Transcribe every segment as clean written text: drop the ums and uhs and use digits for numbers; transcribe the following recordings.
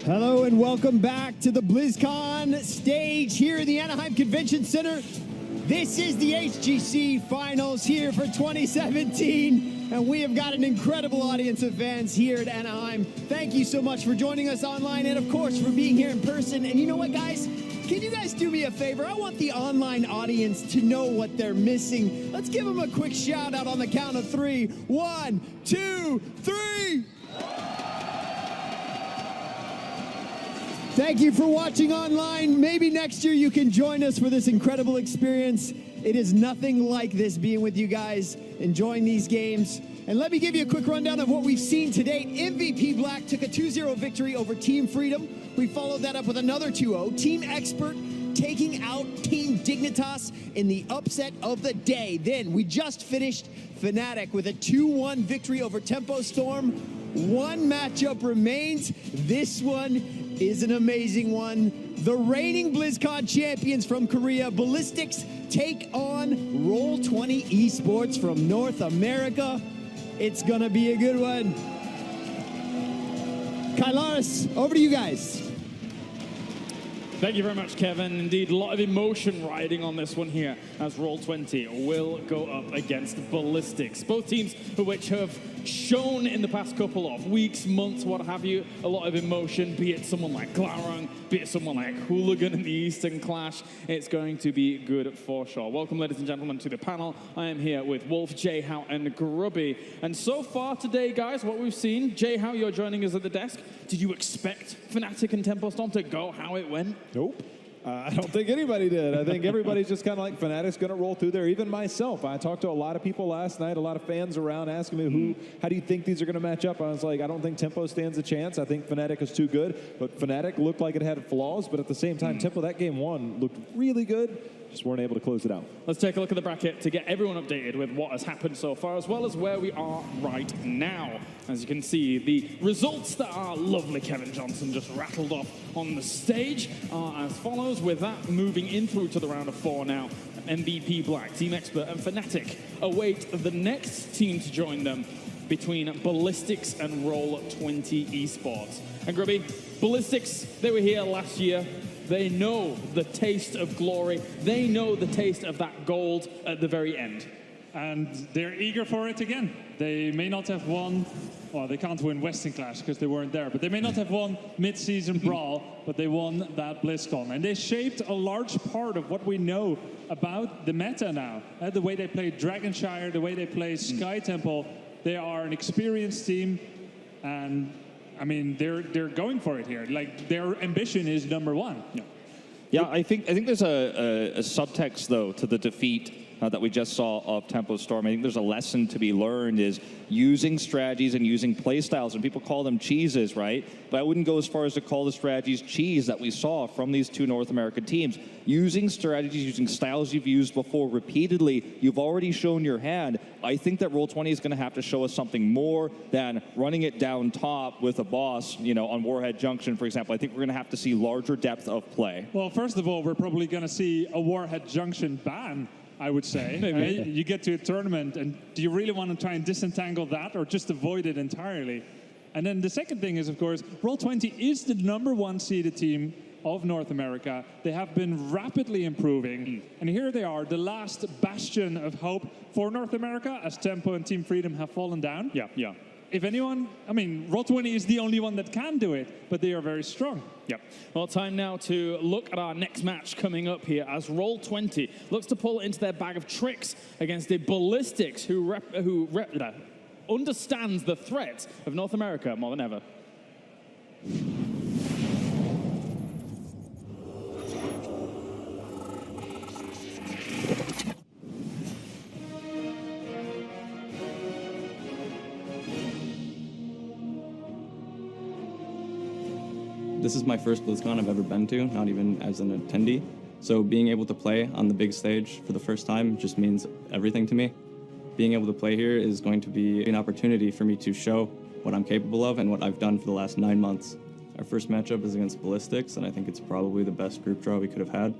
Hello and welcome back to the Blizzcon stage here in the Anaheim Convention Center. This is the HGC Finals here for 2017, and we have got an incredible audience of fans here at Anaheim. Thank you so much for joining us online and, of course, for being here in person. And you know what, guys? Can you guys do me a favor? I want the online audience to know what they're missing. Let's give them a quick shout out on the count of 3. 1, 2, 3. Thank you for watching online. Maybe next year you can join us for this incredible experience. It is nothing like this being with you guys, enjoying these games. And let me give you a quick rundown of what we've seen to date. MVP Black took a 2-0 victory over Team Freedom. We followed that up with another 2-0. Team Expert taking out Team Dignitas in the upset of the day. Then we just finished Fnatic with a 2-1 victory over Tempo Storm. One matchup remains. This one is an amazing one. The reigning BlizzCon champions from Korea, Ballistix, take on Roll20 Esports from North America. It's gonna be a good one. Kylaris, over to you guys. Thank you very much, Kevin. Indeed, a lot of emotion riding on this one here as Roll20 will go up against Ballistix. Both teams for which have shown in the past couple of weeks, months, what have you, a lot of emotion, be it someone like Glarung, be it someone like Hooligan in the Eastern Clash. It's going to be good for sure. Welcome, ladies and gentlemen, to the panel. I am here with Wolf, Jhow, and Grubby. And so far today, guys, what we've seen, Jhow, you're joining us at the desk. Did you expect Fnatic and Tempo Storm to go how it went? Nope. I don't think anybody did. I think everybody's just kind of like, Fnatic's going to roll through there. Even myself, I talked to a lot of people last night, a lot of fans around asking me, how do you think these are going to match up? I was like, I don't think Tempo stands a chance. I think Fnatic is too good. But Fnatic looked like it had flaws, but at the same time, Tempo, that game one, looked really good. Just weren't able to close it out. Let's take a look at the bracket to get everyone updated with what has happened so far, as well as where we are right now. As you can see, the results that our lovely Kevin Johnson just rattled off on the stage are as follows, with that moving in through to the round of 4 now. MVP Black, Team Expert, and Fnatic await the next team to join them between Ballistix and Roll20 Esports. And Grubby, Ballistix, they were here last year. They know the taste of glory. They know the taste of that gold at the very end. And they're eager for it again. They may not have won, well, they can't win Western Clash because they weren't there, but they may not have won mid-season Brawl, but they won that BlizzCon. And they shaped a large part of what we know about the meta now. The way they play Dragonshire, the way they play Sky Temple. They are an experienced team, and I mean, they're going for it here. Like, their ambition is #1. Yeah, I think there's a subtext, though, to the defeat that we just saw of Tempo Storm. I think there's a lesson to be learned is using strategies and using play styles, and people call them cheeses, right? But I wouldn't go as far as to call the strategies cheese that we saw from these two North American teams. Using strategies, using styles you've used before repeatedly, you've already shown your hand. I think that Roll20 is going to have to show us something more than running it down top with a boss, you know, on Warhead Junction, for example. I think we're going to have to see larger depth of play. Well, first of all, we're probably going to see a Warhead Junction ban, I would say. Right? You get to a tournament, and do you really want to try and disentangle that or just avoid it entirely? And then the second thing is, of course, Roll20 is the #1 seeded team of North America. They have been rapidly improving. And here they are, the last bastion of hope for North America as Tempo and Team Freedom have fallen down. Yeah. If anyone, I mean, Roll20 is the only one that can do it, but they are very strong. Yep. Well, time now to look at our next match coming up here as Roll20 looks to pull into their bag of tricks against a Ballistix who understands the threat of North America more than ever. This is my first BlizzCon I've ever been to, not even as an attendee. So being able to play on the big stage for the first time just means everything to me. Being able to play here is going to be an opportunity for me to show what I'm capable of and what I've done for the last 9 months. Our first matchup is against Ballistix, and I think it's probably the best group draw we could have had.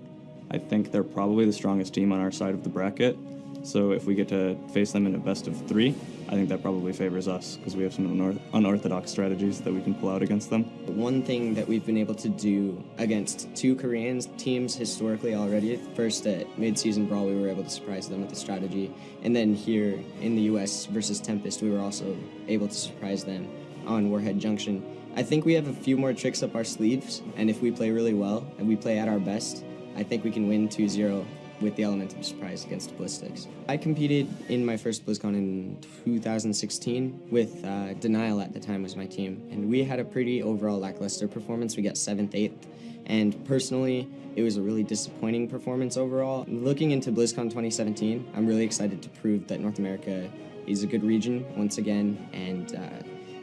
I think they're probably the strongest team on our side of the bracket. So if we get to face them in a best of 3, I think that probably favors us because we have some unorthodox strategies that we can pull out against them. One thing that we've been able to do against two Korean teams historically already, first at mid-season Brawl, we were able to surprise them with the strategy, and then here in the US versus Tempest, we were also able to surprise them on Warhead Junction. I think we have a few more tricks up our sleeves, and if we play really well and we play at our best, I think we can win 2-0 with the element of surprise against Ballistix. I competed in my first Blizzcon in 2016 with Denial at the time was my team, and we had a pretty overall lackluster performance. We got 7th, 8th, and personally, it was a really disappointing performance overall. Looking into BlizzCon 2017, I'm really excited to prove that North America is a good region once again, and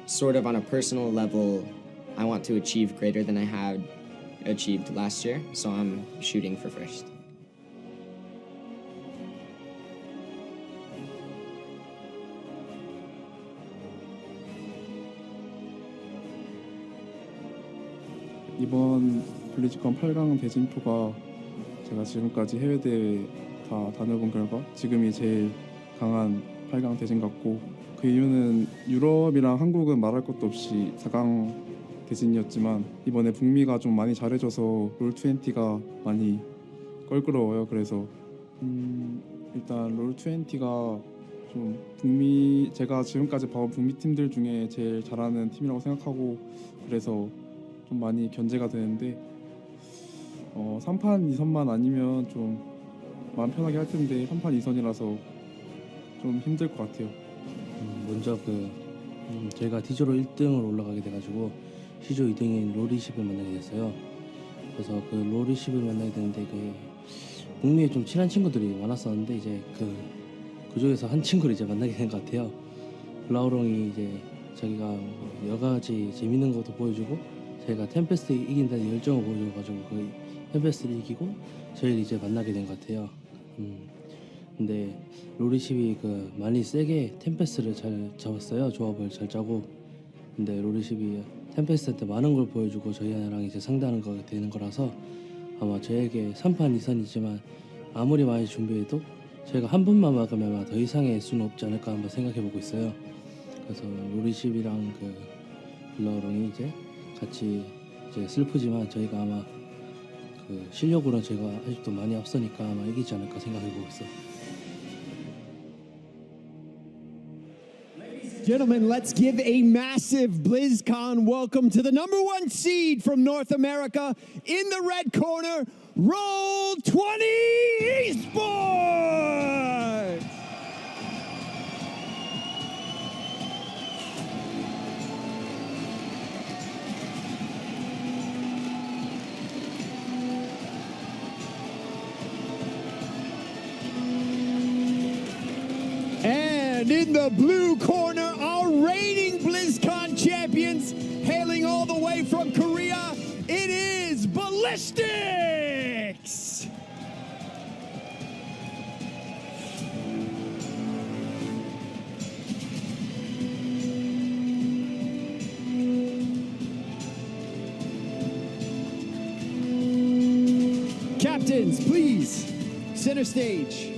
sort of on a personal level, I want to achieve greater than I had achieved last year, so I'm shooting for first. 이번 블리즈컨 8강 대진표가 제가 지금까지 해외 대회 다 다녀본 결과 지금이 제일 강한 8강 대진 같고, 그 이유는 유럽이랑 한국은 말할 것도 없이 4강 대진이었지만 이번에 북미가 좀 많이 잘해줘서 롤20가 많이 껄끄러워요. 그래서 일단 롤20가 좀 제가 지금까지 봐온 북미 팀들 중에 제일 잘하는 팀이라고 생각하고, 그래서 좀 많이 견제가 되는데 3판 2선만 아니면 좀 마음 편하게 할 텐데 3판 2선이라서 좀 힘들 것 같아요. 먼저 저희가 D조로 1등으로 올라가게 돼가지고 C조 2등인 롤20을 만나게 됐어요. 그래서 그 롤20을 만나게 됐는데 북미에 좀 친한 친구들이 많았었는데 이제 그중에서 한 친구를 이제 만나게 된 것 같아요. 라우롱이 이제 자기가 여러 가지 재밌는 것도 보여주고 저희가 템페스트 이긴다는 열정을 보여줘가지고 그 템페스트를 이기고 저희를 이제 만나게 된 것 같아요. 근데 롤20이 많이 세게 템페스트를 잘 잡았어요. 조합을 잘 짜고. 근데 롤20이 템페스트한테 많은 걸 보여주고 저희랑 이제 상대하는 거 되는 거라서 아마 저에게 3판 2선이지만 아무리 많이 준비해도 저희가 한 번만 막으면 아마 더 이상의 수는 없지 않을까 한번 생각해보고 있어요. 그래서 롤20이랑 블라우롱이 이제 같이 이제 슬프지만 저희가 아마 실력으로는 저희가 아직도 많이 앞서니까 아마 이기지 않을까 생각해보고 있어요. Gentlemen, let's give a massive BlizzCon welcome to the #1 seed from North America. In the red corner, Roll20 Esports! And in the blue corner, our reigning BlizzCon champions, hailing all the way from Korea, it is Ballistix! Captains, please, center stage.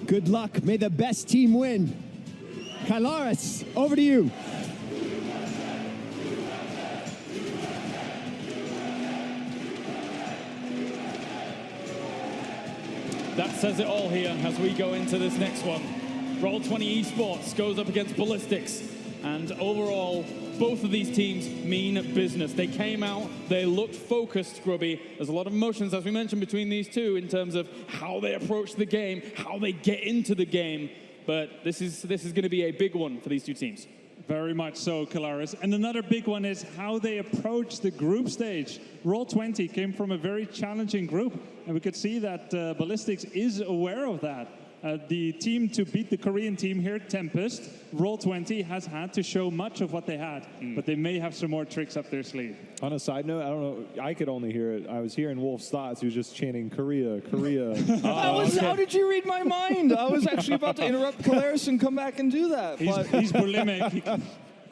Good luck. May the best team win. Kylaris, over to you. That says it all here as we go into this next one. Roll20 Esports goes up against Ballistix. And overall, both of these teams mean business. They came out, they looked focused, Grubby. There's a lot of emotions, as we mentioned, between these two in terms of how they approach the game, how they get into the game. But this is going to be a big one for these two teams. Very much so, Kalaris. And another big one is how they approach the group stage. Roll20 came from a very challenging group, and we could see that Ballistix is aware of that. The team to beat the Korean team here, Tempest, Roll20 has had to show much of what they had, but they may have some more tricks up their sleeve. On a side note, I don't know, I could only hear it. I was hearing Wolf's thoughts. He was just chanting, Korea, Korea. How did you read my mind? I was actually about to interrupt Kalaris and come back and do that. He's bulimic.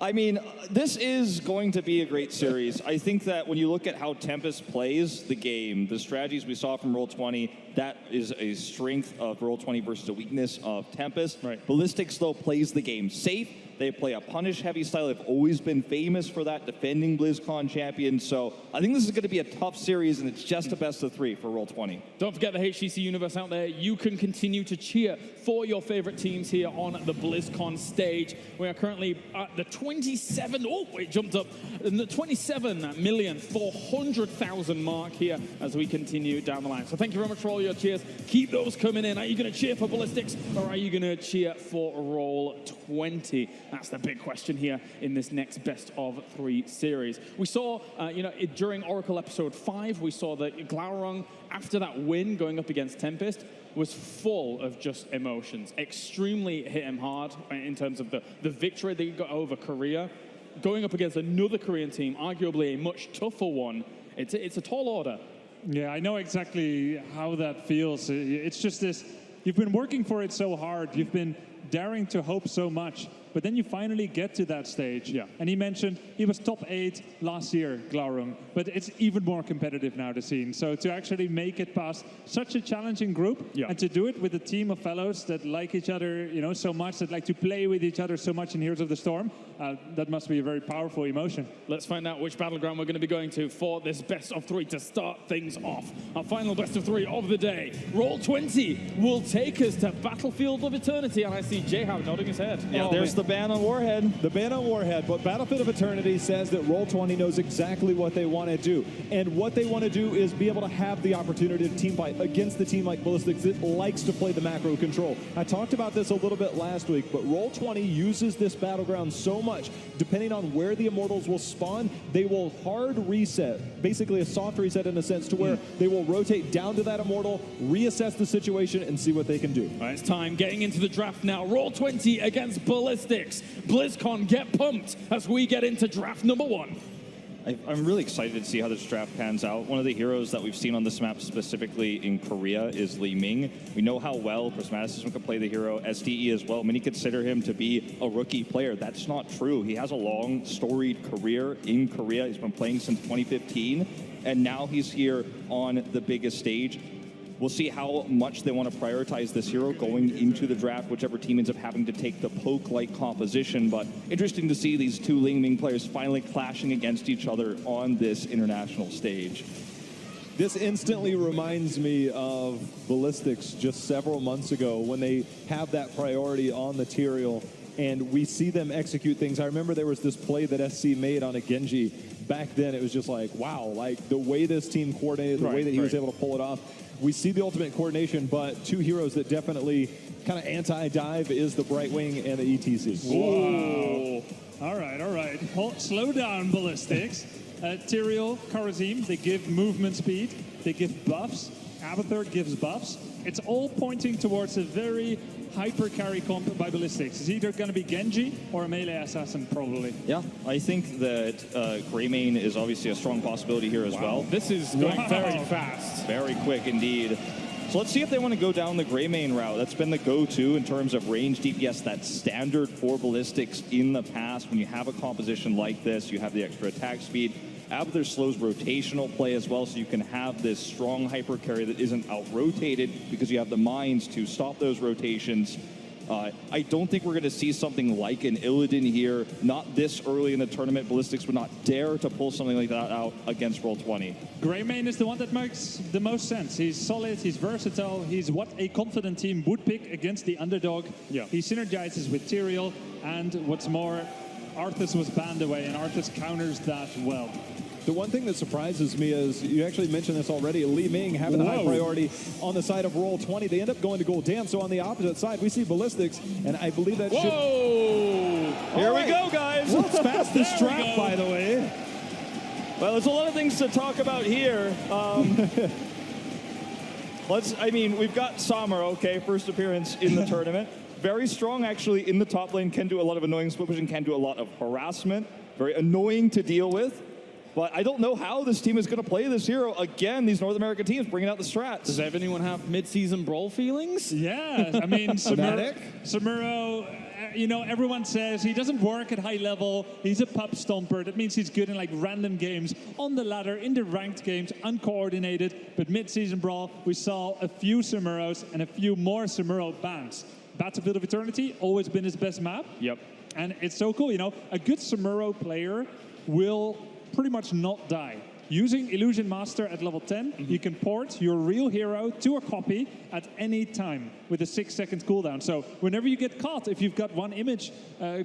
I mean, this is going to be a great series. I think that when you look at how Tempest plays the game, the strategies we saw from Roll20, that is a strength of Roll20 versus a weakness of Tempest. Right. Ballistix, though, plays the game safe. They play a punish-heavy style. They've always been famous for that, defending Blizzcon champions. So I think this is going to be a tough series, and it's just a best-of-3 for Roll20. Don't forget the HGC universe out there. You can continue to cheer for your favorite teams here on the BlizzCon stage. We are currently at the 27, oh, it jumped up, in the 27,400,000 mark here as we continue down the line. So thank you very much for all your cheers. Keep those coming in. Are you going to cheer for Ballistix, or are you going to cheer for Roll20? That's the big question here in this next best-of-3 series. We saw, during Oracle Episode 5, we saw that Glaurung, after that win going up against Tempest, was full of just emotions. Extremely hit him hard in terms of the victory that he got over Korea. Going up against another Korean team, arguably a much tougher one, it's a tall order. Yeah, I know exactly how that feels. It's just this, you've been working for it so hard, you've been daring to hope so much, but then you finally get to that stage. Yeah. And he mentioned he was top 8 last year, Glaurung, but it's even more competitive now, the scene. So to actually make it past such a challenging group, and to do it with a team of fellows that like each other, so much, that like to play with each other so much in Heroes of the Storm, that must be a very powerful emotion. Let's find out which battleground we're going to be going to for this best-of-3 to start things off. Our final best-of-3 of the day. Roll20 will take us to Battlefield of Eternity, and I see J-Howe nodding his head. Yeah, there's the ban on Warhead. The ban on Warhead, but Battlefield of Eternity says that Roll20 knows exactly what they want to do. And what they want to do is be able to have the opportunity to team fight against the team like Ballistix that likes to play the macro control. I talked about this a little bit last week, but Roll20 uses this battleground so much. Depending on where the Immortals will spawn, they will hard reset, basically a soft reset in a sense, to where they will rotate down to that Immortal, reassess the situation, and see what they can do. All right, it's time. Getting into the draft now. Roll20 against Ballistix. BlizzCon, get pumped as we get into draft number 1. I'm really excited to see how this draft pans out. One of the heroes that we've seen on this map, specifically in Korea, is Li Ming. We know how well Prismaticism can play the hero, SDE as well. Many consider him to be a rookie player. That's not true. He has a long, storied career in Korea. He's been playing since 2015, and now he's here on the biggest stage. We'll see how much they want to prioritize this hero going into the draft, whichever team ends up having to take the poke-like composition. But interesting to see these two Li Ming players finally clashing against each other on this international stage. This instantly reminds me of Ballistix just several months ago when they have that priority on the Tyrael and we see them execute things. I remember there was this play that SC made on a Genji. Back then it was just like, wow, like the way this team coordinated, the way that he was able to pull it off. We see the ultimate coordination, but two heroes that definitely kind of anti-dive is the Brightwing and the ETC. Whoa. All right. Slow down, Ballistix. Tyrael, Kharazim, they give movement speed, they give buffs. Abathur gives buffs. It's all pointing towards a very hyper carry comp by Ballistix. It's either going to be Genji or a melee assassin, probably. Yeah, I think that Greymane is obviously a strong possibility here as well. This is going very fast. Very quick indeed. So let's see if they want to go down the Greymane route. That's been the go-to in terms of range DPS. That's standard for Ballistix in the past. When you have a composition like this, you have the extra attack speed. Abathur slows rotational play as well, so you can have this strong hyper carry that isn't out-rotated because you have the mines to stop those rotations. I don't think we're going to see something like an Illidan here. Not this early in the tournament. Ballistix would not dare to pull something like that out against Roll20. Greymane is the one that makes the most sense. He's solid, he's versatile, he's what a confident team would pick against the underdog. Yeah. He synergizes with Tyrael, and what's more, Arthas was banned away, and Arthas counters that well. The one thing that surprises me is, you actually mentioned this already, Li Ming having a high priority on the side of Roll20. They end up going to Gold Dam, so on the opposite side, we see Ballistix, and I believe that should... Here we go, guys! Well, it's fastest draft, by the way. Well, there's a lot of things to talk about here. We've got Samar, okay, first appearance in the tournament. Very strong, actually, in the top lane, can do a lot of annoying split pushing, can do a lot of harassment. Very annoying to deal with. But I don't know how this team is going to play this hero. Again, these North American teams bringing out the strats. Does anyone have mid-season brawl feelings? Yeah, I mean, Samuro you know, everyone says he doesn't work at high level. He's a pup stomper. That means he's good in like random games, on the ladder, in the ranked games, uncoordinated. But mid-season brawl, we saw a few Samuros and a few more Samuro bans. Battlefield of Eternity, always been his best map. Yep. And it's so cool, you know, a good Samuro player will pretty much not die. Using Illusion Master at level 10, you can port your real hero to a copy at any time with a 6-second cooldown. So whenever you get caught, if you've got one image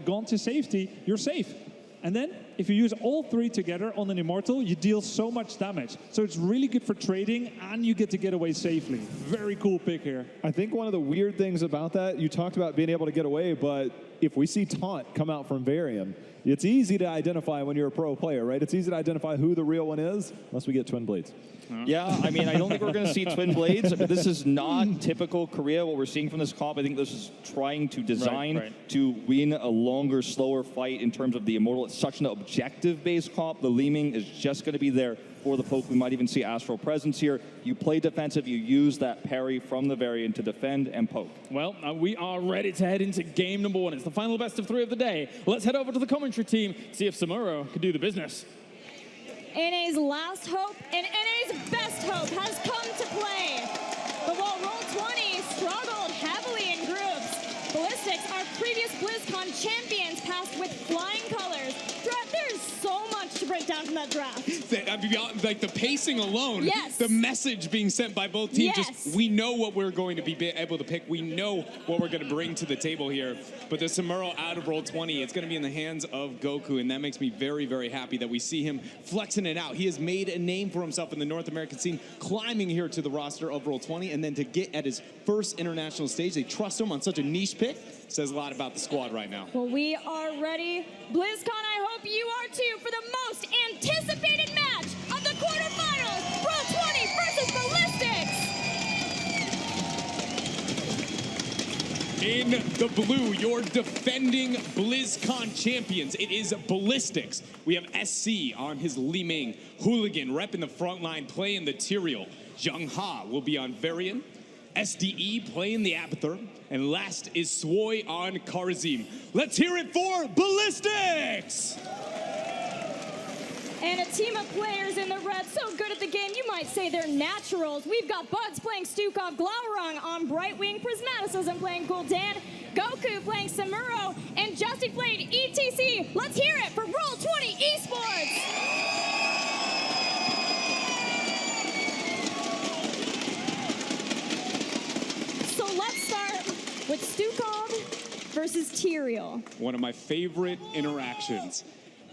gone to safety, you're safe. And then, if you use all three together on an Immortal, you deal so much damage. So it's really good for trading, and you get to get away safely. Very cool pick here. I think one of the weird things about that, you talked about being able to get away, but if we see Taunt come out from Varian, it's easy to identify when you're a pro player, right? It's easy to identify who the real one is, unless we get Twin Blades. Yeah, I mean, I don't think we're going to see Twin Blades. This is not typical Korea, what we're seeing from this comp. I think this is trying to design to win a longer, slower fight in terms of the Immortal. It's such an objective-based comp. The Leeming is just going to be there for the poke. We might even see Astral Presence here. You play defensive, you use that parry from the Varian to defend and poke. Well, we are ready to head into game number 1. It's the final best of 3 of the day. Let's head over to the commentary team, see if Samuro can do the business. NA's last hope and NA's best hope has come to play. But while Roll20 struggled heavily in groups, Ballistix, our previous Blizzcon champions, passed with flying colors. There's so much to break down from that draft. Like the pacing alone, yes. The message being sent by both teams, yes. just we know what we're going to be able to pick. We know what we're going to bring to the table here. But the Samuro out of Roll20, it's going to be in the hands of Goku, and that makes me very, very happy that we see him flexing it out. He has made a name for himself in the North American scene, climbing here to the roster of Roll20, and then to get at his first international stage, they trust him on such a niche pick. Says a lot about the squad right now. Well, we are ready. BlizzCon, I hope you are too, for the most anticipated match of the quarterfinals. Roll20 versus Ballistix. In the blue, your defending BlizzCon champions. It is Ballistix. We have SC on his Li Ming. Hooligan repping the front line, playing the Tyrael. Jung Ha will be on Varian. SDE playing the Abathur. And last is Swoy on Karazim. Let's hear it for Ballistix! And a team of players in the red, so good at the game, you might say they're naturals. We've got Buds playing Stukov, Glaurung on Brightwing, Prismaticism playing Gul'dan, Goku playing Samuro, and Justy playing ETC. Let's hear it for Roll20 Esports! With Stukov versus Tyrael. One of my favorite interactions.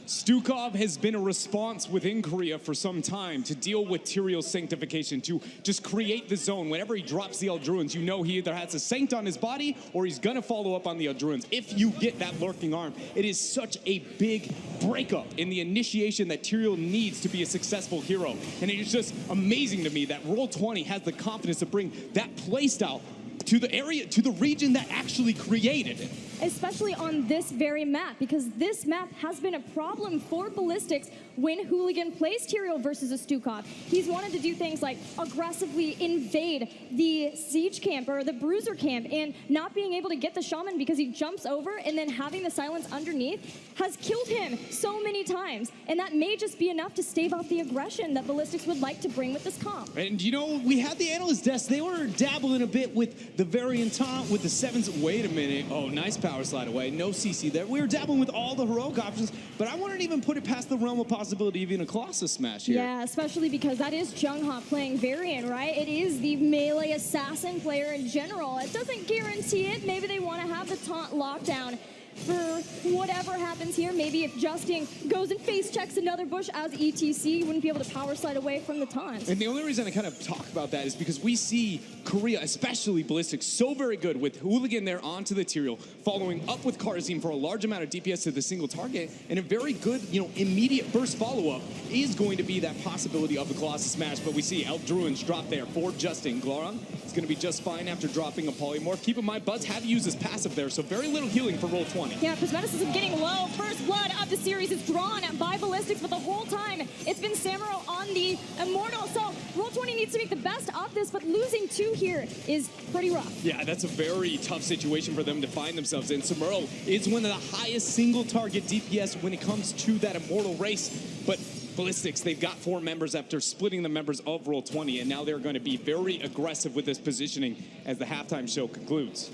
Stukov has been a response within Korea for some time to deal with Tyrael's sanctification, to just create the zone. Whenever he drops the Eldruins, you know he either has a Sanct on his body or he's going to follow up on the Eldruins. If you get that lurking arm, it is such a big breakup in the initiation that Tyrael needs to be a successful hero. And it is just amazing to me that Roll20 has the confidence to bring that playstyle to the area, to the region that actually created it. Especially on this very map, because this map has been a problem for Ballistix when Hooligan plays Tyrael versus a Stukov. He's wanted to do things like aggressively invade the siege camp or the bruiser camp, and not being able to get the shaman because he jumps over, and then having the silence underneath has killed him so many times. And that may just be enough to stave off the aggression that Ballistix would like to bring with this comp. And you know, we had the analyst desk, they were dabbling a bit with the variant taunt, with the sevens. Wait a minute, oh, nice power slide away, no CC there. We were dabbling with all the heroic options, but I wouldn't even put it past the realm of possibility of even a Colossus smash here. Yeah, especially because that is Jung Ha playing Varian, right? It is the melee assassin player in general. It doesn't guarantee it. Maybe they want to have the taunt lockdown for whatever happens here. Maybe if Justin goes and face checks another bush as ETC, you wouldn't be able to power slide away from the taunt. And the only reason I kind of talk about that is because we see Korea, especially Ballistix, so very good with Hooligan there onto the Tyrael, following up with Karazim for a large amount of DPS to the single target, and a very good, immediate burst follow-up is going to be that possibility of the Colossus smash. But we see Eldruins drop there for Justin. Glaurung is going to be just fine after dropping a polymorph. Keep in mind, Buds have used his passive there, so very little healing for Roll20. Roll20. Yeah, Prismaticism getting low. First blood of the series is drawn by Ballistix, but the whole time it's been Samuro on the Immortal. So Roll20 needs to make the best of this, but losing 2 here is pretty rough. Yeah, that's a very tough situation for them to find themselves in. Samuro is one of the highest single target DPS when it comes to that Immortal race, but Ballistix, they've got 4 members after splitting the members of Roll20, and now they're going to be very aggressive with this positioning as the halftime show concludes.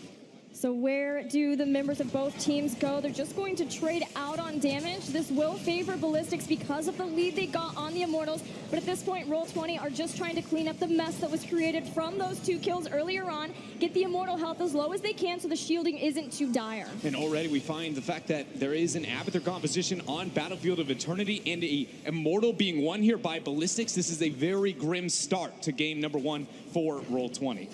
So where do the members of both teams go? They're just going to trade out on damage. This will favor Ballistix because of the lead they got on the Immortals. But at this point, Roll20 are just trying to clean up the mess that was created from those 2 kills earlier on, get the Immortal health as low as they can so the shielding isn't too dire. And already we find the fact that there is an Abathur composition on Battlefield of Eternity and a Immortal being won here by Ballistix. This is a very grim start to game number 1 for Roll20.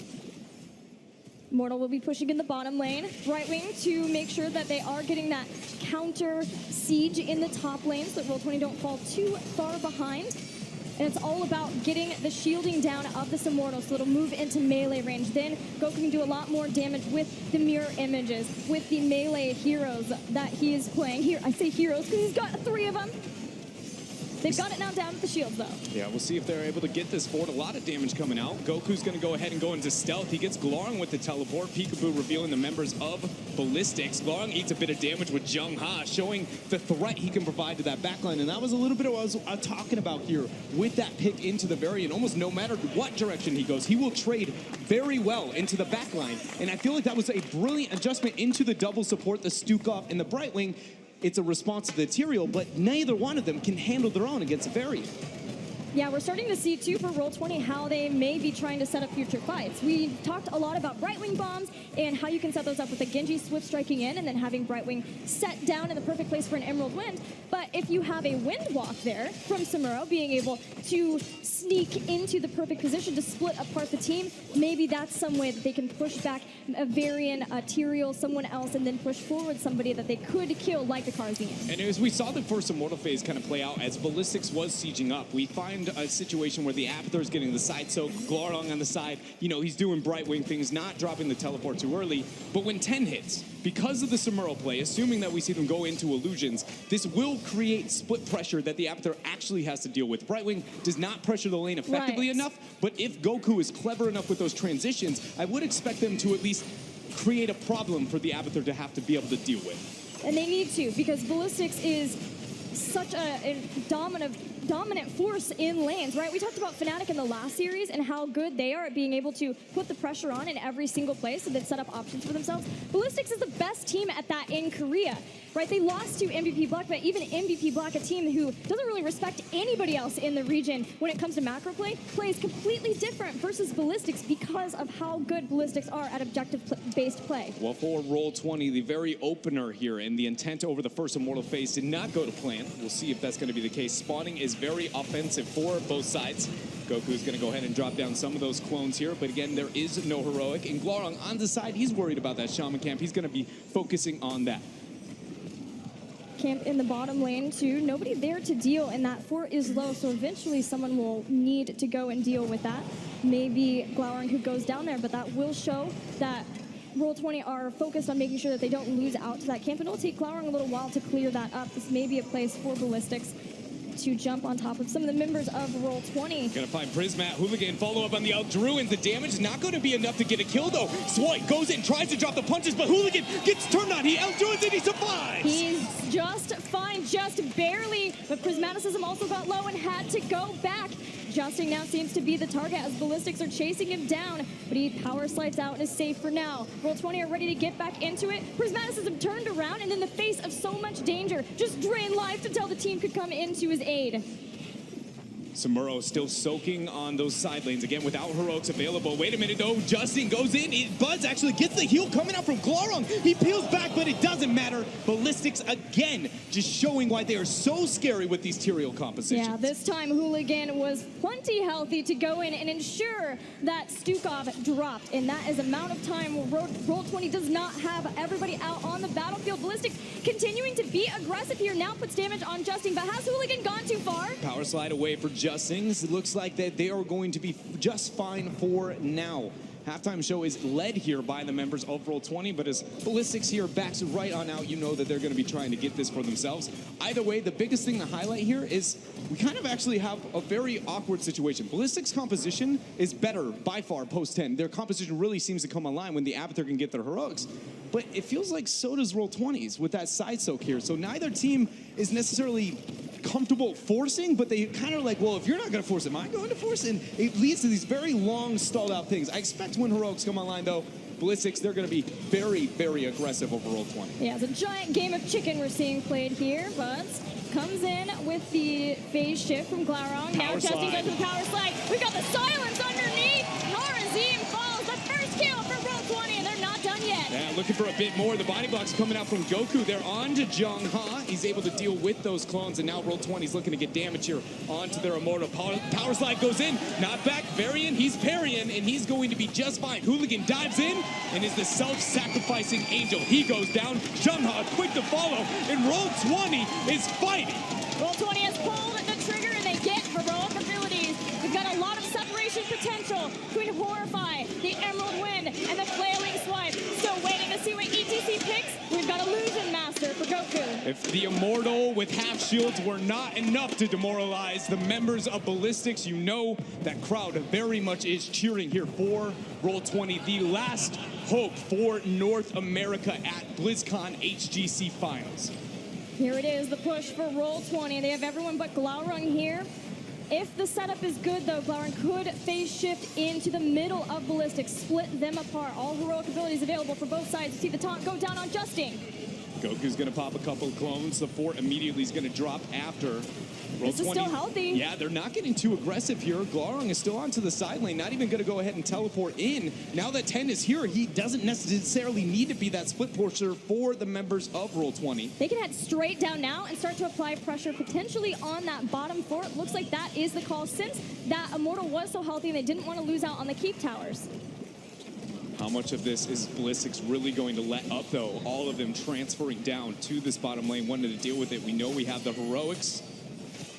Immortal will be pushing in the bottom lane. Right wing to make sure that they are getting that counter siege in the top lane so that Roll20 don't fall too far behind. And it's all about getting the shielding down of this Immortal so it'll move into melee range. Then Goku can do a lot more damage with the mirror images, with the melee heroes that he is playing. Here, I say heroes because he's got 3 of them. They've got it now down with the shields, though. Yeah, we'll see if they're able to get this forward. A lot of damage coming out. Goku's going to go ahead and go into stealth. He gets Glorong with the teleport. Peekaboo revealing the members of Ballistix. Glorong eats a bit of damage with Jung Ha, showing the threat he can provide to that backline. And that was a little bit of what I was talking about here with that pick into the variant. Almost no matter what direction he goes, he will trade very well into the backline. And I feel like that was a brilliant adjustment into the double support, the Stukov and the Brightwing. It's a response to the Tyrael, but neither one of them can handle their own against a variant. Yeah, we're starting to see, too, for Roll20, how they may be trying to set up future fights. We talked a lot about Brightwing bombs and how you can set those up with a Genji swift striking in and then having Brightwing set down in the perfect place for an Emerald Wind. But if you have a Wind Walk there from Samuro, being able to sneak into the perfect position to split apart the team, maybe that's some way that they can push back a Varian, a Tyrael, someone else, and then push forward somebody that they could kill, like the Karzian. And as we saw the first Immortal phase kind of play out, as Ballistix was sieging up, we find a situation where the Abathur is getting the side soak, Glorong on the side, you know, he's doing Brightwing things, not dropping the teleport too early. But when 10 hits, because of the Samuro play, assuming that we see them go into illusions, this will create split pressure that the Abathur actually has to deal with. Brightwing does not pressure the lane effectively enough, but if Goku is clever enough with those transitions, I would expect them to at least create a problem for the Abathur to have to be able to deal with. And they need to, because Ballistix is such a dominant force in lanes, right? We talked about Fnatic in the last series and how good they are at being able to put the pressure on in every single place and then set up options for themselves. Ballistix is the best team at that in Korea, right? They lost to MVP Black, but even MVP Black, a team who doesn't really respect anybody else in the region when it comes to macro play, plays completely different versus Ballistix because of how good Ballistix are at objective-based play. Well, for Roll20, the very opener here, and the intent over the first Immortal phase did not go to plan. We'll see if that's going to be the case. Spawning is very offensive for both sides. Goku's going to go ahead and drop down some of those clones here, but again, there is no heroic. And Glorong on the side, he's worried about that Shaman camp. He's going to be focusing on that. Camp in the bottom lane too. Nobody there to deal, and that fort is low, so eventually someone will need to go and deal with that. Maybe Glorong who goes down there, but that will show that Roll20 are focused on making sure that they don't lose out to that camp, and it'll take Glorong a little while to clear that up. This may be a place for Ballistix to jump on top of some of the members of Roll20. Gonna find Prismat, Hooligan, follow up on the Eldruins. The damage is not gonna be enough to get a kill though. Swipe goes in, tries to drop the punches, but Hooligan gets turned on. He Eldruins and he survives! He's just fine, just barely, but Prismaticism also got low and had to go back. Justing now seems to be the target as Ballistix are chasing him down, but he power slides out and is safe for now. Roll20 are ready to get back into it. Prismaticism turned around and in the face of so much danger, just drained life until the team could come into his aid. Samuro still soaking on those side lanes again without heroics available. Wait a minute though, Justin goes in. Buzz actually gets the heal coming out from Glorong. He peels back, but it doesn't matter. Ballistix again, just showing why they are so scary with these Tyrael compositions. Yeah, this time Hooligan was plenty healthy to go in and ensure that Stukov dropped. And that is amount of time where Roll20 does not have everybody out on the battlefield. Ballistix continuing to be aggressive here, now puts damage on Justin, but has Hooligan gone too far? Power slide away for Justings. It looks like that they are going to be just fine for now. halftime show is led here by the members of Roll20, but as Ballistix here backs right on out, you know that they're going to be trying to get this for themselves. Either way, the biggest thing to highlight here is we kind of actually have a very awkward situation. Ballistix composition is better by far post-10. Their composition really seems to come online when the Avatar can get their heroics. But it feels like so does Roll20's with that side soak here. So neither team is necessarily comfortable forcing, but they kind of like, well, if you're not going to force it, am I going to force it? And it leads to these very long, stalled out things. I expect when heroics come online, though, Ballistix, they're going to be very, very aggressive over Roll20. Yeah, it's a giant game of chicken we're seeing played here, but comes in with the phase shift from Glaurung. Now testing goes with the power slide. We've got the silence underneath. Norazim falls. The first kill for Roll20, and they're not done yet. Yeah, looking for a bit more. The body block's coming out from Goku. They're on to Jongha. He's able to deal with those clones, and now Roll20's looking to get damage here onto their Immortal. Power slide goes in. Not back. Varian, he's parrying, and he's going to be just fine. Hooligan dives in and is the self-sacrificing angel. He goes down. Jongha quick to follow, and Roll20 is fighting. Roll20 has pulled the trigger, and they get heroic abilities. We've got a lot of separation potential between Horrify, the Emerald Wind, and the Flailing Swipe. Still waiting to see what ETC picks. We've got Illusion Master for Goku. If the Immortal with half shields were not enough to demoralize the members of Ballistix, you know that crowd very much is cheering here for Roll20, the last hope for North America at Blizzcon HGC Finals. Here it is, the push for Roll20. They have everyone but Glaurung here. If the setup is good, though, Glaurung could phase shift into the middle of Ballistix, split them apart. All heroic abilities available for both sides. You see the taunt go down on Justin. Goku's going to pop a couple of clones. The fort immediately is going to drop after. This is still healthy. Yeah, they're not getting too aggressive here. Glaurung is still onto the side lane, not even going to go ahead and teleport in. Now that 10 is here, he doesn't necessarily need to be that split pusher for the members of Roll20. They can head straight down now and start to apply pressure potentially on that bottom fort. Looks like that is the call since that Immortal was so healthy and they didn't want to lose out on the keep towers. How much of this is Ballistix really going to let up, though? All of them transferring down to this bottom lane, wanting to deal with it. We know we have the heroics,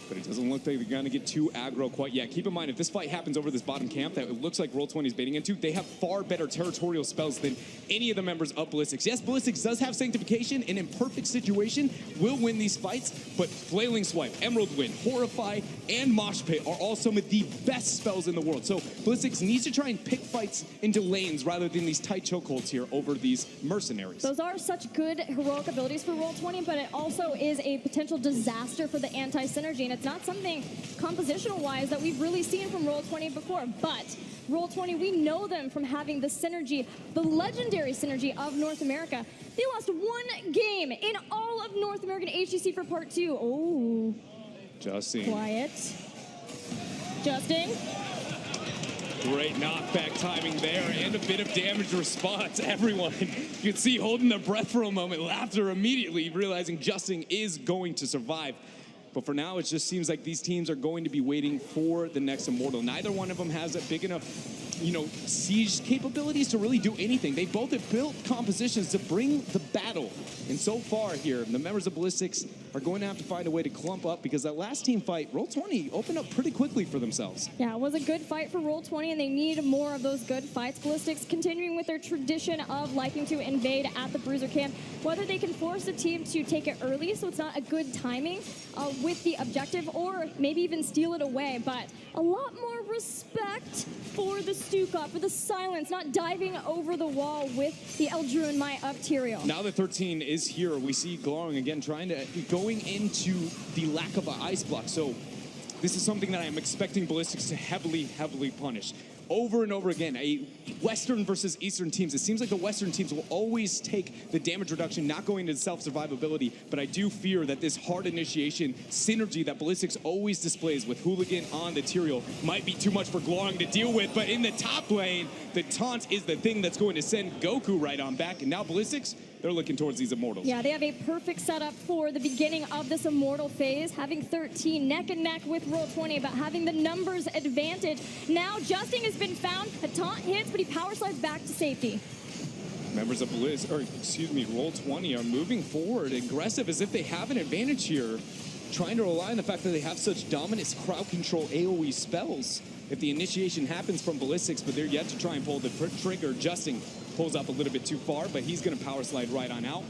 but it doesn't look like they're going to get too aggro quite yet. Keep in mind, if this fight happens over this bottom camp that it looks like Roll20 is baiting into, they have far better territorial spells than any of the members of Ballistix. Yes, Ballistix does have Sanctification, and in perfect situation will win these fights, but Flailing Swipe, Emerald Wind, Horrify, and Mosh Pit are all some of the best spells in the world. So Ballistix needs to try and pick fights into lanes rather than these tight chokeholds here over these mercenaries. Those are such good heroic abilities for Roll20, but it also is a potential disaster for the anti-synergy, and it's not something compositional-wise that we've really seen from Roll20 before, but Roll20, we know them from having the synergy, the legendary synergy of North America. They lost one game in all of North American HGC for Part 2. Oh. Justin. Quiet. Justin. Great knockback timing there and a bit of damage response. Everyone, you can see holding their breath for a moment, laughter immediately, realizing Justin is going to survive. But for now, it just seems like these teams are going to be waiting for the next Immortal. Neither one of them has a big enough, siege capabilities to really do anything. They both have built compositions to bring the battle. And so far here, the members of Ballistix are going to have to find a way to clump up because that last team fight, Roll20 opened up pretty quickly for themselves. Yeah, it was a good fight for Roll20, and they need more of those good fights. Ballistix continuing with their tradition of liking to invade at the Bruiser camp. Whether they can force a team to take it early so it's not a good timing with the objective, or maybe even steal it away, but a lot more respect for the Stukov, for the silence, not diving over the wall with the Eldruin Might up Tyrael. Now that 13 is here, we see Glaurung again going into the lack of an ice block. So this is something that I am expecting Ballistix to heavily punish. Over and over again, a Western versus Eastern teams. It seems like the Western teams will always take the damage reduction, not going into self-survivability, but I do fear that this hard initiation synergy that Ballistix always displays with Hooligan on the Tyrael might be too much for Glaurung to deal with, but in the top lane, the taunt is the thing that's going to send Goku right on back, and now Ballistix, they're looking towards these Immortals. Yeah, they have a perfect setup for the beginning of this Immortal phase, having 13 neck and neck with Roll20, but having the numbers advantage. Now, Justin has been found, a taunt hits, but he power slides back to safety. Members of Roll20 are moving forward, aggressive as if they have an advantage here, trying to rely on the fact that they have such dominant crowd control AoE spells. if the initiation happens from Ballistix, but they're yet to try and pull the trigger, Justin pulls up a little bit too far, but he's going to power slide right on out.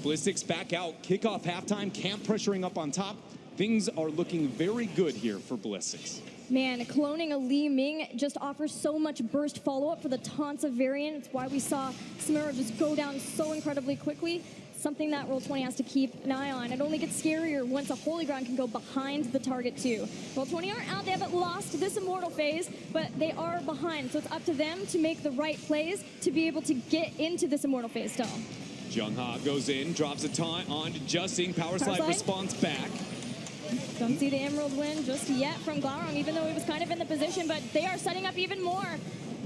Ballistix back out, kick off halftime, Camp pressuring up on top. Things are looking very good here for Ballistix. Man, cloning a Li Ming just offers so much burst follow-up for the Tansa variant. It's why we saw Samuro just go down so incredibly quickly. Something that Roll20 has to keep an eye on. It only gets scarier once a Holy Ground can go behind the target too. Roll20 aren't out, they haven't lost this Immortal phase, but they are behind. So it's up to them to make the right plays to be able to get into this Immortal phase still. Jungha goes in, drops a taunt on to Justin, power slide response back. Don't see the Emerald win just yet from Glaurung, even though he was kind of in the position, but they are setting up even more.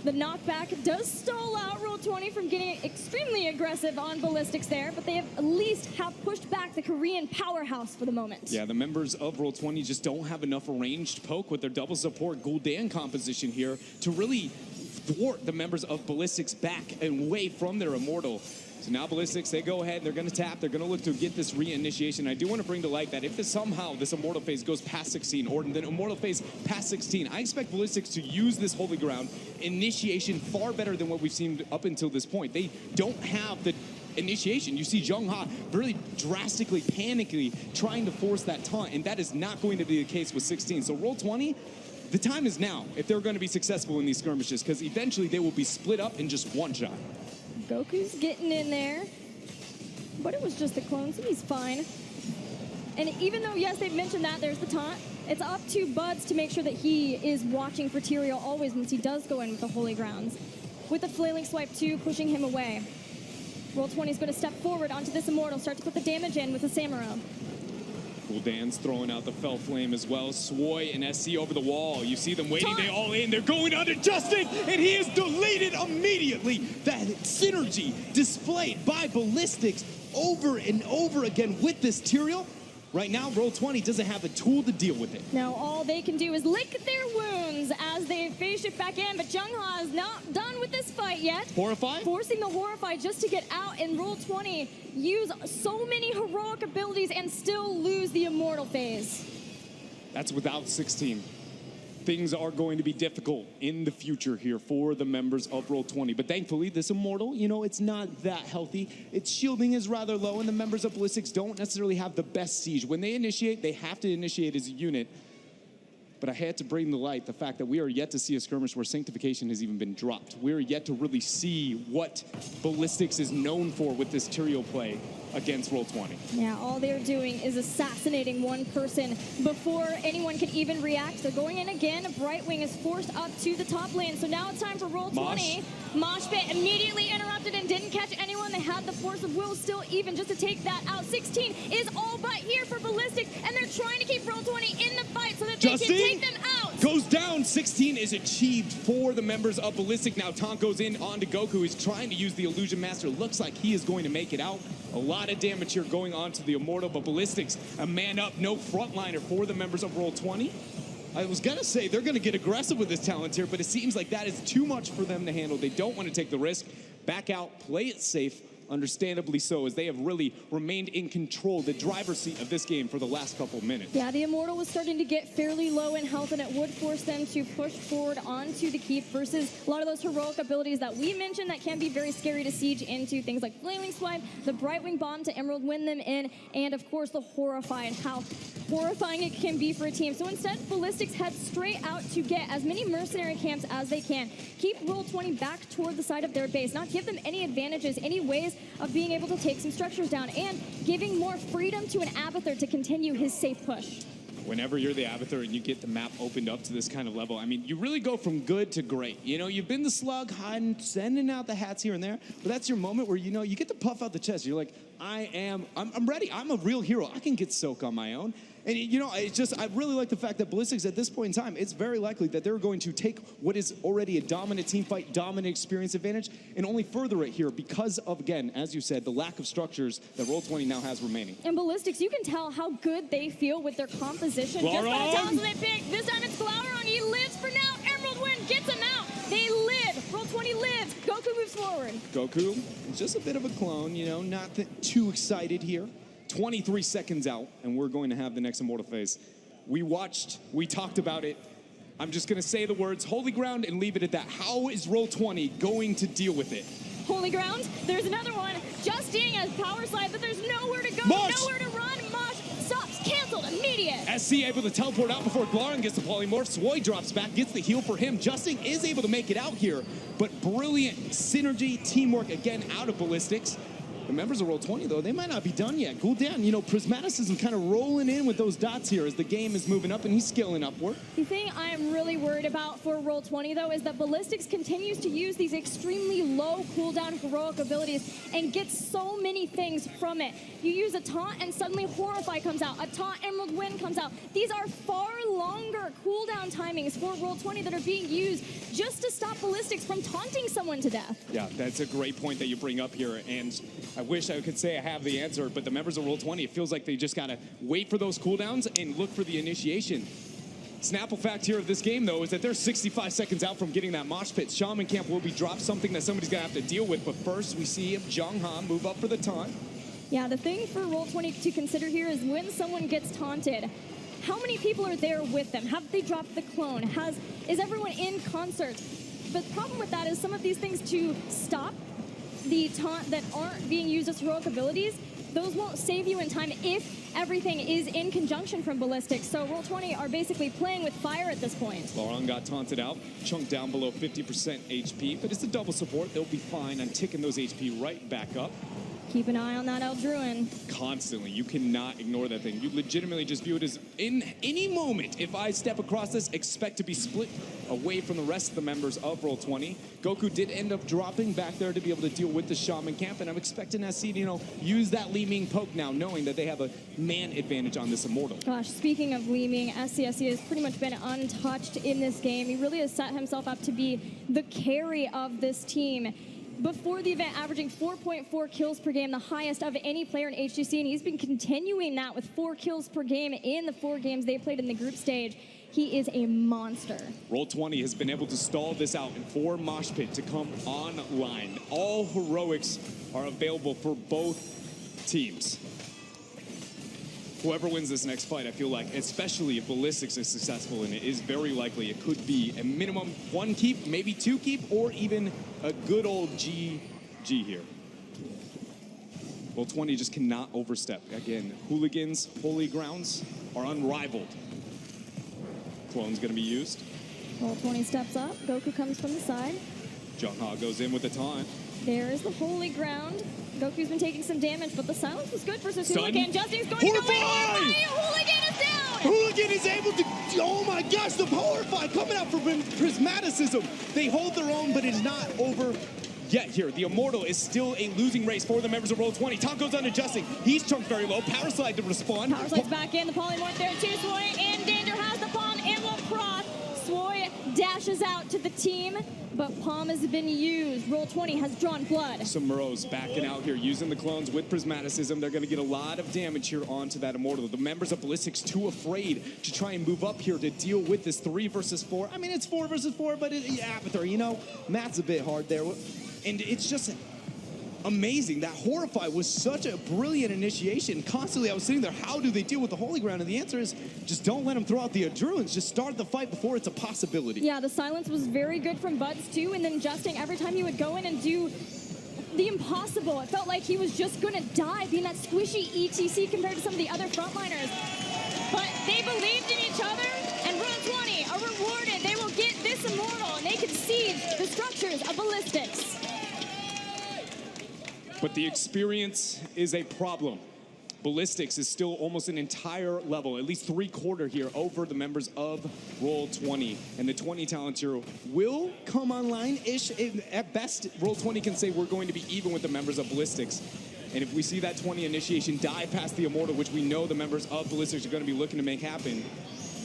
The knockback does stall out Roll20 from getting extremely aggressive on Ballistix there, but they at least have pushed back the Korean powerhouse for the moment. Yeah, the members of Roll20 just don't have enough ranged poke with their double support Gul'dan composition here to really thwart the members of Ballistix back and away from their Immortal. So now Ballistix, they go ahead, they're going to tap, they're going to look to get this re-initiation. I do want to bring to light that if somehow this Immortal phase goes past 16, or the Immortal phase past 16, I expect Ballistix to use this Holy Ground initiation far better than what we've seen up until this point. They don't have the initiation. You see Jungha really drastically, panically trying to force that taunt, and that is not going to be the case with 16. So Roll20, the time is now if they're going to be successful in these skirmishes, because eventually they will be split up in just one shot. Goku's getting in there, but it was just the clone, so he's fine. And even though, yes, they've mentioned that, there's the taunt, it's up to Buds to make sure that he is watching for Tyrael always once he does go in with the Holy Grounds. With the flailing swipe too, pushing him away. Roll20 is going to step forward onto this Immortal, start to put the damage in with the Samuro. Gul'dan's throwing out the Fel Flame as well. Swoy and SC over the wall. You see them waiting, they all in. They're going under Justin, and he is deleted immediately. That synergy displayed by Ballistix over and over again with this Tyrael. Right now, Roll20 doesn't have a tool to deal with it. Now all they can do is lick their wounds as they phase shift back in, but Jungha is not done with this fight yet. Horrify? Forcing the Horrify just to get out, and Roll20 use so many heroic abilities and still lose the Immortal phase. That's without 16. Things are going to be difficult in the future here for the members of Roll20. But thankfully, this Immortal, you know, it's not that healthy. Its shielding is rather low, and the members of Ballistix don't necessarily have the best siege. When they initiate, they have to initiate as a unit. But I had to bring to light the fact that we are yet to see a skirmish where Sanctification has even been dropped. We're yet to really see what Ballistix is known for with this Tyrael play against Roll20. Yeah, all they're doing is assassinating one person before anyone can even react. They're going in again. Brightwing is forced up to the top lane. So now it's time for Roll20. Mosh pit immediately interrupted and didn't catch anyone. They had the force of will still even just to take that out. 16 is all but here for Ballistix, and they're trying to keep Roll20 in the fight so that they can take them out. Goes down. 16 is achieved for the members of Ballistix. Now Taunt goes in onto Goku. He's trying to use the Illusion Master. Looks like he is going to make it out. A lot of damage here going on to the Immortal, but Ballistix, a man up, no frontliner for the members of Roll20. I was going to say they're going to get aggressive with this talent here, but it seems like that is too much for them to handle. They don't want to take the risk. Back out, play it safe. Understandably so, as they have really remained in control, the driver's seat of this game for the last couple of minutes. Yeah, the Immortal was starting to get fairly low in health, and it would force them to push forward onto the keep versus a lot of those heroic abilities that we mentioned that can be very scary to siege into. Things like Flailing Swipe, the Brightwing Bomb to Emerald win them in, and of course the Horrify and how horrifying it can be for a team. So instead, Ballistix head straight out to get as many mercenary camps as they can. Keep Roll20 back toward the side of their base, not give them any advantages, any ways of being able to take some structures down, and giving more freedom to an Abathur to continue his safe push. Whenever you're the Abathur and you get the map opened up to this kind of level, I mean, you really go from good to great. You know, you've been the slug, hiding, sending out the hats here and there, but that's your moment where, you know, you get to puff out the chest. You're like, I'm ready. I'm a real hero. I can get Soak on my own. And, you know, it's just, I really like the fact that Ballistix at this point in time, it's very likely that they're going to take what is already a dominant team fight, dominant experience advantage, and only further it here because of, again, as you said, the lack of structures that Roll20 now has remaining. And Ballistix, you can tell how good they feel with their composition just by the talents they pick. This time it's Glaurung. He lives for now. Emerald win gets him out. They live. Roll20 lives. Goku moves forward. Goku is just a bit of a clone, you know, not too excited here. 23 seconds out, and we're going to have the next Immortal phase. We watched, we talked about it I'm just going to say the words holy ground and leave it at that. How is Roll20 going to deal with it? Holy ground. There's another one. Justing as power slide, but there's nowhere to go, nowhere to run. Mosh stops, canceled, immediate. SC able to teleport out before Glaran gets the polymorph. Swoy drops back, gets the heal for him. Justing is able to make it out here, but brilliant synergy, teamwork again out of Ballistix. The members of Roll20, though, they might not be done yet. Gul'dan, you know, Prismaticism kind of rolling in with those dots here as the game is moving up and he's scaling upward. The thing I am really worried about for Roll20, though, is that Ballistix continues to use these extremely low cooldown heroic abilities and gets so many things from it. You use a taunt and suddenly Horrify comes out. A taunt, Emerald Wind comes out. These are far longer cooldown timings for Roll20 that are being used just to stop Ballistix from taunting someone to death. Yeah, that's a great point that you bring up here, and I wish I could say I have the answer, but the members of Roll20, it feels like they just gotta wait for those cooldowns and look for the initiation. Snapple fact here of this game, though, is that they're 65 seconds out from getting that mosh pit. Shaman Camp will be dropped, something that somebody's gonna have to deal with, but first we see Jongha move up for the taunt. Yeah, the thing for Roll20 to consider here is when someone gets taunted, how many people are there with them? Have they dropped the clone? Is everyone in concert? But the problem with that is some of these things to stop the taunt that aren't being used as heroic abilities, those won't save you in time if everything is in conjunction from Ballistix. So Roll20 are basically playing with fire at this point. Laurent got taunted out, chunked down below 50% HP, but it's a double support. They'll be fine on ticking those HP right back up. Keep an eye on that Eldruin. Constantly. You cannot ignore that thing. You legitimately just view it as, in any moment, if I step across this, expect to be split away from the rest of the members of Roll20. Goku did end up dropping back there to be able to deal with the Shaman Camp, and I'm expecting SC to, you know, use that Li Ming poke now, knowing that they have a man advantage on this Immortal. Gosh, speaking of Li Ming, SCSC has pretty much been untouched in this game. He really has set himself up to be the carry of this team. Before the event, averaging 4.4 kills per game, the highest of any player in HGC, and he's been continuing that with 4 kills per game in the 4 games they played in the group stage. He is a monster. Roll20 has been able to stall this out and for Mosh Pit to come online. All heroics are available for both teams. Whoever wins this next fight, I feel like, especially if Ballistix is successful in it, is very likely it could be a minimum 1 keep, maybe 2 keep, or even a good old GG here. Roll20 just cannot overstep. Again, Hooligans, Holy Grounds are unrivaled. Clone's gonna be used. Roll20 steps up, Goku comes from the side. Jongha goes in with the taunt. There's the Holy Ground. Goku's been taking some damage, but the silence was good for Hooligan. Justin's going Horrify! to go in. Hooligan is down! Hooligan is able to, oh my gosh, the Horrify coming out from Prismaticism. They hold their own, but it's not over yet here. The Immortal is still a losing race for the members of Roll20. Taunt goes on to Justin. He's chunked very low. Power Slide to respond. Power Slide's back in. The Polymorph there too. Swoy in danger, has the Palm and will cross. Swoy dashes out to the team, but Palm has been used. Roll20 has drawn blood. Samuro's backing out here, using the clones with Prismaticism. They're going to get a lot of damage here onto that Immortal. The members of Ballistix too afraid to try and move up here to deal with this 3 versus 4. I mean, it's 4 versus 4, but Avatar, you know, math's a bit hard there. And it's just amazing. That Horrify was such a brilliant initiation. Constantly, I was sitting there, how do they deal with the Holy Ground? And the answer is, just don't let them throw out the Adruins. Just start the fight before it's a possibility. Yeah, the silence was very good from Buds, too. And then Justin, every time he would go in and do the impossible, it felt like he was just going to die, being that squishy ETC compared to some of the other frontliners. But they believed in each other, and Roll20 are rewarded. They will get this Immortal, and they can siege the structures of Ballistix. But the experience is a problem. Ballistix is still almost an entire level, at least 3/4 here, over the members of Roll20. And the 20 talents here will come online-ish. At best, Roll20 can say we're going to be even with the members of Ballistix. And if we see that 20 initiation dive past the Immortal, which we know the members of Ballistix are going to be looking to make happen.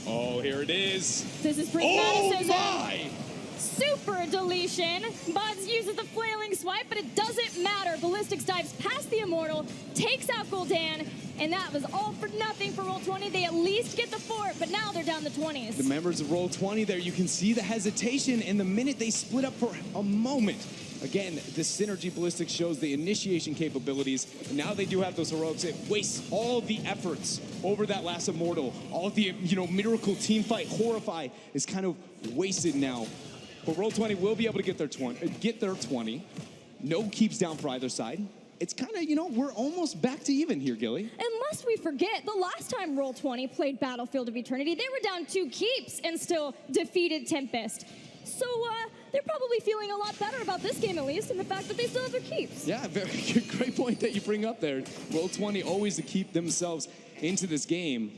Oh, here it is. This is Oh my! Super deletion. Buds uses the flailing swipe, but it doesn't matter. Ballistix dives past the Immortal, takes out Gul'dan, and that was all for nothing for Roll20. They at least get the fort, but now they're down the 20s. The members of Roll20 there, you can see the hesitation, and the minute they split up for a moment, Again, the synergy Ballistix shows, the initiation capabilities, and now they do have those heroics. It wastes all the efforts over that last Immortal. All the, miracle team fight, Horrify is kind of wasted now. But Roll20 will be able to get their 20. No keeps down for either side. It's kind of, we're almost back to even here, Gilly. Unless we forget, the last time Roll20 played Battlefield of Eternity, they were down 2 keeps and still defeated Tempest. So they're probably feeling a lot better about this game, at least, and the fact that they still have their keeps. Yeah, very good, great point that you bring up there. Roll20 always to keep themselves into this game.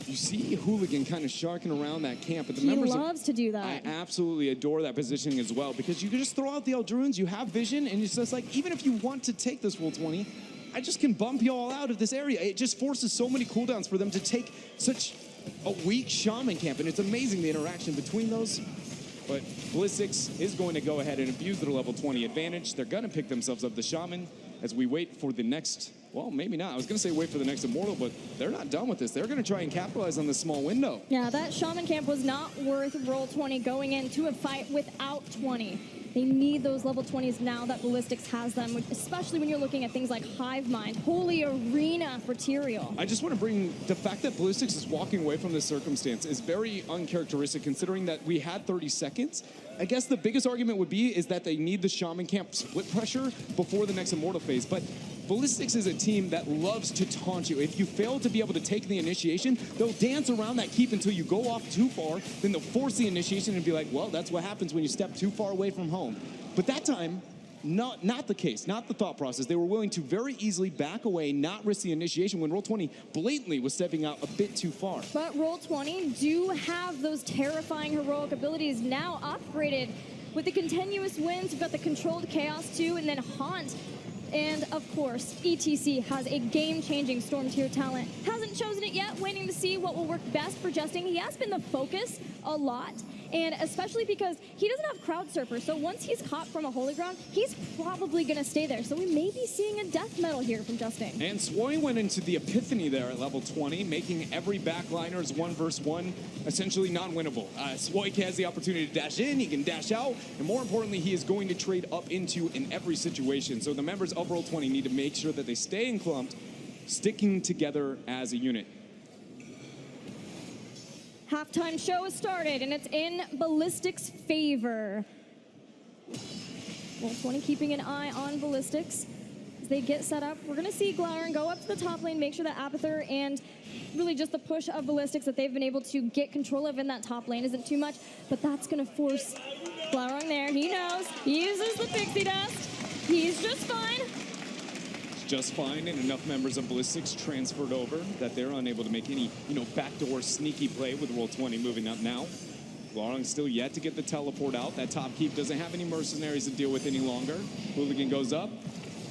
You see Hooligan kind of sharking around that camp, but the members loves to do that. I absolutely adore that positioning as well, because you can just throw out the Eldruins, you have vision, and it's just like, even if you want to take this Roll20, I just can bump you all out of this area. It just forces so many cooldowns for them to take such a weak Shaman camp, and it's amazing the interaction between those. But Ballistix is going to go ahead and abuse their level 20 advantage. They're going to pick themselves up the Shaman as we wait for the next, well, maybe not. I was going to say wait for the next Immortal, but they're not done with this. They're going to try and capitalize on this small window. Yeah, that Shaman camp was not worth Roll20 going into a fight without 20. They need those level 20s now that Ballistix has them, especially when you're looking at things like Hive Mind, Holy Arena for Tyrael. I just want to bring the fact that Ballistix is walking away from this circumstance is very uncharacteristic, considering that we had 30 seconds. I guess the biggest argument would be is that they need the Shaman camp split pressure before the next Immortal phase. But Ballistix is a team that loves to taunt you. If you fail to be able to take the initiation, they'll dance around that keep until you go off too far, then they'll force the initiation and be like, well, that's what happens when you step too far away from home. But that time, not the case, not the thought process. They were willing to very easily back away, not risk the initiation when Roll20 blatantly was stepping out a bit too far. But Roll20 do have those terrifying heroic abilities now upgraded with the continuous wins. You've got the controlled chaos too, and then Haunt. And of course, ETC has a game-changing Storm tier talent. Hasn't chosen it yet, waiting to see what will work best for Justin. He has been the focus a lot, and especially because he doesn't have Crowd Surfer, so once he's caught from a holy ground, he's probably going to stay there. So we may be seeing a death metal here from Justin. And Swoy went into the Epiphany there at level 20, making every backliner's 1v1 essentially non-winnable. Swoy has the opportunity to dash in, he can dash out, and more importantly, he is going to trade up into in every situation. So the members of Roll20 need to make sure that they stay enclumped, sticking together as a unit. Halftime show has started, and it's in Ballistix' favor. Roll20 keeping an eye on Ballistix as they get set up. We're going to see Glowering go up to the top lane, make sure that Apather and really just the push of Ballistix that they've been able to get control of in that top lane isn't too much, but that's going to force Glowering there. He knows. He uses the pixie dust. He's just fine. Just fine, and enough members of Ballistix transferred over that they're unable to make any, backdoor sneaky play with Roll20 moving up now. Glowering still yet to get the teleport out. That top keep doesn't have any mercenaries to deal with any longer. Hooligan goes up.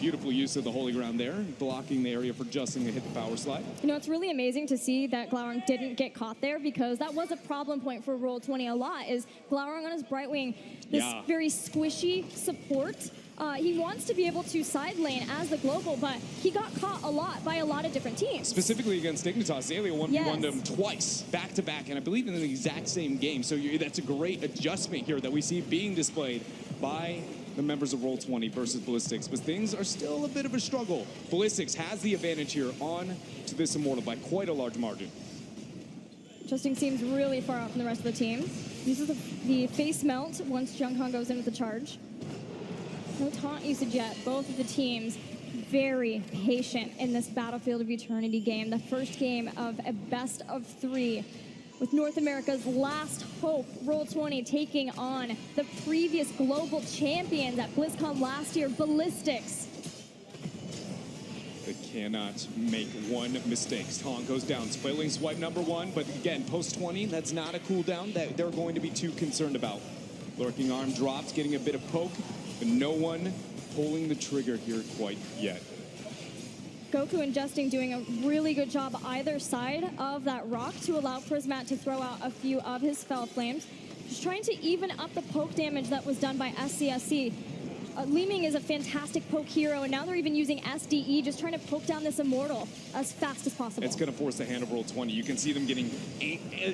Beautiful use of the holy ground there, blocking the area for Justin to hit the power slide. It's really amazing to see that Glowering didn't get caught there, because that was a problem point for Roll20 a lot, is Glowering on his Brightwing, this very squishy support. He wants to be able to side lane as the global, but he got caught a lot by a lot of different teams. Specifically against Dignitas, Zalea 1v1'd him twice, back-to-back, and I believe in the exact same game. So that's a great adjustment here that we see being displayed by the members of Roll20 versus Ballistix. But things are still a bit of a struggle. Ballistix has the advantage here on to this Immortal by quite a large margin. Justin seems really far out from the rest of the team. Uses the face melt once Junghan goes in with the charge. No taunt usage yet. Both of the teams very patient in this Battlefield of Eternity game. The first game of a best of 3 with North America's last hope, Roll20 taking on the previous global champions at Blizzcon last year, Ballistix. They cannot make one mistake. Taunt goes down. Spoiling swipe number 1, but again, post 20, that's not a cooldown that they're going to be too concerned about. Lurking arm drops, getting a bit of poke, but no one pulling the trigger here quite yet. Goku and Justin doing a really good job either side of that rock to allow Prismat to throw out a few of his Fell Flames. Just trying to even up the poke damage that was done by SCSC. Li-Ming is a fantastic poke hero, and now they're even using SDE, just trying to poke down this Immortal as fast as possible. It's going to force the hand of Roll20. You can see them getting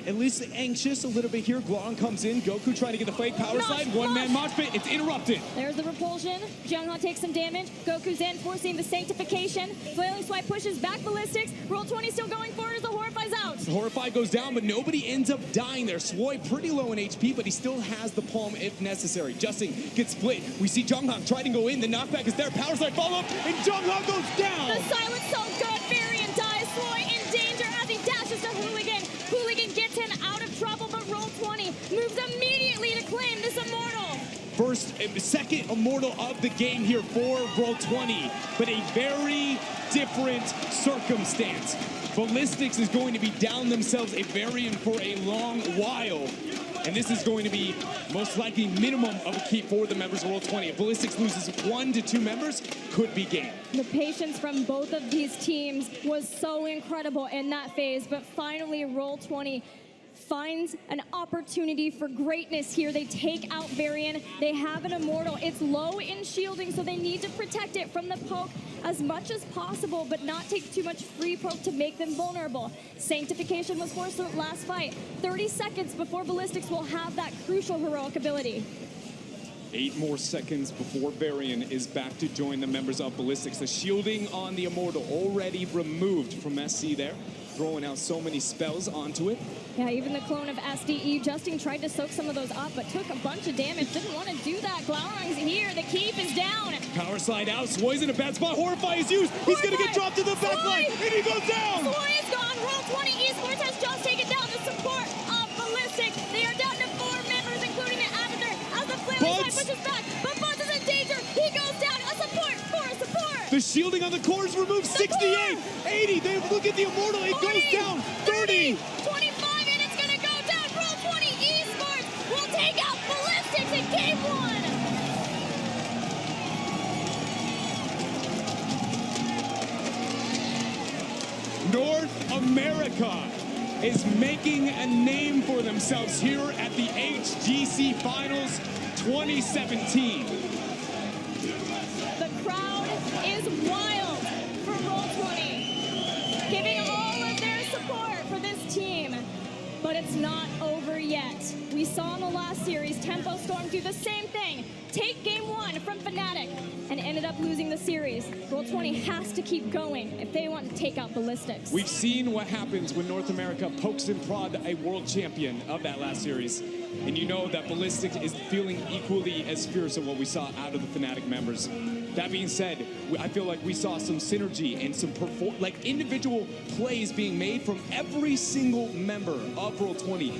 at least anxious a little bit here. Guan comes in. Goku trying to get the fake power slide. One-man mosh pit. It's interrupted. There's the repulsion. Jungha takes some damage. Goku's in, forcing the sanctification. Flailing Swipe pushes back Ballistix. Roll20 still going forward as the Horrify's out. Horrify goes down, but nobody ends up dying there. Swoi pretty low in HP, but he still has the palm if necessary. Justin gets split. We see Jungha trying to go in. The knockback is there. Power slide follow up, and Jungha goes down. The silence so good. Varian dies. Swoi in danger as he dashes to Hooligan. Hooligan gets him out of trouble, but Roll20 moves immediately to claim this Immortal. Second Immortal of the game here for Roll20, but a very different circumstance. Ballistix is going to be down themselves a Varian for a long while. And this is going to be most likely minimum of a keep for the members of Roll20. If Ballistix loses 1 to 2 members, could be game. The patience from both of these teams was so incredible in that phase, but finally Roll20 finds an opportunity for greatness here. They take out Varian. They have an Immortal. It's low in shielding, so they need to protect it from the poke as much as possible, but not take too much free poke to make them vulnerable. Sanctification was forced the last fight. 30 seconds before Ballistix will have that crucial heroic ability. 8 more seconds before Varian is back to join the members of Ballistix. The shielding on the Immortal already removed from SC there, throwing out so many spells onto it. Yeah, even the clone of SDE, Justin tried to soak some of those up, but took a bunch of damage. Didn't want to do that. Glaurung's here. The keep is down. Power slide out. Swoi's in a bad spot. Horrify is used. He's going to get dropped to the back line, and he goes down. Swoi is gone. Roll20 Esports has just taken down the support of Ballistix. They are down to 4 members, including the Avatar, as the flailing side pushes back. But Buzz is in danger. He goes down. A support for a support. The shielding on the core is removed. 68, 80. They look at the Immortal. It 40, goes down. 30. 25, and it's going to go down. Roll20 Esports will take out Ballistix in game 1. North America is making a name for themselves here at the HGC Finals 2017. The crowd is wild for Roll20, giving all of their support for this team. But it's not over yet. We saw in the last series, Tempo Storm do the same thing. Take game 1 from Fnatic and ended up losing the series. Roll20 has to keep going if they want to take out Ballistix. We've seen what happens when North America pokes and prod a world champion of that last series. And you know that Ballistix is feeling equally as fierce of what we saw out of the Fnatic members. That being said, I feel like we saw some synergy and some individual plays being made from every single member of Roll20.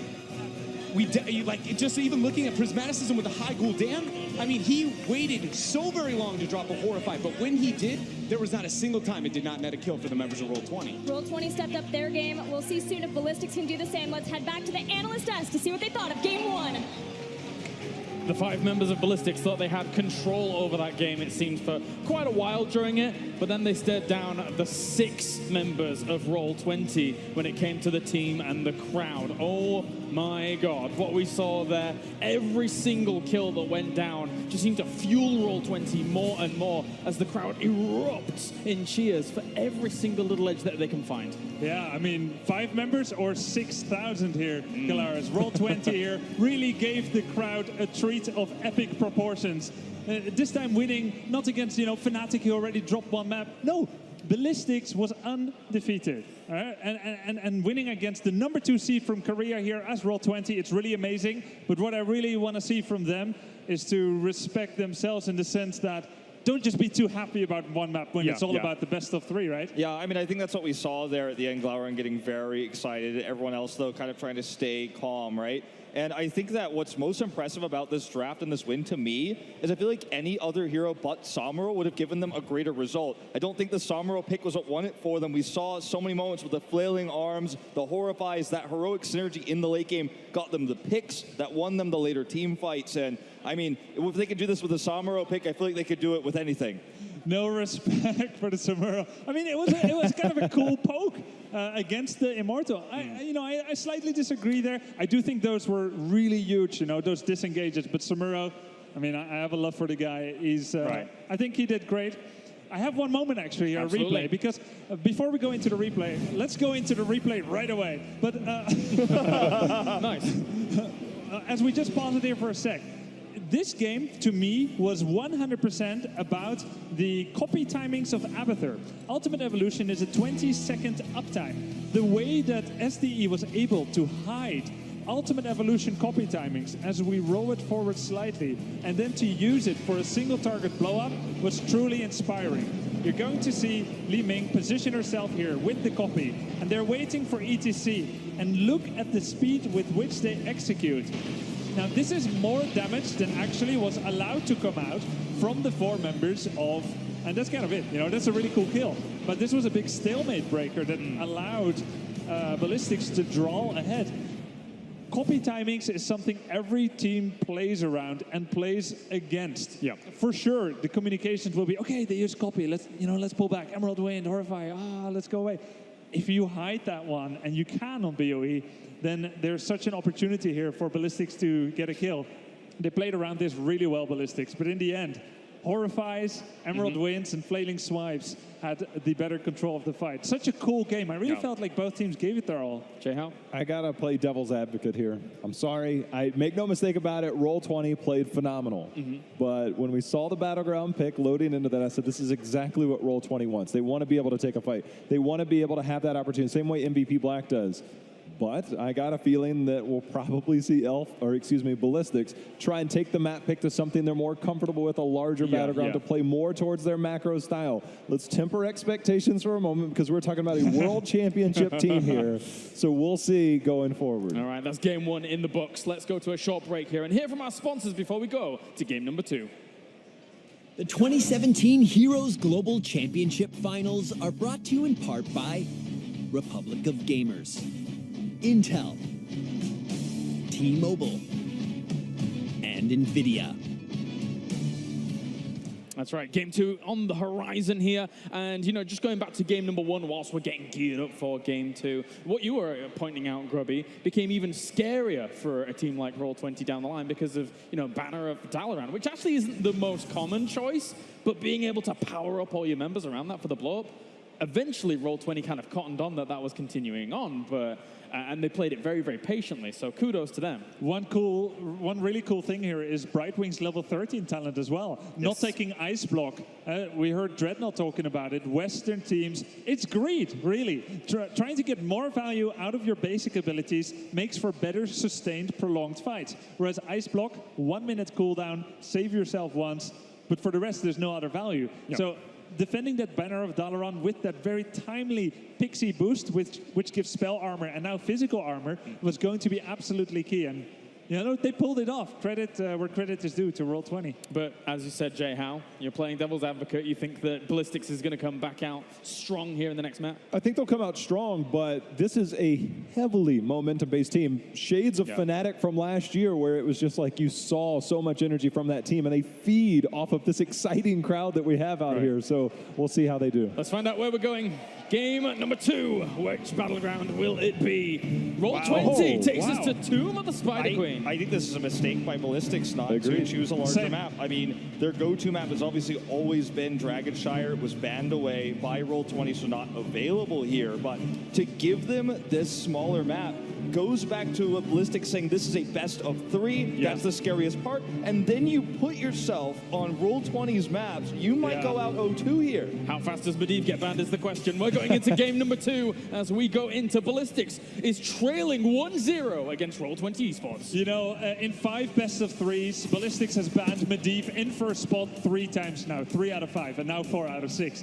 Just even looking at Prismaticism with a high Gul'dan, I mean, he waited so very long to drop a Horrify, but when he did, there was not a single time it did not net a kill for the members of Roll20. Roll20 stepped up their game. We'll see soon if Ballistix can do the same. Let's head back to the analyst desk to see what they thought of game 1. The 5 members of Ballistix thought they had control over that game, it seemed, for quite a while during it, but then they stared down the 6 members of Roll20 when it came to the team and the crowd. Oh my God, what we saw there, every single kill that went down just seemed to fuel Roll20 more and more as the crowd erupts in cheers for every single little edge that they can find. Yeah, I mean, 5 members or 6,000 here, Galaris. Roll20 here really gave the crowd a treat of epic proportions. This time winning not against, Fnatic, who already dropped 1 map. No, Ballistix was undefeated. And winning against the number 2 seed from Korea here as Roll20, it's really amazing. But what I really want to see from them is to respect themselves in the sense that don't just be too happy about 1 map when it's all about the best of 3, right? Yeah, I mean, I think that's what we saw there at the end. Glaurung getting very excited. Everyone else, though, kind of trying to stay calm, right? And I think that what's most impressive about this draft and this win to me is I feel like any other hero but Samuro would have given them a greater result. I don't think the Samuro pick was what won it for them. We saw so many moments with the flailing arms, the Horrifies, that heroic synergy in the late game got them the picks that won them the later team fights. And I mean, if they could do this with a Samuro pick, I feel like they could do it with anything. No respect for the Samuro. I mean, it was kind of a cool poke against the Immortal. I slightly disagree there. I do think those were really huge, those disengages. But Samuro, I mean, I have a love for the guy. He's, Right. I think he did great. I have one moment actually here, a Absolutely. replay, because before we go into the replay, let's go into the replay right away. But Nice. as we just pause it here for a sec, this game, to me, was 100% about the copy timings of Abathur. Ultimate Evolution is a 20-second uptime. The way that SDE was able to hide Ultimate Evolution copy timings as we roll it forward slightly and then to use it for a single target blow-up was truly inspiring. You're going to see Li Ming position herself here with the copy, and they're waiting for ETC. And look at the speed with which they execute. Now, this is more damage than actually was allowed to come out from the 4 members of, and that's kind of it, you know, that's a really cool kill. But this was a big stalemate breaker that allowed Ballistix to draw ahead. Copy timings is something every team plays around and plays against. Yeah. For sure, the communications will be, okay, they use copy, let's pull back, Emerald Wind, Horrify, let's go away. If you hide that one, and you can on BOE, then there's such an opportunity here for Ballistix to get a kill. They played around this really well, Ballistix, but in the end, Horrifies, Emerald Winds, and Flailing Swipes had the better control of the fight. Such a cool game. I really felt like both teams gave it their all. J-How? I gotta play devil's advocate here. I'm sorry. I make no mistake about it. Roll20 played phenomenal. But when we saw the battleground pick loading into that, I said, this is exactly what Roll20 wants. They want to be able to take a fight. They want to be able to have that opportunity, same way MVP Black does. But I got a feeling that we'll probably see Ballistix try and take the map pick to something they're more comfortable with, a larger battleground to play more towards their macro style. Let's temper expectations for a moment because we're talking about a world championship team here. So we'll see going forward. All right, that's game 1 in the books. Let's go to a short break here and hear from our sponsors before we go to game number 2. The 2017 Heroes Global Championship Finals are brought to you in part by Republic of Gamers, Intel, T-Mobile, and NVIDIA. That's right, game 2 on the horizon here. And, you know, just going back to game number 1 whilst we're getting geared up for game 2, what you were pointing out, Grubby, became even scarier for a team like Roll20 down the line because of, you know, Banner of Dalaran, which actually isn't the most common choice, but being able to power up all your members around that for the blow-up. Eventually, Roll20 kind of cottoned on that was continuing on, but and they played it very, very patiently, so kudos to them. One really cool thing here is Brightwing's level 13 talent as well. Not taking Ice Block. We heard Dreadnought talking about it. Western teams, it's greed, really. Trying to get more value out of your basic abilities makes for better sustained, prolonged fights. Whereas Ice Block, 1 minute cooldown, save yourself once, but for the rest, there's no other value. Yep. So defending that Banner of Dalaran with that very timely Pixie boost, which gives spell armor and now physical armor, was going to be absolutely key. And you know, they pulled it off. Credit where credit is due to Roll20. But as you said, J-How, you're playing devil's advocate. You think that Ballistix is going to come back out strong here in the next map? I think they'll come out strong, but this is a heavily momentum-based team. Shades of Fnatic from last year where it was just like you saw so much energy from that team, and they feed off of this exciting crowd that we have out here. So we'll see how they do. Let's find out where we're going. Game number 2. Which battleground will it be? Roll20 takes us to Tomb of the Spider Queen. I think this is a mistake by Ballistix not to choose a larger map. I mean, their go-to map has obviously always been Dragonshire. It was banned away by Roll20, so not available here. But to give them this smaller map goes back to what Ballistix saying this is a best of 3. That's the scariest part. And then you put yourself on Roll20's maps. You might go out 0-2 here. How fast does Medivh get banned is the question. We're going into game number 2 as we go into Ballistix is trailing 1-0 against Roll20 Esports. You know, in 5 best of 3s, Ballistix has banned Medivh in first spot 3 times now. 3 out of 5, and now 4 out of 6.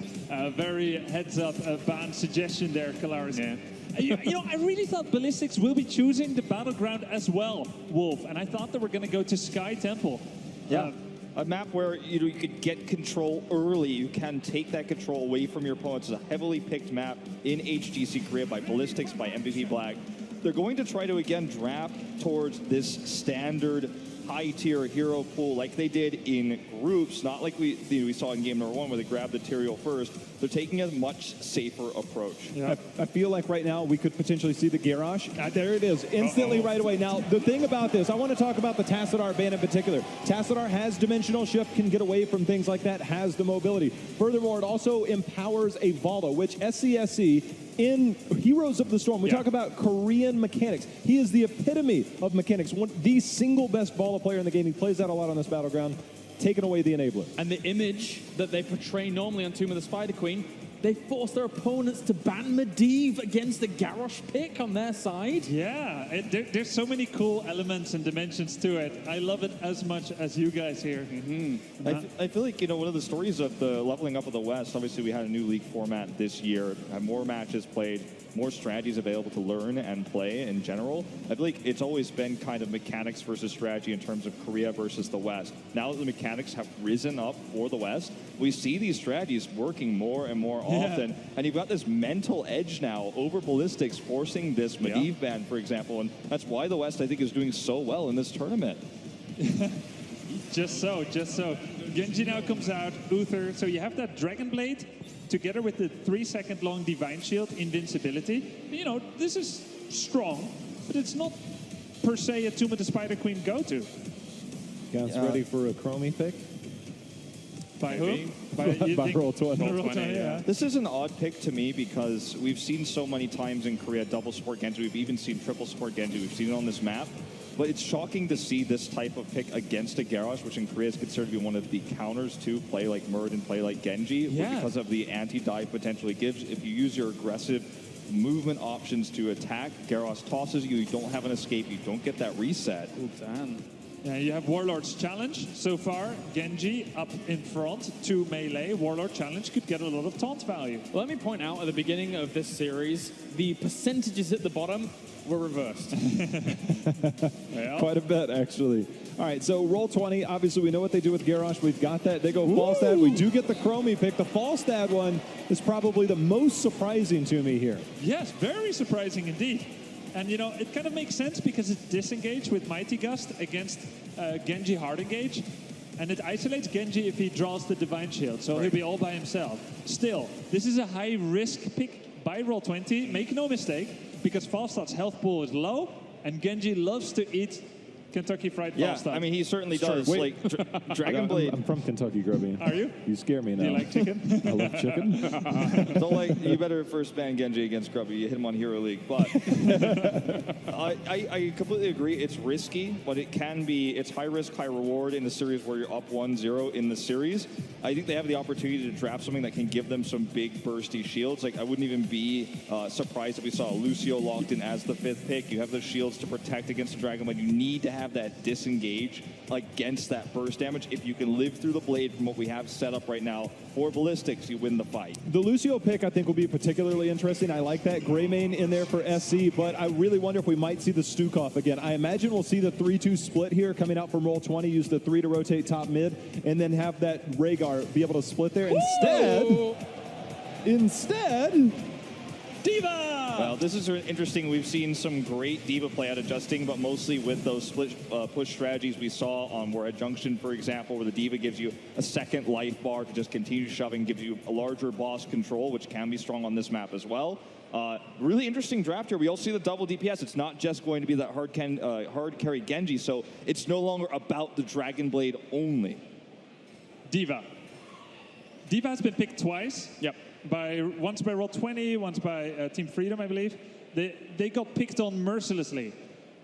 Very heads-up ban suggestion there, Kalaris. Yeah. You know, I really thought Ballistix will be choosing the battleground as well, Wolf, and I thought they were going to go to Sky Temple. Yeah. A map where you could get control early. You can take that control away from your opponents. It's a heavily picked map in HGC Korea by Ballistix, by MVP Black. They're going to try to, again, draft towards this standard high-tier hero pool like they did in groups, not like we saw in game number 1 where they grabbed the Tyrael first. They're taking a much safer approach. Yeah. I feel like right now we could potentially see the Garrosh. There it is, instantly right away. Now, the thing about this, I want to talk about the Tassadar ban in particular. Tassadar has dimensional shift, can get away from things like that, has the mobility. Furthermore, it also empowers a Valo, which SCSC in Heroes of the Storm, we talk about Korean mechanics. He is the epitome of mechanics, the single best Valo player in the game. He plays that a lot on this battleground, taking away the enabler. And the image that they portray normally on Tomb of the Spider Queen, they force their opponents to ban Medivh against the Garrosh pick on their side. Yeah, there's so many cool elements and dimensions to it. I love it as much as you guys here. I feel like, one of the stories of the leveling up of the West, obviously we had a new league format this year, had more matches played, more strategies available to learn and play in general. I feel like it's always been kind of mechanics versus strategy in terms of Korea versus the West. Now that the mechanics have risen up for the West, we see these strategies working more and more often. And you've got this mental edge now over Ballistix, forcing this Medivh ban, for example. And that's why the West, I think, is doing so well in this tournament. Just so. Genji now comes out, Uther. So you have that Dragon Blade together with the 3-second long Divine Shield invincibility. This is strong, but it's not per se a Tomb of the Spider Queen go-to. Guys ready for a Chromie pick? By who? By Roll20. Roll20, yeah. This is an odd pick to me because we've seen so many times in Korea double support Genji. We've even seen triple support Genji. We've seen it on this map. But it's shocking to see this type of pick against a Garrosh, which in Korea is considered to be one of the counters to play like Murd and play like Genji, because of the anti-dive potential it gives. If you use your aggressive movement options to attack, Garrosh tosses you, you don't have an escape, you don't get that reset. Ooh, damn. Yeah, you have Warlord's Challenge. So far, Genji up in front, 2 melee. Warlord Challenge could get a lot of taunt value. Well, let me point out at the beginning of this series, the percentages at the bottom were reversed. Quite a bit, actually. All right, so Roll20, obviously we know what they do with Garrosh. We've got that. They go Falstad. We do get the Chromie pick. The Falstad one is probably the most surprising to me here. Yes, very surprising indeed. And, it kind of makes sense because it's disengaged with Mighty Gust against Genji hard engage. And it isolates Genji if he draws the Divine Shield. So he'll be all by himself. Still, this is a high-risk pick by Roll20. Make no mistake, because Falstad's health pool is low, and Genji loves to eat Kentucky Fried Falstad. I mean, he certainly does. Wait. Like, Dragon Blade. I'm from Kentucky, Grubby. Are you? You scare me now. Do you like chicken? I love chicken. You better first ban Genji against Grubby. You hit him on Hero League. But I completely agree. It's risky, but it's high risk, high reward in the series where you're up 1-0 in the series. I think they have the opportunity to draft something that can give them some big bursty shields. Like, I wouldn't even be surprised if we saw Lucio locked in as the 5th pick. You have the shields to protect against the Dragon Blade. You need to have that disengage against that burst damage. If you can live through the blade from what we have set up right now for Ballistix, you win the fight. The Lucio pick, I think, will be particularly interesting. I like that Greymane in there for SC, but I really wonder if we might see the Stukov again. I imagine we'll see the 3-2 split here coming out from Roll20, use the 3 to rotate top mid, and then have that Rhaegar be able to split there. Instead, D.Va! Well, this is interesting. We've seen some great D.Va play out adjusting, but mostly with those split push strategies we saw on Warhead Junction, for example, where the D.Va gives you a second life bar to just continue shoving, gives you a larger boss control, which can be strong on this map as well. Really interesting draft here. We all see the double DPS. It's not just going to be that hard carry Genji, so it's no longer about the Dragon Blade only. D.Va. D.Va has been picked twice. Yep. Once by Roll20, once by Team Freedom, I believe. They got picked on mercilessly.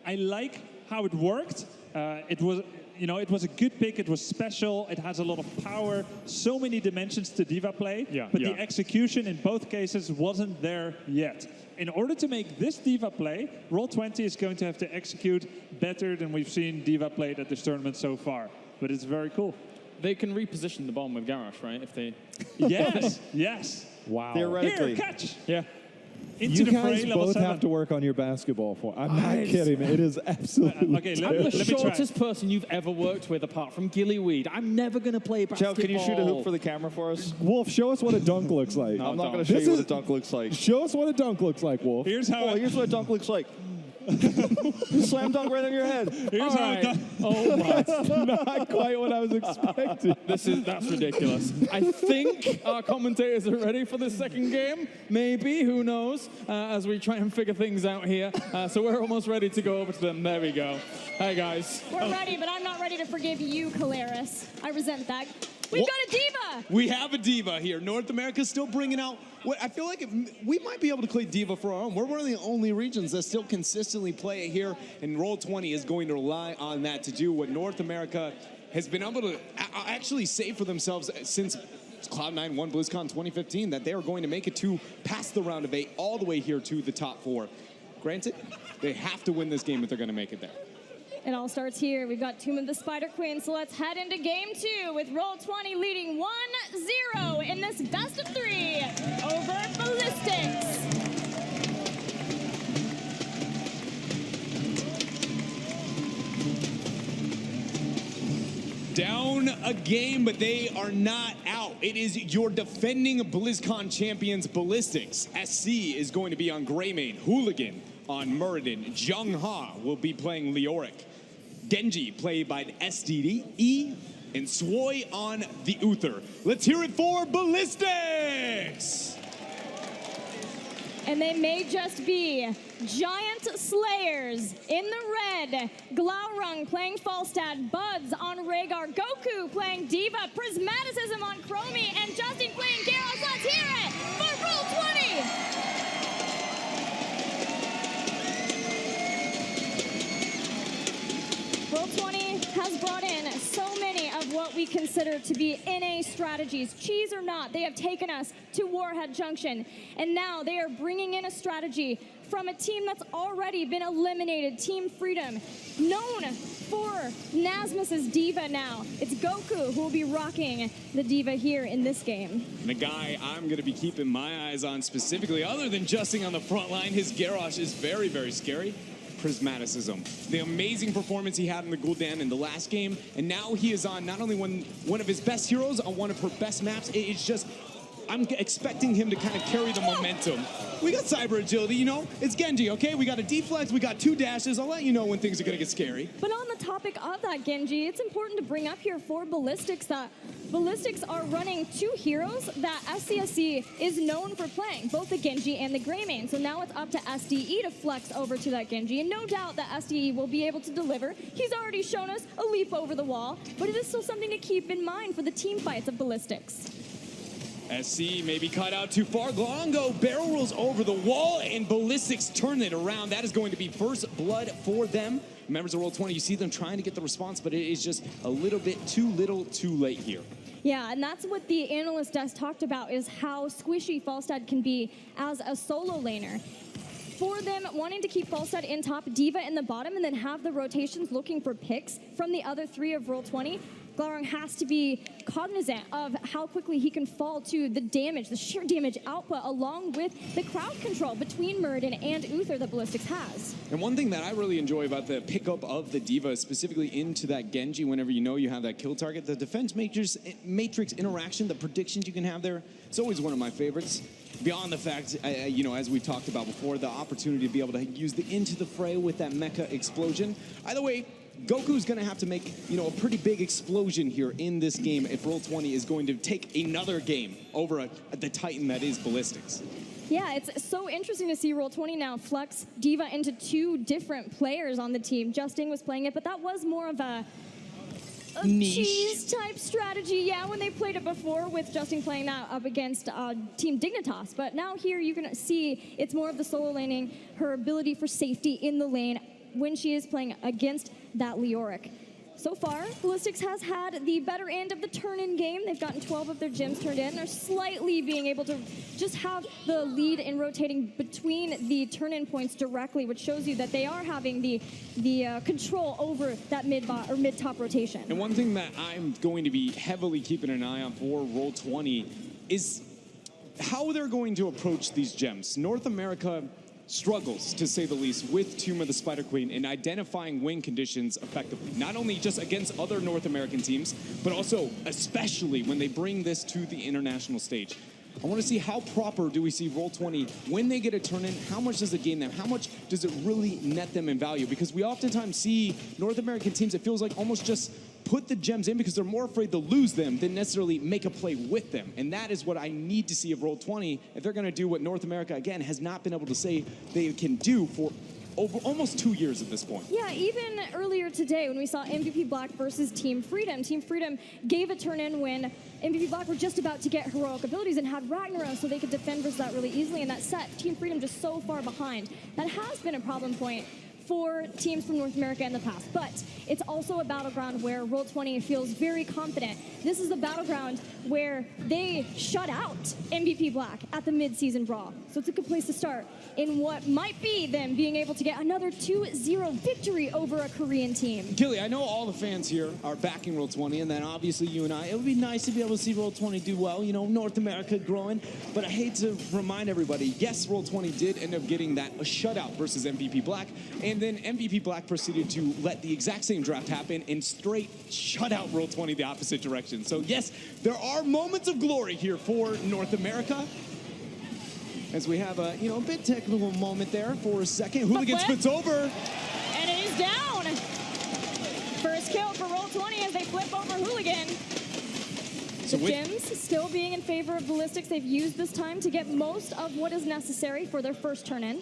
I like how it worked. It was a good pick. It was special. It has a lot of power. So many dimensions to D.Va play. But the execution in both cases wasn't there yet. In order to make this D.Va play, Roll20 is going to have to execute better than we've seen D.Va played at this tournament so far. But it's very cool. They can reposition the bomb with Garrosh, right? If they. Yes. Wow. Theoretically. Here, catch. Yeah. Into You the guys fray, level both 7. have to work on your basketball form. I'm not kidding. It is absolutely Okay, I'm the let me try. shortest person you've ever worked with apart from Gillyweed. I'm never going to play basketball. Joe, can you shoot a hoop for the camera for us? Wolf, show us what a dunk looks like. I'm not going to show you what a dunk looks like. Show us what a dunk looks like, Wolf. Here's how. Here's what a dunk looks like. Slam dunk right on your head. All right. Oh my. Not quite what I was expecting. That's ridiculous. I think our commentators are ready for the second game. Maybe, who knows, as we try and figure things out here. So we're almost ready to go over to them. There we go. Hey, guys. We're ready, but I'm not ready to forgive you, Caleris. I resent that. We've got a diva. We have a diva here. North America's still bringing out what I feel like we might be able to play diva for our own. We're one of the only regions that still consistently play it here, and Roll20 is going to rely on that to do what North America has been able to actually say for themselves since Cloud9 won BlizzCon 2015, that they are going to make it to past the round of 8 all the way here to the top 4. Granted, they have to win this game if they're going to make it there. It all starts here. We've got Tomb of the Spider Queen, so let's head into game 2 with Roll20 leading 1-0 in this best of 3 over Ballistix. Down a game, but they are not out. It is your defending BlizzCon champions, Ballistix. SC is going to be on Greymane. Hooligan on Muradin. Jung-Ha will be playing Leoric. Genji played by SDE. And Swoi on the Uther. Let's hear it for Ballistix! And they may just be Giant Slayers in the red. Glaurung playing Falstad. Buds on Rhaegar. Goku playing Diva. Prismaticism on Chromie. And Justin playing Garros. Let's hear it for Roll20! Roll20 has brought in so many of what we consider to be NA strategies. Cheese or not, they have taken us to Warhead Junction. And now they are bringing in a strategy from a team that's already been eliminated, Team Freedom, known for Nasmus's Diva now. It's Goku who will be rocking the Diva here in this game. And the guy I'm going to be keeping my eyes on specifically, other than Justing on the front line, his Garrosh is very, very scary. Prismaticism. The amazing performance he had in the Gul'dan in the last game, and now he is on not only one of his best heroes on one of her best maps. It's just, I'm expecting him to kind of carry the momentum. We got cyber agility, you know? It's Genji, okay? We got a deflex, we got 2 dashes. I'll let you know when things are gonna get scary. But on the topic of that Genji, it's important to bring up here for Ballistix that Ballistix are running 2 heroes that SCSC is known for playing, both the Genji and the Greymane. So now it's up to SDE to flex over to that Genji, and no doubt that SDE will be able to deliver. He's already shown us a leap over the wall, but it is still something to keep in mind for the team fights of Ballistix. SC maybe cut out too far. Longo barrel rolls over the wall, and Ballistix turn it around. That is going to be first blood for them. Members of Roll20, you see them trying to get the response, but it is just a little bit too little too late here. Yeah, and that's what the analyst desk talked about, is how squishy Falstad can be as a solo laner. For them wanting to keep Falstad in top, Diva in the bottom, and then have the rotations looking for picks from the other 3 of Roll20, Glaurung has to be cognizant of how quickly he can fall to the damage, the sheer damage output, along with the crowd control between Muradin and Uther that Ballistix has. And one thing that I really enjoy about the pickup of the Diva, specifically into that Genji, whenever you know you have that kill target, the defense matrix interaction, the predictions you can have there, it's always one of my favorites. Beyond the fact, you know, as we've talked about before, the opportunity to be able to use the into the fray with that mecha explosion. Either way, Goku's going to have to make, you know, a pretty big explosion here in this game if Roll20 is going to take another game over the Titan that is Ballistix. Yeah, it's so interesting to see Roll20 now flex Diva into 2 different players on the team. Justing was playing it, but that was more of a cheese type strategy, yeah, when they played it before, with Justin playing that up against Team Dignitas. But now here you can see it's more of the solo laning, her ability for safety in the lane when she is playing against that Leoric. So far, Ballistix has had the better end of the turn-in game. They've gotten 12 of their gems turned in. They're slightly being able to just have the lead in rotating between the turn-in points directly, which shows you that they are having the control over that mid-top rotation. And one thing that I'm going to be heavily keeping an eye on for Roll20 is how they're going to approach these gems. North America struggles, to say the least, with Tomb of the Spider Queen in identifying win conditions effectively. Not only just against other North American teams, but also especially when they bring this to the international stage. I want to see how proper do we see Roll20 when they get a turn in, how much does it gain them, how much does it really net them in value? Because we oftentimes see North American teams, it feels like almost just put the gems in because they're more afraid to lose them than necessarily make a play with them. And that is what I need to see of Roll20 if they're going to do what North America, again, has not been able to say they can do for over almost 2 years at this point. Yeah, even earlier today when we saw MVP Black versus Team Freedom, Team Freedom gave a turn in when MVP Black were just about to get heroic abilities and had Ragnarok so they could defend versus that really easily, and that set Team Freedom just so far behind. That has been a problem point for teams from North America in the past, but it's also a battleground where Roll20 feels very confident. This is the battleground where they shut out MVP Black at the mid-season brawl, so it's a good place to start in what might be them being able to get another 2-0 victory over a Korean team. Gilly, I know all the fans here are backing Roll20, and then obviously you and I, it would be nice to be able to see Roll20 do well, you know, North America growing, but I hate to remind everybody, yes, Roll20 did end up getting that a shutout versus MVP Black, and then MVP Black proceeded to let the exact same draft happen and straight shut out Roll20 the opposite direction. So yes, there are moments of glory here for North America. As we have a, a bit technical moment there for a second. Hooligan splits over. And it is down. First kill for Roll20 as they flip over Hooligan. So the gems still being in favor of Ballistix. They've used this time to get most of what is necessary for their first turn in.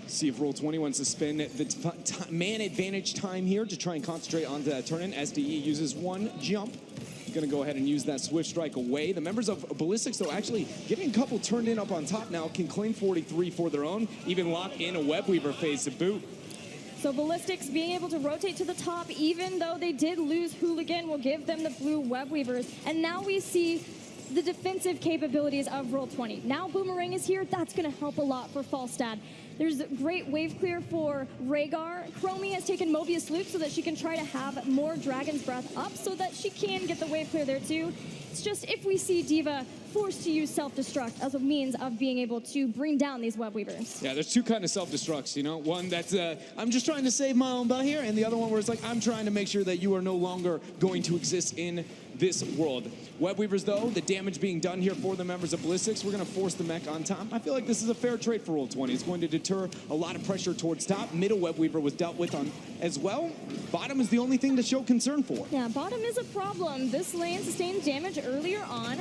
See if Roll20 wants to spend the man advantage time here to try and concentrate on the turn in. SDE uses one jump. Going to go ahead and use that Swift Strike away. The members of Ballistix, though, actually getting a couple turned in up on top now, can claim 43 for their own, even lock in a Webweaver phase to boot. So Ballistix being able to rotate to the top, even though they did lose Hooligan, will give them the blue Webweavers. And now we see the defensive capabilities of Roll20. Now Boomerang is here, that's going to help a lot for Falstad. There's a great wave clear for Rhaegar. Chromie has taken Mobius Loop so that she can try to have more Dragon's Breath up so that she can get the wave clear there too. It's just if we see D.Va forced to use self-destruct as a means of being able to bring down these web weavers. Yeah, there's two kind of self-destructs, one that's, I'm just trying to save my own butt here, and the other one where it's like, I'm trying to make sure that you are no longer going to exist in this world. Web Weavers, though, the damage being done here for the members of Ballistix, we're going to force the mech on top. I feel like this is a fair trade for Roll20. It's going to deter a lot of pressure towards top. Middle Web Weaver was dealt with on as well. Bottom is the only thing to show concern for. Yeah, bottom is a problem. This lane sustained damage earlier on.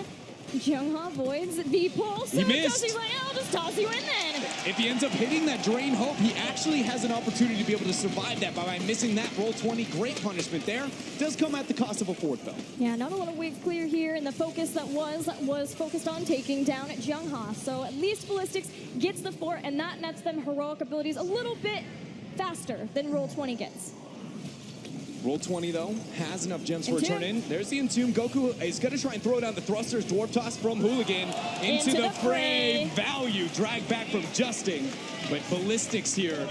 Jungha avoids the pulse. He missed. He's like, I'll just toss you in then. If he ends up hitting that Drain Hope, he actually has an opportunity to be able to survive that by missing that Roll20. Great punishment there. Does come at the cost of a fourth, though. Yeah, not a lot of wave clear here, and the focus that was focused on taking down Jungha. So at least Ballistix gets the fort, and that nets them heroic abilities a little bit faster than Roll20 gets. Roll20, though, has enough gems for a turn in. There's the Entomb. Goku is going to try and throw down the thrusters. Dwarf toss from Hooligan into the fray. Value dragged back from Justing. But Ballistix here.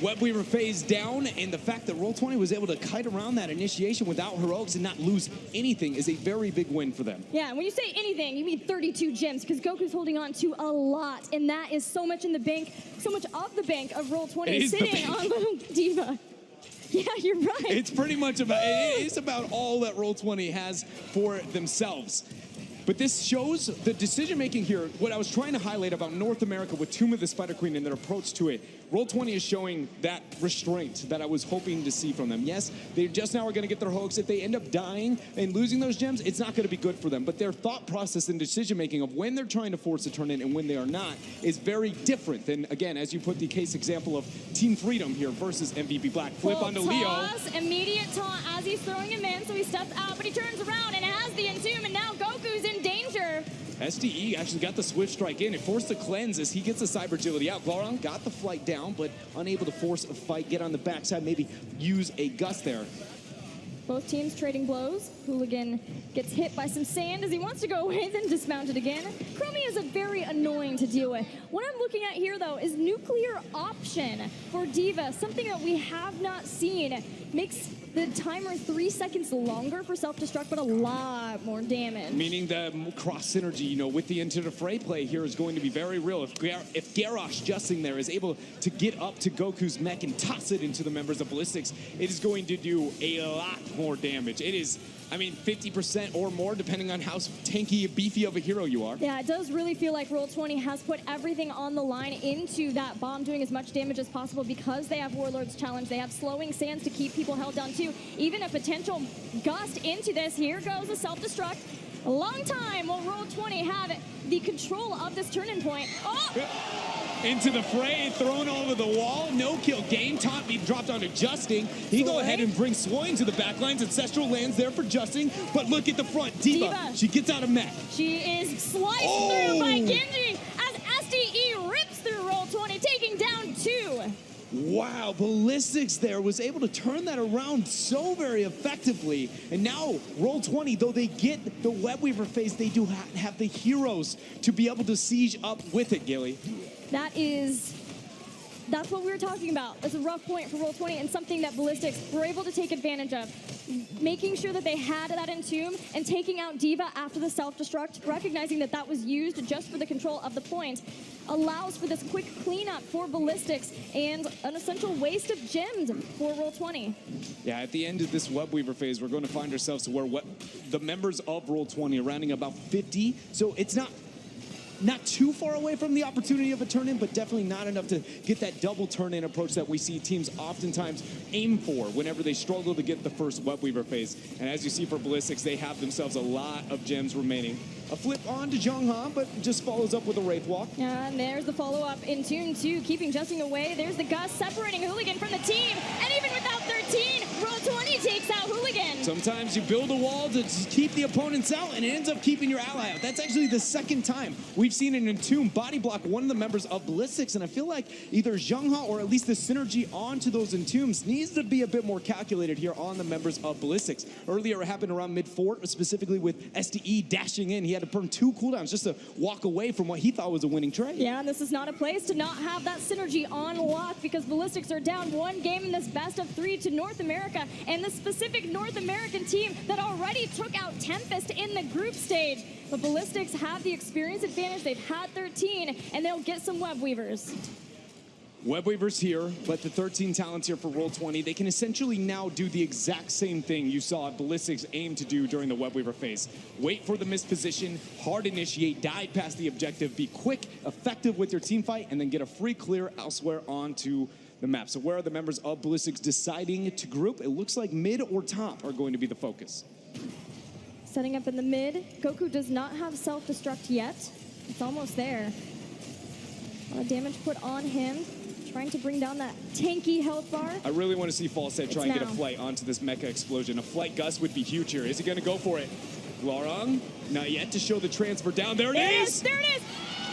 Web Weaver phase down, and the fact that Roll20 was able to kite around that initiation without heroics and not lose anything is a very big win for them. Yeah, and when you say anything, you mean 32 gems, because Goku's holding on to a lot, and that is so much in the bank, so much of the bank of Roll20 sitting on little D.Va. Yeah, you're right. It's pretty much about, it's about all that Roll20 has for themselves. But this shows the decision-making here. What I was trying to highlight about North America with Tomb of the Spider Queen and their approach to it, Roll20 is showing that restraint that I was hoping to see from them. Yes, they just now are going to get their hoax. If they end up dying and losing those gems, it's not going to be good for them. But their thought process and decision-making of when they're trying to force a turn in and when they are not is very different than, again, as you put the case example of Team Freedom here versus MVP Black. Flip onto Leo. Immediate taunt as he's throwing him in, so he steps out, but he turns around and has the Entomb, and now Goku's in danger. SDE actually got the Swift Strike in. It forced the cleanse as he gets the Cyber Agility out. Gloron got the flight down, but unable to force a fight, get on the backside, maybe use a gust there. Both teams trading blows. Hooligan gets hit by some sand as he wants to go away, then dismounted again. Chromie is a very annoying to deal with. What I'm looking at here, though, is nuclear option for D.Va, something that we have not seen. Makes the timer 3 seconds longer for self-destruct, but a lot more damage. Meaning the cross synergy, with the Into the Fray play here is going to be very real. If Garrosh Justing there is able to get up to Goku's mech and toss it into the members of Ballistix, it is going to do a lot more damage. It is I mean, 50% or more, depending on how tanky, beefy of a hero you are. Yeah, it does really feel like Roll20 has put everything on the line into that bomb, doing as much damage as possible because they have Warlord's Challenge. They have slowing sands to keep people held down too. Even a potential gust into this. Here goes a self-destruct. A long time will Roll20 have the control of this turning point. Oh! Into the fray, thrown over the wall, no kill. Game top, he dropped onto Justing. He go ahead and brings Sloy into the backlines. Ancestral lands there for Justing, but look at the front. Diva. She gets out of mech. She is sliced through by Genji as SDE rips through Roll20, taking down 2. Wow, Ballistix there was able to turn that around so very effectively. And now, Roll20, though they get the Webweaver phase, they do have the heroes to be able to siege up with it, Gilly. That's what we were talking about. That's a rough point for Roll20 and something that Ballistix were able to take advantage of. Making sure that they had that Entomb and taking out Diva after the self-destruct, recognizing that that was used just for the control of the point, allows for this quick cleanup for Ballistix and an essential waste of gems for Roll20. Yeah, at the end of this Webweaver phase, we're going to find ourselves to where the members of Roll20 are rounding about 50, so it's not too far away from the opportunity of a turn-in, but definitely not enough to get that double turn-in approach that we see teams oftentimes aim for whenever they struggle to get the first Webweaver phase. And as you see for Ballistix, they have themselves a lot of gems remaining. A flip on to Jongha, but just follows up with a Wraith Walk. Yeah, and there's the follow-up in Tune 2, keeping Justing away. There's the Gust separating Hooligan from the team, and even without 13, Roll20 takes out Hooligan. Sometimes you build a wall to keep the opponents out, and it ends up keeping your ally out. That's actually the second time we've seen an Entomb body block one of the members of Ballistix, and I feel like either Jongha or at least the synergy onto those Entombs needs to be a bit more calculated here on the members of Ballistix. Earlier, it happened around mid-fort, specifically with SDE dashing in. He had to burn 2 cooldowns just to walk away from what he thought was a winning trade. Yeah, and this is not a place to not have that synergy on lock because Ballistix are down 1 game in this best of 3 to North America, and the specific North American team that already took out Tempest in the group stage. But Ballistix have the experience advantage. They've had 13, and they'll get some Webweavers. Webweavers here, but the 13 talents here for Roll20, they can essentially now do the exact same thing you saw Ballistix aim to do during the Webweaver phase. Wait for the missed position, hard initiate, dive past the objective, be quick, effective with your team fight, and then get a free clear elsewhere onto the map. So where are the members of Ballistix deciding to group? It looks like mid or top are going to be the focus. Setting up in the mid. Goku does not have self-destruct yet. It's almost there. A lot of damage put on him. Trying to bring down that tanky health bar. I really want to see Falstad try and get a flight onto this mecha explosion. A flight gust would be huge here. Is he going to go for it? Larong, not yet to show the transfer down. There it is! There it is!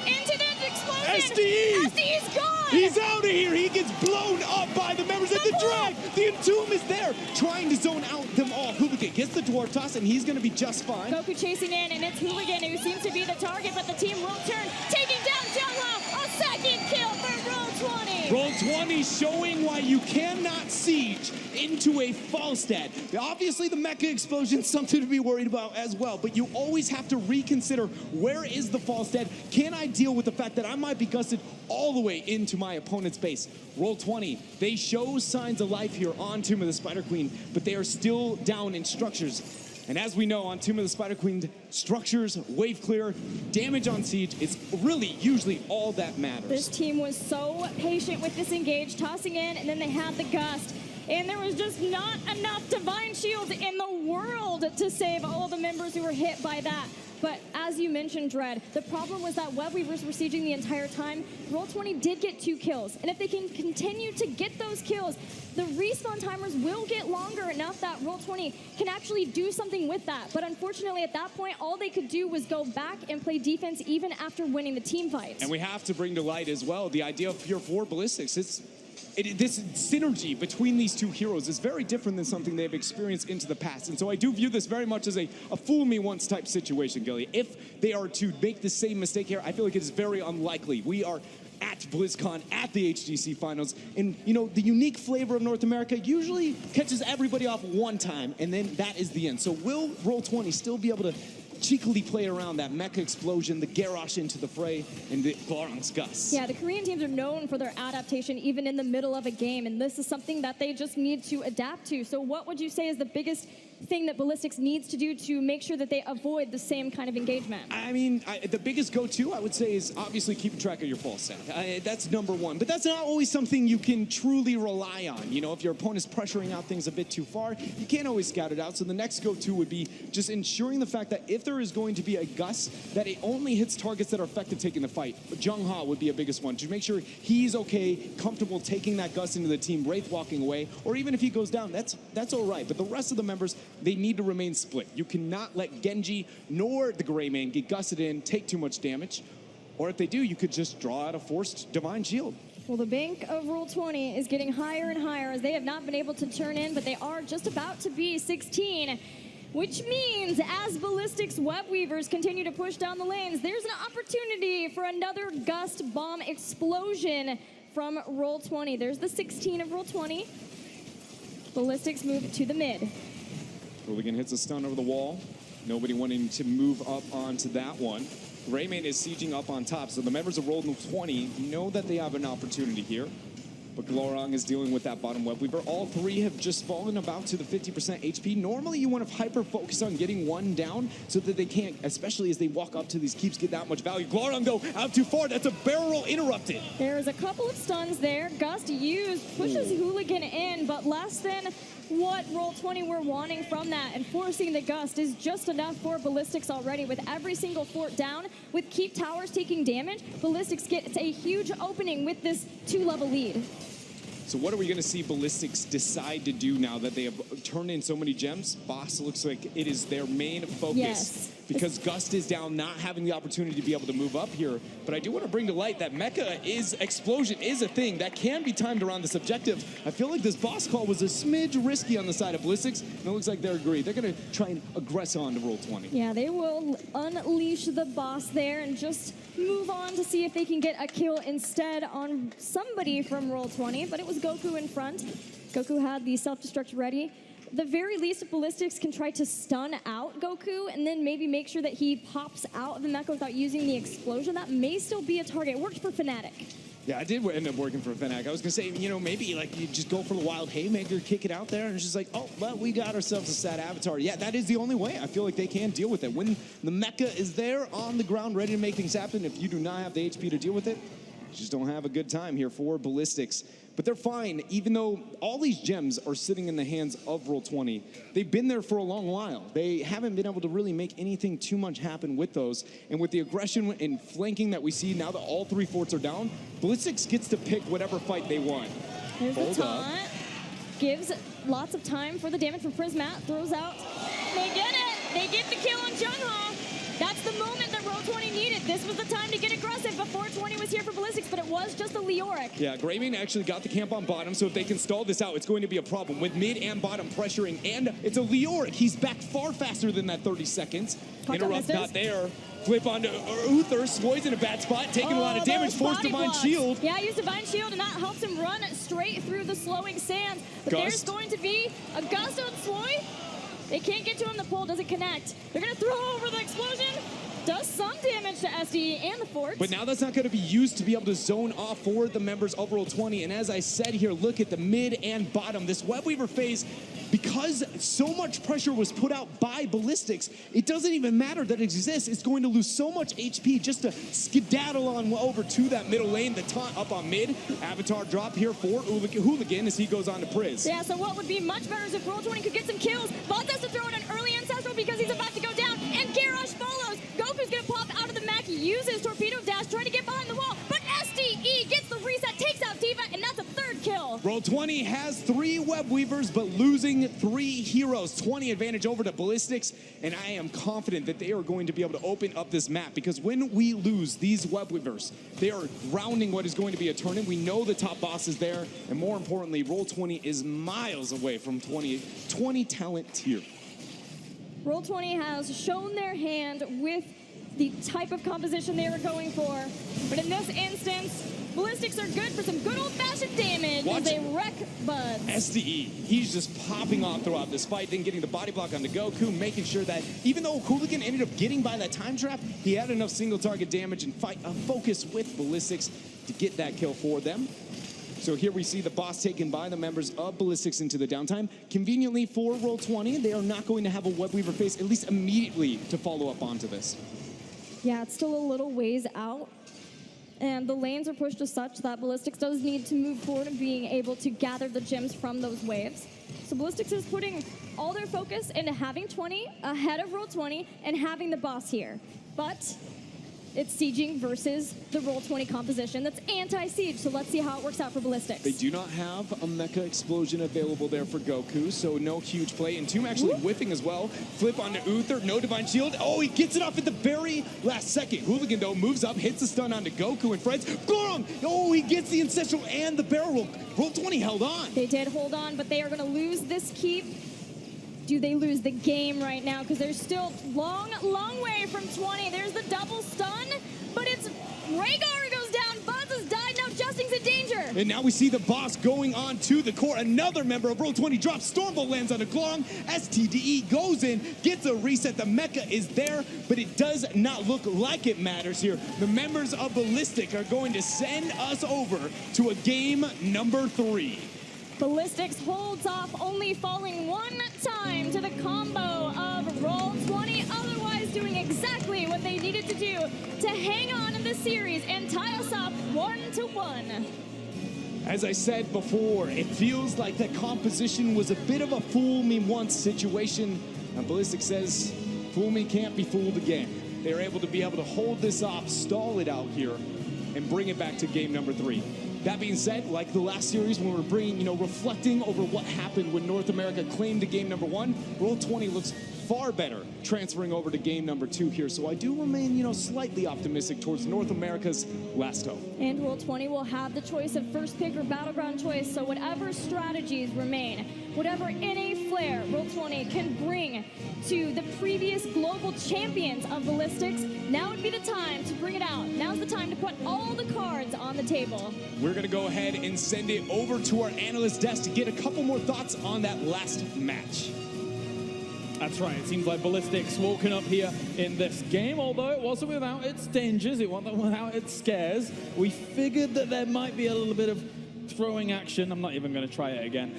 Into the explosion! SDE! SDE's gone! He's out of here! He gets blown up by the members of the drag! The Entomb is there, trying to zone out them all. Hooligan gets the dwarf toss, and he's going to be just fine. Goku chasing in, and it's Hooligan who seems to be the target, but the team will turn, taking down Jongha. A second kill for Roll20. Roll20 showing why you cannot siege into a Falstad. Obviously, the mecha explosion is something to be worried about as well, but you always have to reconsider, where is the Falstad? Can I deal with the fact that I might be gusted all the way into my opponent's base? Roll20, they show signs of life here on Tomb of the Spider Queen, but they are still down in structures. And as we know, on Tomb of the Spider Queen, structures, wave clear, damage on siege is really usually all that matters. This team was so patient with this engage, tossing in, and then they had the gust. And there was just not enough Divine Shield in the world to save all the members who were hit by that. But as you mentioned, Dread, the problem was that Webweavers were sieging the entire time. Roll20 did get 2 kills. And if they can continue to get those kills, the respawn timers will get longer enough that Roll20 can actually do something with that. But unfortunately, at that point, all they could do was go back and play defense even after winning the team fight. And we have to bring to light as well the idea of Pure 4 Ballistix. This synergy between these two heroes is very different than something they've experienced into the past. And so I do view this very much as a fool me once type situation, Gilly. If they are to make the same mistake here, I feel like it is very unlikely. We are at BlizzCon, at the HGC finals, and you know, the unique flavor of North America usually catches everybody off one time, and then that is the end. So will Roll20 still be able to cheekily play around that mecha explosion, the Garrosh into the fray, and the Glarong's Gust? Yeah, the Korean teams are known for their adaptation even in the middle of a game, and this is something that they just need to adapt to. So what would you say is the biggest thing that Ballistix needs to do to make sure that they avoid the same kind of engagement? I mean, the biggest go-to, I would say, is obviously keeping track of your fall stack. That's number one. But that's not always something you can truly rely on. You know, if your opponent's pressuring out things a bit too far, you can't always scout it out. So the next go-to would be just ensuring the fact that if there is going to be a gust, that it only hits targets that are effective taking the fight. Jung Ha would be a biggest one, to make sure he's okay, comfortable taking that gust into the team, Wraith walking away, or even if he goes down, that's all right. But the rest of the members, they need to remain split. You cannot let Genji nor the Gray Man get gusted in, take too much damage, or if they do, you could just draw out a forced Divine Shield. Well, the bank of Roll20 is getting higher and higher as they have not been able to turn in, but they are just about to be 16. Which means as Ballistix Web Weavers continue to push down the lanes, there's an opportunity for another gust bomb explosion from Roll20. There's the 16 of Roll20. Ballistix move to the mid. Hooligan hits a stun over the wall. Nobody wanting to move up onto that one. Rayman is sieging up on top, so the members of Roll20 know that they have an opportunity here. But Glorong is dealing with that bottom web weaver. All three have just fallen about to the 50% HP. Normally, you want to hyper-focus on getting one down so that they can't, especially as they walk up to these keeps, get that much value. Glorong, though, out too far. That's a barrel roll interrupted. There's a couple of stuns there. Gust used, pushes Hooligan in, but less than what Roll20 were wanting from that, and forcing the gust is just enough for Ballistix already. With every single fort down, with keep towers taking damage, Ballistix gets a huge opening with this 2-level lead. So what are we going to see Ballistix decide to do now that they have turned in so many gems? Boss looks like it is their main focus. Yes. Because Gust is down, not having the opportunity to be able to move up here. But I do want to bring to light that Mecha explosion is a thing that can be timed around this objective. I feel like this boss call was a smidge risky on the side of Ballistix, and it looks like they're agreed. They're going to try and aggress on to Roll20. Yeah, they will unleash the boss there and just move on to see if they can get a kill instead on somebody from Roll20, but it was Goku in front. Goku had the self-destruct ready. The very least, if Ballistix can try to stun out Goku and then maybe make sure that he pops out of the mecha without using the explosion, that may still be a target. It worked for Fnatic. Yeah, I did end up working for Fnatic. I was going to say, you know, maybe like you just go for the wild haymaker, kick it out there, and it's just like, oh, well, we got ourselves a sad avatar. Yeah, that is the only way. I feel like they can deal with it. When the mecha is there on the ground ready to make things happen, if you do not have the HP to deal with it, you just don't have a good time here for Ballistix. But they're fine, even though all these gems are sitting in the hands of Roll20. They've been there for a long while. They haven't been able to really make anything too much happen with those. And with the aggression and flanking that we see now that all three forts are down, Ballistix gets to pick whatever fight they want. There's the taunt. Gives lots of time for the damage from Prismat. Throws out. They get it. They get the kill on Jungha. That's the moment that Roll20 needed. This was the time to get aggressive before 20 was here for Ballistix, but it was just a Leoric. Yeah, Greymane actually got the camp on bottom, so if they can stall this out, it's going to be a problem. With mid and bottom pressuring, and it's a Leoric. He's back far faster than that 30 seconds. Interrupt not there. Flip onto Uther. Swoy's in a bad spot, taking a lot of damage. Forced Divine Shield. Yeah, used Divine Shield, and that helps him run straight through the slowing sands. But there's going to be a gust on Swoy. They can't get to him. The pole doesn't connect. They're going to throw over the explosion. Does some damage to SDE and the forts. But now that's not going to be used to be able to zone off for the members of Roll20. And as I said here, look at the mid and bottom. This Webweaver phase, because so much pressure was put out by Ballistix, it doesn't even matter that it exists. It's going to lose so much HP just to skedaddle on over to that middle lane. The taunt up on mid. Avatar drop here for Hooligan as he goes on to Priz. Yeah, so what would be much better is if Roll20 could get some kills. Bots has to throw in an early Ancestral because he's about to go down. And Garrosh follows. Goku's going to pop out of the mech, uses Torpedo Dash, trying to get behind the wall. But SDE gets the reset, takes out D.Va, and that's a third kill. Roll20 has 3 Web Weavers, but losing 3 heroes. 20 advantage over to Ballistix, and I am confident that they are going to be able to open up this map, because when we lose these Web Weavers, they are grounding what is going to be a tournament. We know the top boss is there, and more importantly, Roll20 is miles away from 20 talent tier. Roll20 has shown their hand with the type of composition they were going for. But in this instance, Ballistix are good for some good old-fashioned damage as they wreck Buds. SDE, he's just popping off throughout this fight, then getting the body block onto Goku, making sure that even though Hooligan ended up getting by that time trap, he had enough single target damage and focus with Ballistix to get that kill for them. So here we see the boss taken by the members of Ballistix into the downtime. Conveniently for Roll20, they are not going to have a Webweaver face, at least immediately, to follow up onto this. Yeah, it's still a little ways out. And the lanes are pushed as such that Ballistix does need to move forward and being able to gather the gems from those waves. So Ballistix is putting all their focus into having 20 ahead of Roll20 and having the boss here. But it's sieging versus the Roll20 composition that's anti-siege, so let's see how it works out for Ballistix. They do not have a Mecha Explosion available there for Goku, so no huge play. And Tomb actually whiffing as well. Flip onto Uther, no Divine Shield. Oh, he gets it off at the very last second. Hooligan, though, moves up, hits the stun onto Goku and friends. Glorong! Oh, he gets the Ancestral and the barrel roll. Roll20 held on. They did hold on, but they are going to lose this keep. Do they lose the game right now? Because they're still long way from 20. There's the double stun, but it's Rhaegar who goes down. Buzz has died. Now Justing's in danger. And now we see the boss going on to the core. Another member of Roll20 drops. Stormbolt lands on a Glorong. STDE goes in, gets a reset. The mecha is there, but it does not look like it matters here. The members of Ballistic are going to send us over to a game number 3. Ballistix holds off, only falling one time to the combo of Roll20, otherwise doing exactly what they needed to do to hang on in this series and tie us up 1-1. As I said before, it feels like that composition was a bit of a fool me once situation. And Ballistix says, fool me can't be fooled again. They're able to hold this off, stall it out here, and bring it back to game number 3. That being said, like the last series when we're reflecting over what happened when North America claimed to game number 1, Roll20 looks far better transferring over to game number 2 here. So I do remain, slightly optimistic towards North America's last hope. And Roll20 will have the choice of first pick or battleground choice. So whatever strategies remain, whatever NA flair Roll20 can bring to the previous global champions of Ballistix, now would be the time to bring it out. Now's the time to put all the cards on the table. We're going to go ahead and send it over to our analyst desk to get a couple more thoughts on that last match. That's right. It seems like Ballistix walking up here in this game, although it wasn't without its dangers, it wasn't without its scares. We figured that there might be a little bit of throwing action. I'm not even going to try it again.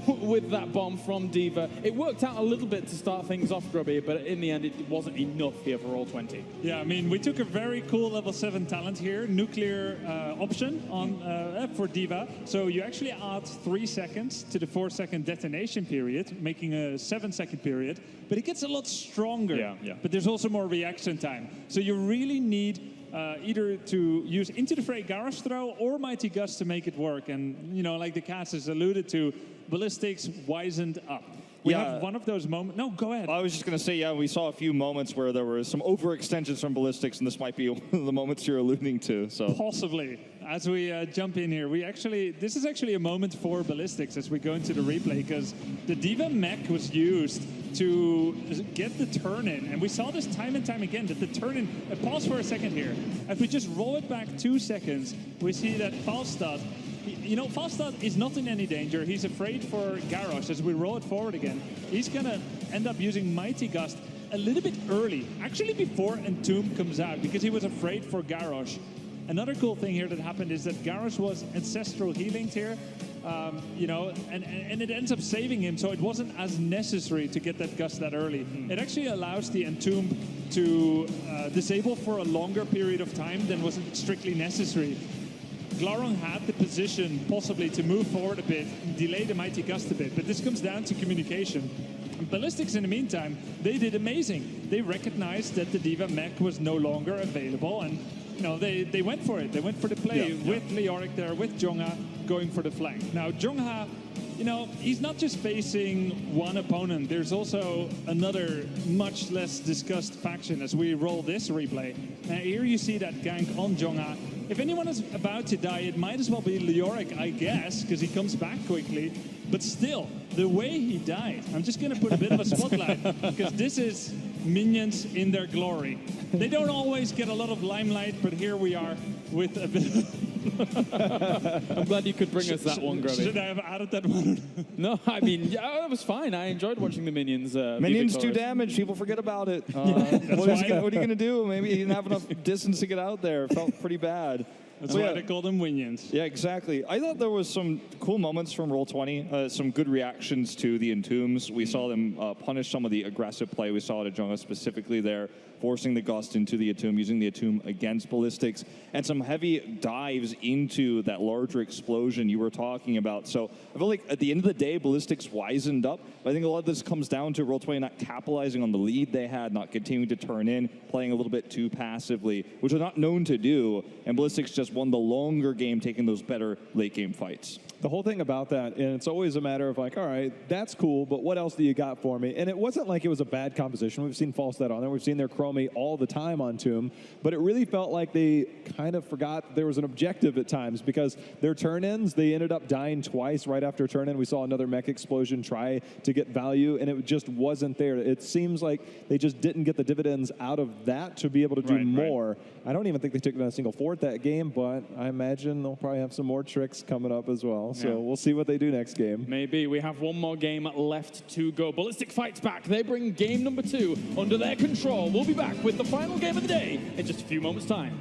With that bomb from D.Va. It worked out a little bit to start things off, Grubby, but in the end, it wasn't enough here for Roll20. Yeah, I mean, we took a very cool level 7 talent here, nuclear option on for D.Va. So you actually add 3 seconds to the 4-second detonation period, making a 7-second period. But it gets a lot stronger. Yeah. But there's also more reaction time. So you really need either to use Into the Fray Garrosh Throw or Mighty Gust to make it work. And, like the cast has alluded to, Ballistix wisened up. We have one of those moments. No, go ahead. I was just going to say, we saw a few moments where there were some overextensions from Ballistix, and this might be one of the moments you're alluding to. So possibly. As we jump in here, this is actually a moment for Ballistix as we go into the replay, because the D.Va mech was used to get the turn-in, and we saw this time and time again, that the turn-in, pause for a second here. If we just roll it back 2 seconds, we see that Falstad, Falstad is not in any danger. He's afraid for Garrosh. As we roll it forward again, he's going to end up using Mighty Gust a little bit early, actually before Entomb comes out, because he was afraid for Garrosh. Another cool thing here that happened is that Garrosh was ancestral healing here, and it ends up saving him, so it wasn't as necessary to get that Gust that early. It actually allows the Entomb to disable for a longer period of time than was strictly necessary. Glorong had the position possibly to move forward a bit, delay the Mighty Gust a bit, but this comes down to communication. And Ballistix, in the meantime, they did amazing. They recognized that the D.Va mech was no longer available, and they went for it. They went for the play with Leoric there, with Jongha going for the flank. Now, Jongha, he's not just facing one opponent. There's also another much less discussed faction as we roll this replay. Now, here you see that gank on Jongha. If anyone is about to die, it might as well be Leoric, I guess, because he comes back quickly. But still, the way he died, I'm just going to put a bit of a spotlight, because this is minions in their glory. They don't always get a lot of limelight, but here we are with a bit of... I'm glad you could bring us that one, Grubby. Should I have added that one? No, I mean, that was fine. I enjoyed watching the minions. Minions do damage. People forget about it. What are you going to do? Maybe he didn't have enough distance to get out there. It felt pretty bad. That's why they call them minions. Yeah, exactly. I thought there was some cool moments from Roll20, some good reactions to the Entombs. We saw them punish some of the aggressive play. We saw it at Jungle specifically there, forcing the Gust into the Entomb, using the Entomb against Ballistix, and some heavy dives into that larger explosion you were talking about. So I feel like at the end of the day, Ballistix wisened up. But I think a lot of this comes down to Roll20 not capitalizing on the lead they had, not continuing to turn in, playing a little bit too passively, which they're not known to do. And Ballistix just won the longer game, taking those better late game fights. The whole thing about that, and it's always a matter of like, all right, that's cool, but what else do you got for me? And it wasn't like it was a bad composition. We've seen False Dead on there. We've seen their Chromie all the time on Tomb, but it really felt like they kind of forgot that there was an objective at times because their turn-ins, they ended up dying twice right after turn-in. We saw another mech explosion try to get value, and it just wasn't there. It seems like they just didn't get the dividends out of that to be able to do more. I don't even think they took down a single fort that game, but I imagine they'll probably have some more tricks coming up as well. So we'll see what they do next game. Maybe. We have one more game left to go. Ballistic fights back. They bring game number 2 under their control. We'll be back with the final game of the day in just a few moments' time.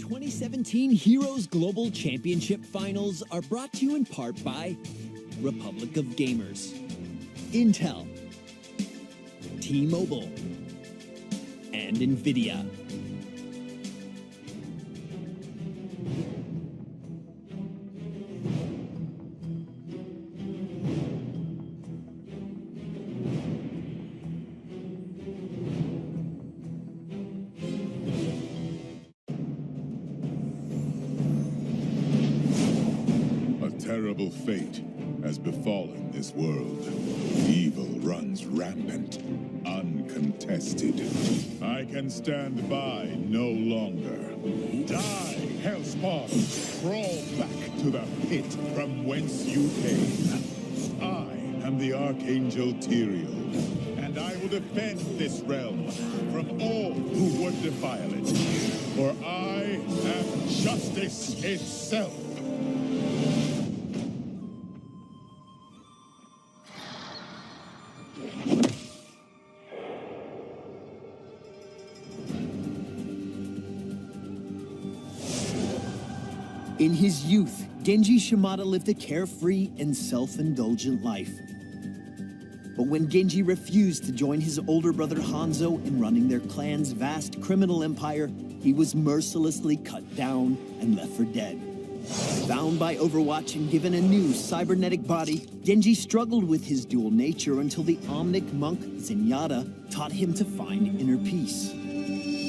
2017 Heroes Global Championship Finals are brought to you in part by Republic of Gamers, Intel, T-Mobile, and NVIDIA. Terrible fate has befallen this world. Evil runs rampant, uncontested. I can stand by no longer. Die, Hellspawn! Crawl back to the pit from whence you came. I am the Archangel Tyrael, and I will defend this realm from all who would defile it. For I am justice itself. In his youth, Genji Shimada lived a carefree and self-indulgent life. But when Genji refused to join his older brother Hanzo in running their clan's vast criminal empire, he was mercilessly cut down and left for dead. Bound by Overwatch and given a new cybernetic body, Genji struggled with his dual nature until the Omnic monk Zenyatta taught him to find inner peace.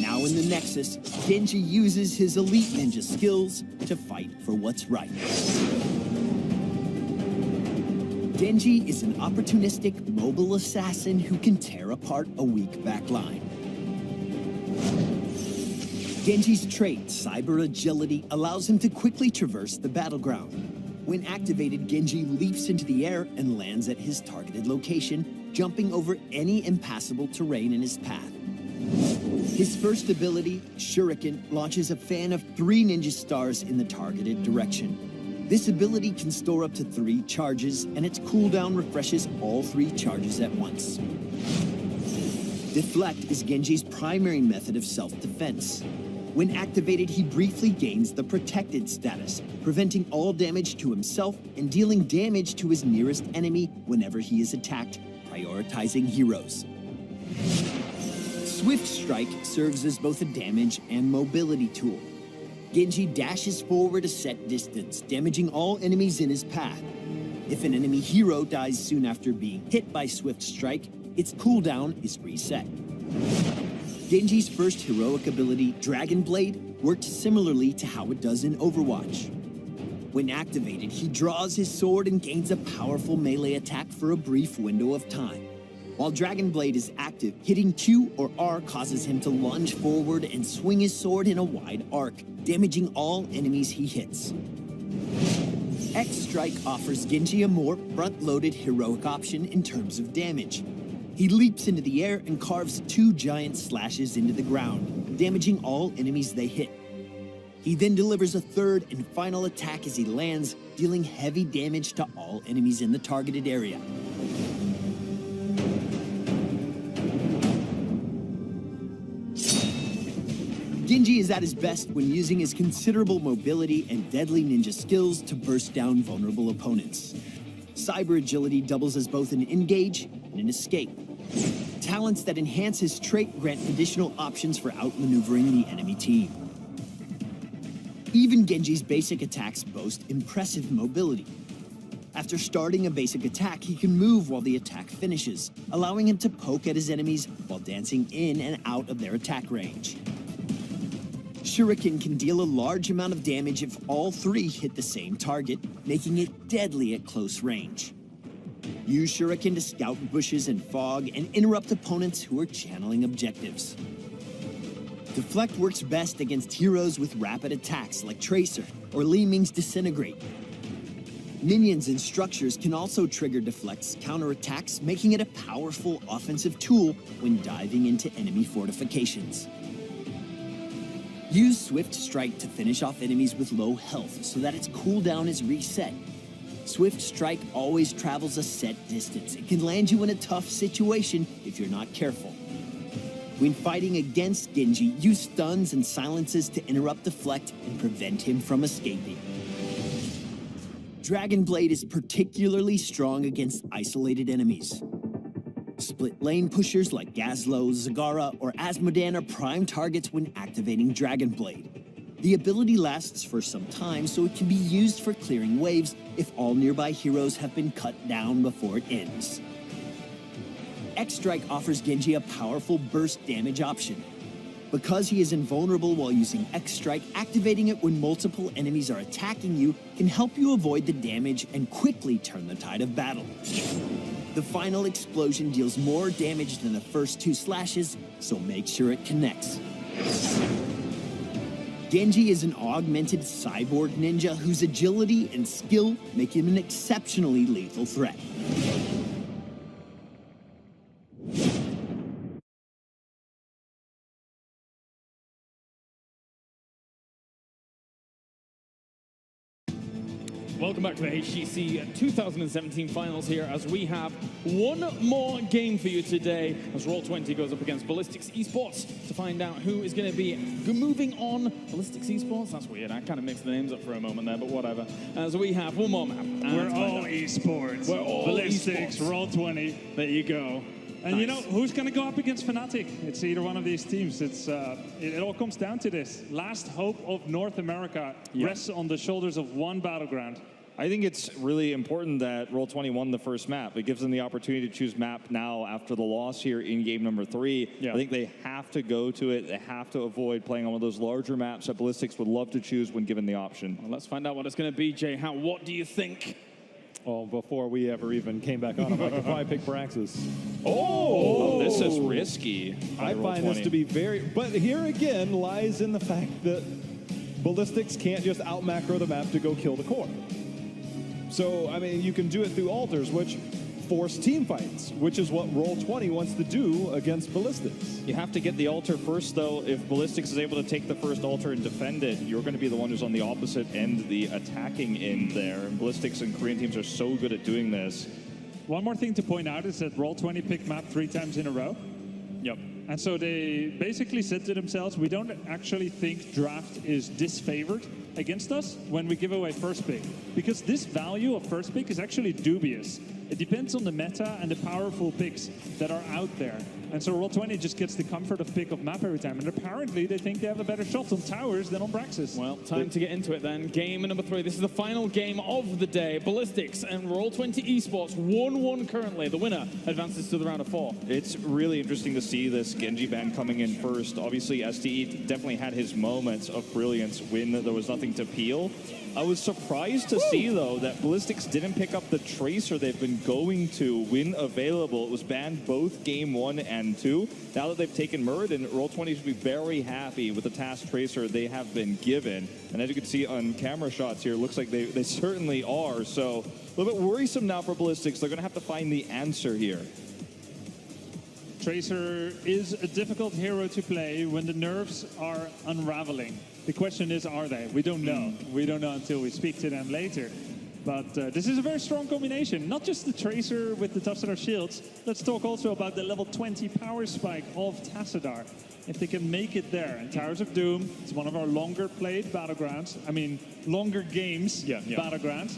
Now in the Nexus, Genji uses his elite ninja skills to fight for what's right. Genji is an opportunistic, mobile assassin who can tear apart a weak backline. Genji's trait, Cyber Agility, allows him to quickly traverse the battleground. When activated, Genji leaps into the air and lands at his targeted location, jumping over any impassable terrain in his path. His first ability, Shuriken, launches a fan of 3 ninja stars in the targeted direction. This ability can store up to 3 charges, and its cooldown refreshes all 3 charges at once. Deflect is Genji's primary method of self-defense. When activated, he briefly gains the Protected status, preventing all damage to himself and dealing damage to his nearest enemy whenever he is attacked, prioritizing heroes. Swift Strike serves as both a damage and mobility tool. Genji dashes forward a set distance, damaging all enemies in his path. If an enemy hero dies soon after being hit by Swift Strike, its cooldown is reset. Genji's first heroic ability, Dragon Blade, works similarly to how it does in Overwatch. When activated, he draws his sword and gains a powerful melee attack for a brief window of time. While Dragon Blade is active, hitting Q or R causes him to lunge forward and swing his sword in a wide arc, damaging all enemies he hits. X Strike offers Genji a more front-loaded heroic option in terms of damage. He leaps into the air and carves 2 giant slashes into the ground, damaging all enemies they hit. He then delivers a third and final attack as he lands, dealing heavy damage to all enemies in the targeted area. Genji is at his best when using his considerable mobility and deadly ninja skills to burst down vulnerable opponents. Cyber agility doubles as both an engage and an escape. Talents that enhance his trait grant additional options for outmaneuvering the enemy team. Even Genji's basic attacks boast impressive mobility. After starting a basic attack, he can move while the attack finishes, allowing him to poke at his enemies while dancing in and out of their attack range. Shuriken can deal a large amount of damage if all three hit the same target, making it deadly at close range. Use Shuriken to scout bushes and fog and interrupt opponents who are channeling objectives. Deflect works best against heroes with rapid attacks like Tracer or Li Ming's Disintegrate. Minions and structures can also trigger Deflect's counterattacks, making it a powerful offensive tool when diving into enemy fortifications. Use Swift Strike to finish off enemies with low health so that its cooldown is reset. Swift Strike always travels a set distance. It can land you in a tough situation if you're not careful. When fighting against Genji, use stuns and silences to interrupt Deflect and prevent him from escaping. Dragon Blade is particularly strong against isolated enemies. Split lane pushers like Gazlo, Zagara, or Asmodan are prime targets when activating Dragon Blade. The ability lasts for some time, so it can be used for clearing waves if all nearby heroes have been cut down before it ends. X-Strike offers Genji a powerful burst damage option. Because he is invulnerable while using X-Strike, activating it when multiple enemies are attacking you can help you avoid the damage and quickly turn the tide of battle. The final explosion deals more damage than the first two slashes, so make sure it connects. Genji is an augmented cyborg ninja whose agility and skill make him an exceptionally lethal threat. Welcome back to the HGC 2017 finals here as we have one more game for you today as Roll20 goes up against Ballistix Esports to find out who is going to be moving on. Ballistix Esports? That's weird. I kind of mixed the names up for a moment there, but whatever. As we have one more map. We're all esports. We're all Ballistix, esports. Roll20. There you go. And you know, who's going to go up against Fnatic? It's either one of these teams. It all comes down to this. Last hope of North America rests on the shoulders of one battleground. I think it's really important that Roll20 won the first map. It gives them the opportunity to choose map now after the loss here in game number 3. I think they have to go to it. They have to avoid playing on one of those larger maps that Ballistix would love to choose when given the option. Well, let's find out what it's going to be, Jay. What do you think? Well, before we ever even came back on, I could probably pick Braxis. Oh, this is risky. I find this to be very... But here again lies in the fact that Ballistix can't just out-macro the map to go kill the core. So, I mean, you can do it through altars, which force team fights, which is what Roll20 wants to do against Ballistix. You have to get the altar first, though. If Ballistix is able to take the first altar and defend it, you're going to be the one who's on the opposite end, the attacking end there. And Ballistix and Korean teams are so good at doing this. One more thing to point out is that Roll20 picked map 3 times in a row. Yep. And so they basically said to themselves, we don't actually think draft is disfavored against us when we give away first pick. Because this value of first pick is actually dubious. It depends on the meta and the powerful picks that are out there. And so Roll20 just gets the comfort of pick of map every time. And apparently they think they have a better shot on towers than on Braxis. Well, time to get into it then. Game number 3. This is the final game of the day. Ballistix and Roll20 Esports 1-1 currently. The winner advances to the round of 4. It's really interesting to see this Genji ban coming in first. Obviously, STE definitely had his moments of brilliance when there was nothing to peel. I was surprised to see, though, that Ballistix didn't pick up the Tracer they've been going to when available. It was banned both game 1 and 2. Now that they've taken Muradin, Roll20 should be very happy with the task Tracer they have been given. And as you can see on camera shots here, it looks like they certainly are. So a little bit worrisome now for Ballistix. They're going to have to find the answer here. Tracer is a difficult hero to play when the nerfs are unraveling. The question is, are they? We don't know. We don't know until we speak to them later. But this is a very strong combination. Not just the Tracer with the Tassadar shields. Let's talk also about the level 20 power spike of Tassadar. If they can make it there. And Towers of Doom, it's one of our longer played battlegrounds. I mean, longer games battlegrounds.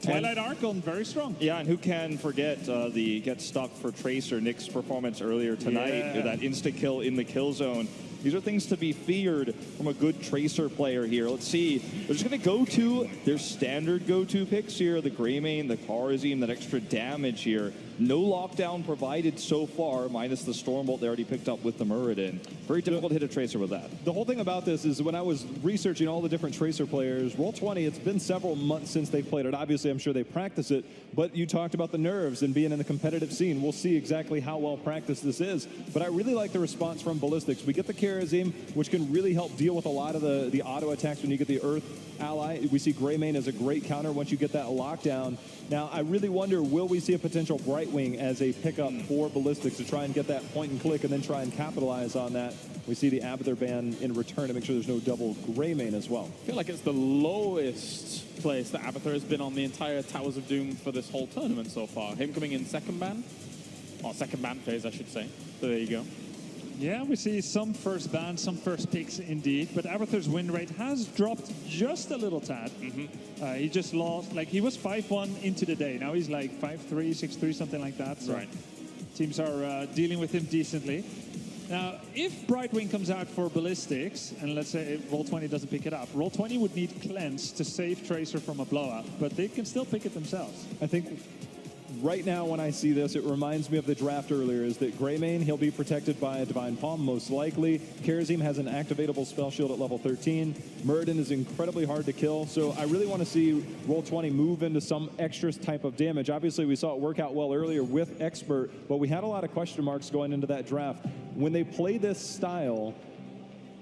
Twilight Archon, very strong. Yeah, and who can forget the get stuck for Tracer, Nick's performance earlier tonight, that insta-kill in the kill zone. These are things to be feared from a good Tracer player here. Let's see. They're just going to go to their standard go-to picks here. The Greymane, the Kharazim, that extra damage here. No lockdown provided so far, minus the Stormbolt they already picked up with the Muradin. Very difficult to hit a Tracer with that. The whole thing about this is when I was researching all the different Tracer players, Roll20, it's been several months since they've played it. Obviously, I'm sure they practice it, but you talked about the nerves and being in the competitive scene. We'll see exactly how well practiced this is. But I really like the response from Ballistix. We get the Kharazim, which can really help deal with a lot of the auto attacks when you get the Earth ally. We see Greymane as a great counter once you get that lockdown. Now, I really wonder, will we see a potential Brightwing as a pickup for Ballistix to try and get that point and click and then try and capitalize on that? We see the Abathur ban in return to make sure there's no double Greymane as well. I feel like it's the lowest place that Abathur has been on the entire Towers of Doom for this whole tournament so far. Him coming in second ban, or second ban phase, I should say. So there you go. Yeah, we see some first bans, some first picks indeed, but Abathur's win rate has dropped just a little tad. He just lost, like he was 5-1 into the day. Now he's like 5-3, 6-3, something like that. So teams are dealing with him decently. Now, if Brightwing comes out for Ballistix, and let's say Roll20 doesn't pick it up, Roll20 would need Cleanse to save Tracer from a blowout, but they can still pick it themselves. I think right now when I see this, it reminds me of the draft earlier, is that Greymane, he'll be protected by a Divine Palm, most likely. Kharazim has an activatable spell shield at level 13. Muradin is incredibly hard to kill, so I really want to see Roll20 move into some extra type of damage. Obviously, we saw it work out well earlier with Expert, but we had a lot of question marks going into that draft. When they play this style,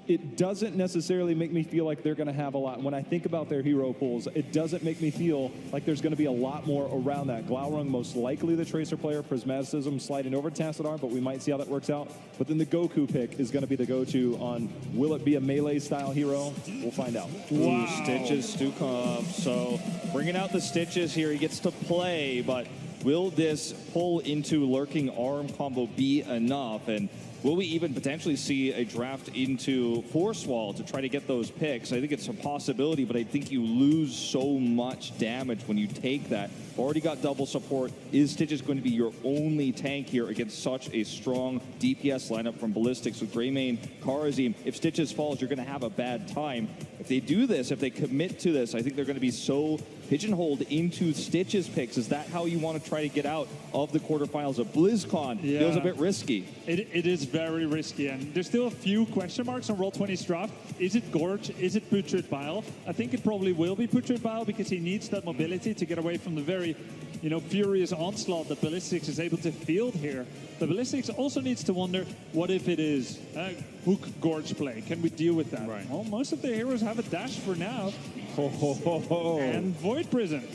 it doesn't necessarily make me feel like they're going to have a lot. When I think about their hero pools, it doesn't make me feel like there's going to be a lot more around that. Glaurung, most likely the Tracer player, Prismaticism sliding over Tassadar, but we might see how that works out. But then the Goku pick is going to be the go-to on, will it be a melee-style hero? We'll find out. Wow. Stitches, Stukov. So bringing out the Stitches here, he gets to play, but will this pull into Lurking Arm combo be enough? And will we even potentially see a draft into Force Wall to try to get those picks? I think it's a possibility, but I think you lose so much damage when you take that. Already got double support. Is Stitches going to be your only tank here against such a strong DPS lineup from Ballistix with Greymane, Kharazim? If Stitches falls, you're going to have a bad time. If they do this, if they commit to this, I think they're going to be so pigeonholed into Stitches picks. Is that how you want to try to get out of the quarterfinals of BlizzCon? Yeah. Feels a bit risky. It is very risky, and there's still a few question marks on Roll20's draft. Is it Gorge? Is it Putrid Bile? I think it probably will be Putrid Bile because he needs that mobility to get away from the very, furious onslaught that Ballistix is able to field here. But Ballistix also needs to wonder, what if it is Hook Gorge play? Can we deal with that? Right. Well, most of the heroes have a dash for now. And Void Prison.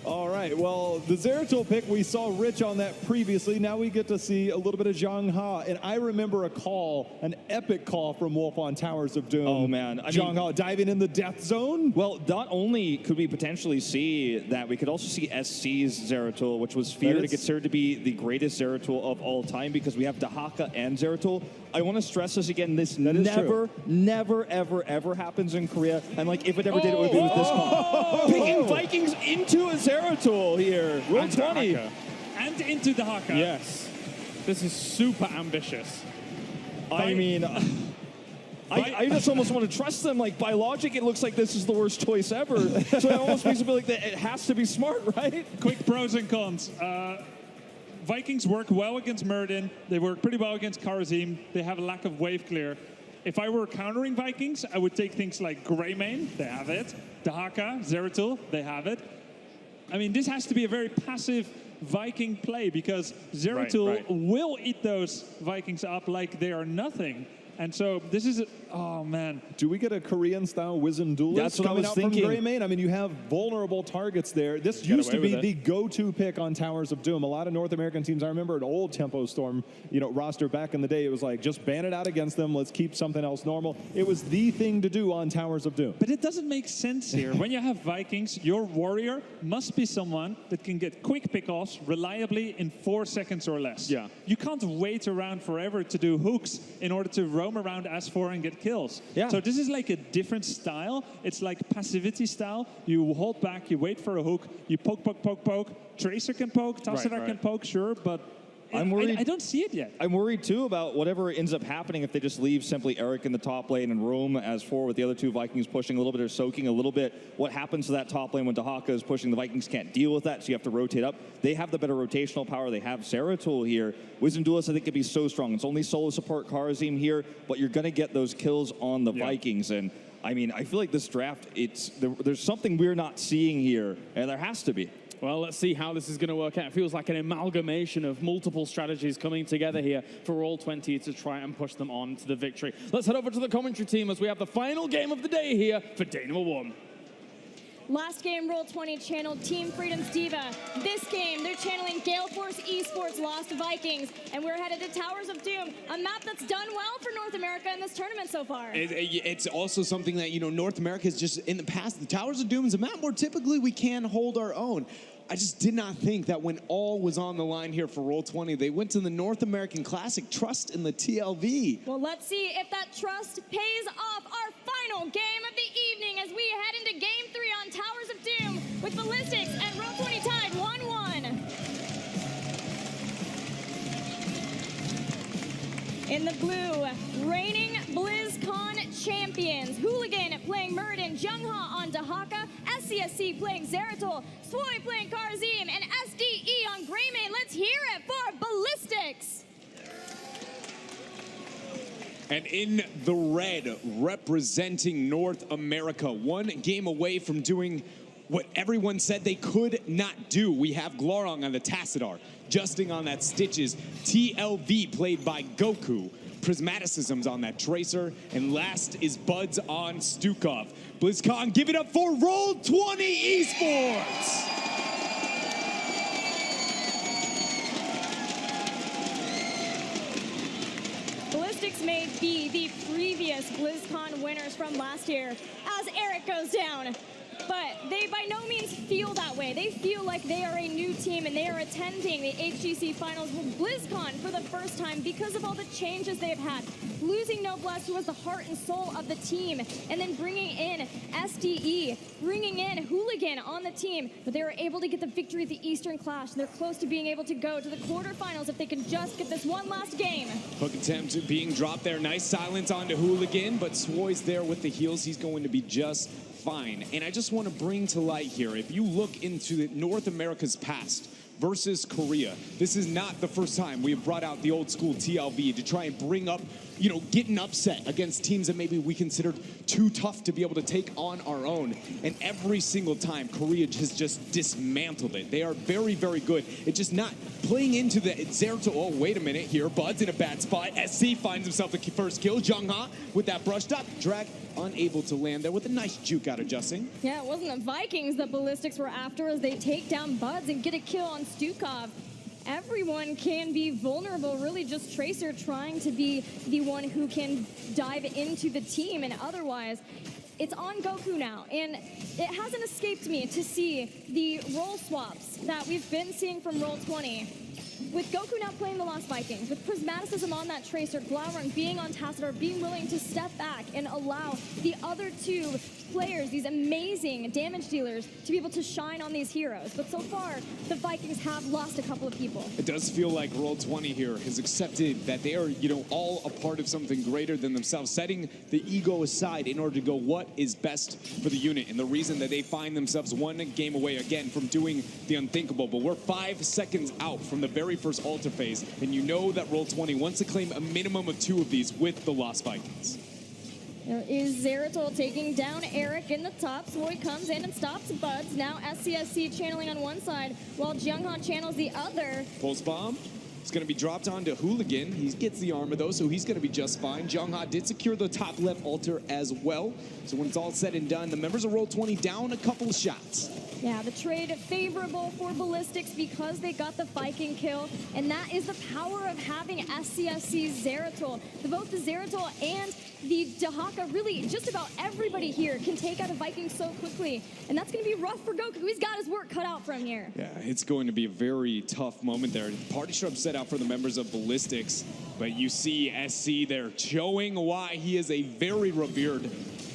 All right, well, the Zeratul pick, we saw Rich on that previously. Now we get to see a little bit of Zhang Ha. And I remember a call, an epic call from Wolf on Towers of Doom. Oh, man. Zhang Ha diving in the death zone. Well, not only could we potentially see that, we could also see SC's Zeratul, which was feared and considered to be the greatest Zeratul of all time because we have Dahaka and Zeratul. I want to stress this again. This never, ever happens in Korea. And, if it ever did, it would be with this call. Picking Vikings into a Zeratul here. Roll20. And into Dahaka. Yes. This is super ambitious. I mean, I just almost want to trust them. By logic, it looks like this is the worst choice ever. So it almost makes me feel like that it has to be smart, right? Quick pros and cons. Vikings work well against Muradin. They work pretty well against Kharazim. They have a lack of wave clear. If I were countering Vikings, I would take things like Greymane. They have it. Dahaka, Zeratul. They have it. I mean, this has to be a very passive Viking play because Zeratul will eat those Vikings up like they are nothing. And so this is, oh man. Do we get a Korean-style Wizen duelist That's what I coming was out thinking. from Greymane? I mean, you have vulnerable targets there. This Get used to away be with the it. go-to pick on Towers of Doom. A lot of North American teams, I remember an old Tempo Storm, roster back in the day. It was like, just ban it out against them. Let's keep something else normal. It was the thing to do on Towers of Doom. But it doesn't make sense here. When you have Vikings, your warrior must be someone that can get quick pickoffs reliably in 4 seconds or less. Yeah. You can't wait around forever to do hooks in order to roam around S4 and get kills. Yeah. So this is like a different style. It's like passivity style. You hold back, you wait for a hook, you poke, poke, poke, poke. Tracer can poke, Tassadar can poke, sure, but I'm worried. I don't see it yet. I'm worried too about whatever ends up happening if they just leave simply Eric in the top lane and roam as 4 with the other 2 Vikings pushing a little bit or soaking a little bit. What happens to that top lane when Dahaka is pushing? The Vikings can't deal with that, so you have to rotate up. They have the better rotational power. They have Zeratul here. Wizen Duelist, I think, could be so strong. It's only solo support Karazim here, but you're going to get those kills on the Vikings. And I mean, I feel like this draft, there's something we're not seeing here, and there has to be. Well, let's see how this is going to work out. It feels like an amalgamation of multiple strategies coming together here for Roll20 to try and push them on to the victory. Let's head over to the commentary team as we have the final game of the day here for day number 1. Last game, Roll20 channeled Team Freedom's Diva. This game, they're channeling Gale Force Esports Lost Vikings. And we're headed to Towers of Doom, a map that's done well for North America in this tournament so far. It's also something that, North America has just, in the past, the Towers of Doom is a map where typically we can hold our own. I just did not think that when all was on the line here for Roll20, they went to the North American Classic, trust in the TLV. Well, let's see if that trust pays off. Our final game of the evening as we head into Game 3 on Towers of Doom with Ballistix and Roll20 tied 1-1. In the blue, reigning Blizzcon champions. Hooligan playing Muradin, Jungha on Dahaka, SCSC playing Zeratul, Swoy playing Karazim, and SDE on Greymane. Let's hear it for Ballistix. And in the red, representing North America, 1 game away from doing what everyone said they could not do. We have Glorong on the Tassadar, Justing on that Stitches, TLV played by Goku, Prismaticism's on that Tracer, and last is Buds on Stukov. Blizzcon, give it up for Roll20 Esports! Ballistix may be the previous BlizzCon winners from last year as Eric goes down. But they by no means feel that way. They feel like they are a new team and they are attending the HGC finals with BlizzCon for the first time because of all the changes they've had. Losing Noblesse, who was the heart and soul of the team, and then bringing in SDE, bringing in Hooligan on the team. But they were able to get the victory at the Eastern Clash, and they're close to being able to go to the quarterfinals if they can just get this one last game. Hook attempt being dropped there. Nice silence onto Hooligan, but Swoy's there with the heals. He's going to be just fine. And I just want to bring to light here, if you look into North America's past versus Korea, this is not the first time we have brought out the old school TLV to try and bring up, get an upset against teams that maybe we considered too tough to be able to take on our own. And every single time, Korea has just dismantled it. They are very, very good. It's just not playing into the Zeratul. Oh, wait a minute here. Bud's in a bad spot. SC finds himself the first kill. Jungha with that brush stop. Drag unable to land there with a nice juke out of Justin. Yeah, it wasn't the Vikings that Ballistix were after as they take down Buds and get a kill on Stukov. Everyone can be vulnerable, really just Tracer trying to be the one who can dive into the team, and otherwise it's on Goku now. And it hasn't escaped me to see the role swaps that we've been seeing from Roll20. With Goku now playing the Lost Vikings, with Prismaticism on that Tracer, Glaurung being on Tassadar, being willing to step back and allow the other 2 players, these amazing damage dealers, to be able to shine on these heroes. But so far, the Vikings have lost a couple of people. It does feel like Roll20 here has accepted that they are, all a part of something greater than themselves, setting the ego aside in order to go what is best for the unit. And the reason that they find themselves 1 game away, again, from doing the unthinkable. But we're 5 seconds out from the very first altar phase, and you know that Roll20 wants to claim a minimum of 2 of these with the Lost Vikings. There is Zeratul taking down Eric in the top. Swoy comes in and stops Buds. Now SCSC channeling on one side, while Jungha channels the other. Pulse bomb. It's going to be dropped onto Hooligan. He gets the armor, though, so he's going to be just fine. Jongha did secure the top left altar as well. So when it's all said and done, the members of Roll20 down a couple of shots. Yeah, the trade favorable for Ballistix because they got the Viking kill, and that is the power of having SCSC's Zeratul. Both the Zeratul and the Dahaka, really just about everybody here can take out a Viking so quickly, and that's going to be rough for Goku. He's got his work cut out from here. Yeah, it's going to be a very tough moment there. Party Shrub set out for the members of Ballistix, but you see SC there showing why he is a very revered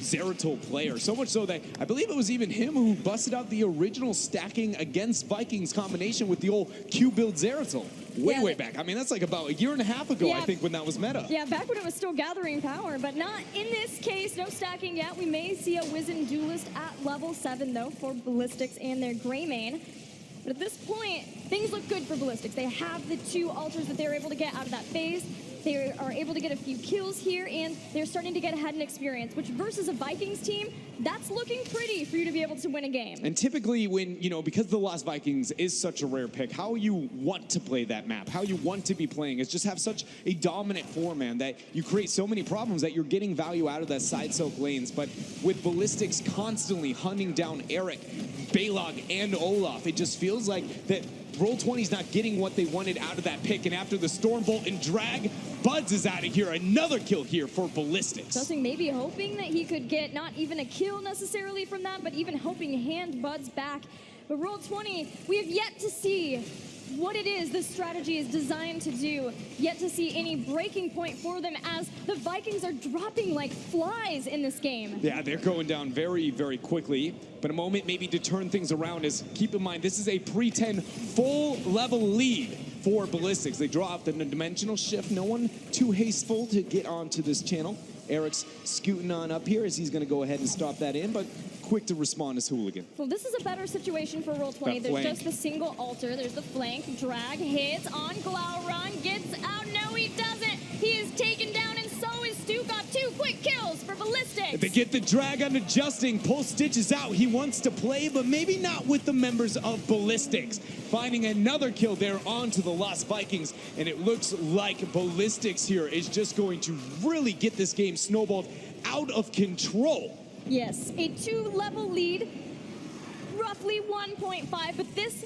Zeratul player. So much so that I believe it was even him who busted out the original stacking against Vikings combination with the old Q build Zeratul. Way back. I mean, that's like about a year and a half ago, I think, when that was meta. Yeah, back when it was still gathering power, but not in this case. No stacking yet. We may see a Wizened Duelist at level 7, though, for Ballistix and their Gray main. But at this point, things look good for Ballistix. They have the 2 altars that they're able to get out of that phase. They are able to get a few kills here, and they're starting to get ahead in experience, which versus a Vikings team, that's looking pretty for you to be able to win a game. And typically when, because the Lost Vikings is such a rare pick, how you want to play that map, how you want to be playing is just have such a dominant foreman that you create so many problems that you're getting value out of that side soak lanes. But with Ballistix constantly hunting down Eric, Balog, and Olaf, it just feels like that Roll20 is not getting what they wanted out of that pick, and after the Stormbolt and drag, Buds is out of here. Another kill here for Ballistix. Justin maybe hoping that he could get not even a kill necessarily from that, but even hoping hand Buds back. But Roll20, we have yet to see what it is this strategy is designed to do. Yet to see any breaking point for them as the Vikings are dropping like flies in this game. Yeah, they're going down very, very quickly. But a moment maybe to turn things around is, keep in mind, this is a pre-10 full level lead for Ballistix. They draw up the dimensional shift. No one too hasteful to get onto this channel. Eric's scooting on up here as he's going to go ahead and stop that in, but quick to respond as Hooligan. Well, this is a better situation for Roll20. There's just the single altar. There's the flank. Drag hits on Glauron. Gets out. No, he doesn't. He is taken down, and so is Stukov. 2 quick kills for Ballistix. They get the drag on adjusting. Pulse stitches out. He wants to play, but maybe not with the members of Ballistix. Finding another kill there onto the Lost Vikings, and it looks like Ballistix here is just going to really get this game snowballed out of control. Yes, a 2-level lead, roughly 1.5, but this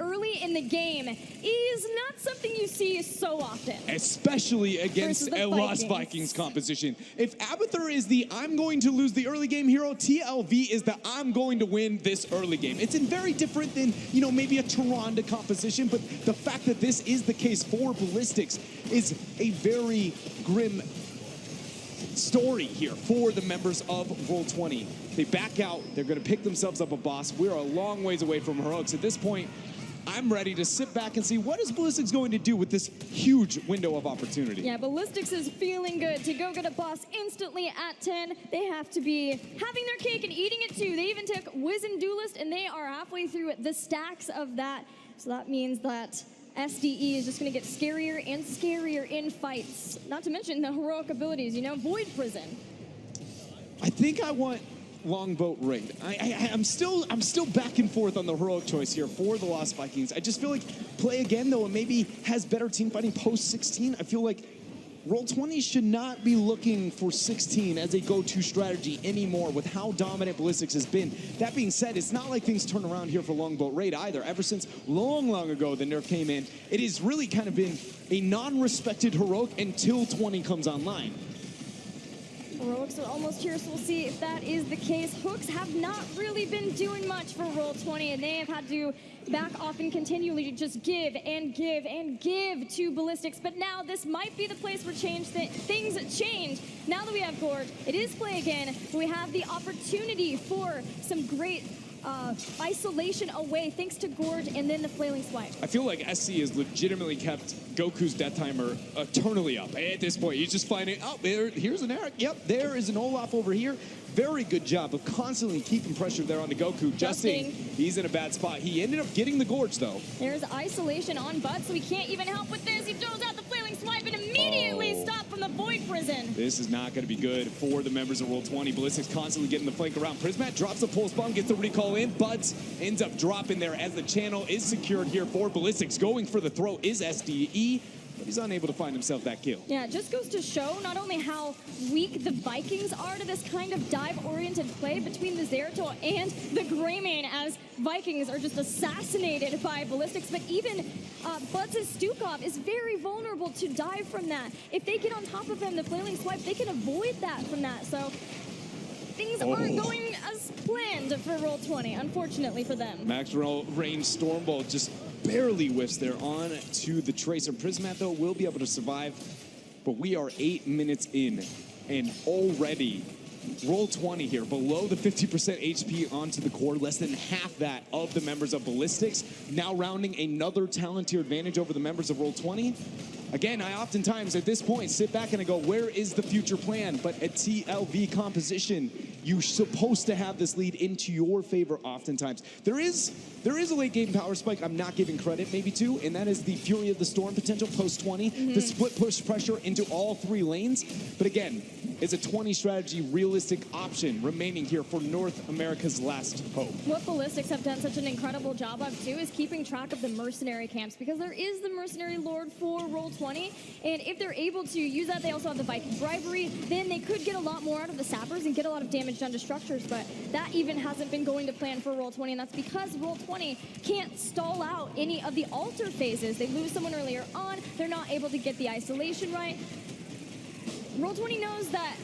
early in the game is not something you see so often. Especially against a Lost Vikings composition. If Abathur is the I'm going to lose the early game hero, TLV is the I'm going to win this early game. It's very different than, maybe a Tyrande composition, but the fact that this is the case for Ballistix is a very grim story here for the members of Roll20. They back out. They're going to pick themselves up a boss. We're a long ways away from heroics. At this point, I'm ready to sit back and see what is Ballistix going to do with this huge window of opportunity. Yeah, Ballistix is feeling good to go get a boss instantly at 10. They have to be having their cake and eating it too. They even took Wizened Duelist, and they are halfway through the stacks of that. So that means that SDE is just going to get scarier and scarier in fights. Not to mention the heroic abilities, Void Prison. I think I want Longboat Raid. I'm still back and forth on the heroic choice here for the Lost Vikings. I just feel like play again, though, and maybe has better team fighting post 16. I feel like Roll20 should not be looking for 16 as a go-to strategy anymore with how dominant Ballistix has been. That being said, it's not like things turn around here for Longboat Raid either. Ever since long ago the nerf came in, it has really kind of been a non-respected heroic until 20 comes online. Heroics are almost here, so we'll see if that is the case. Hooks have not really been doing much for Roll20, and they have had to back off and continually just give and give and give to Ballistix. But now this might be the place where things change. Now that we have Gorge, it is play again. We have the opportunity for some great isolation away thanks to Gorge and then the flailing swipe. I feel like SC has legitimately kept Goku's death timer eternally up. At this point, he's just finding, here's an Eric. Yep, there is an Olaf over here. very good job of constantly keeping pressure there on the Goku. Justin, he's in a bad spot. He ended up getting the Gorge, though. There's isolation on Bud, so he can't even help with this. He throws out the flailing swipe and immediately stopped from the Void Prison. This is not going to be good for the members of Roll20. Ballistix constantly getting the flank around. Prismat drops the pulse bomb, gets the recall in. Buds ends up dropping there as the channel is secured here for Ballistix. Going for the throw is SDE, but he's unable to find himself that kill. Yeah, it just goes to show not only how weak the Vikings are to this kind of dive-oriented play between the Zeratul and the Greymane, as Vikings are just assassinated by Ballistix, but even Buds' Stukov is very vulnerable to dive from that. If they get on top of him, the flailing swipe, they can avoid that from that. So things aren't going as planned for Roll20, unfortunately for them. Max range Stormbolt just barely whiffs there on to the Tracer. Prismat, though, will be able to survive, but we are 8 minutes in, and already Roll20 here, below the 50% HP onto the core, less than half that of the members of Ballistix, now rounding another talent tier advantage over the members of Roll20. Again, I oftentimes at this point sit back and I go, where is the future plan? But at TLV composition, you're supposed to have this lead into your favor oftentimes. There is a late game power spike I'm not giving credit maybe to, and that is the Fury of the Storm potential post 20, the split push pressure into all 3 lanes. But again, is a 20 strategy realistic option remaining here for North America's last hope? What Ballistix have done such an incredible job of too is keeping track of the mercenary camps, because there is the mercenary lord for Roll20, and if they're able to use that, they also have the Viking bribery, then they could get a lot more out of the sappers and get a lot of damage done to structures, but that even hasn't been going to plan for Roll20, and that's because Roll20 can't stall out any of the altar phases. They lose someone earlier on, they're not able to get the isolation right. Roll20 knows that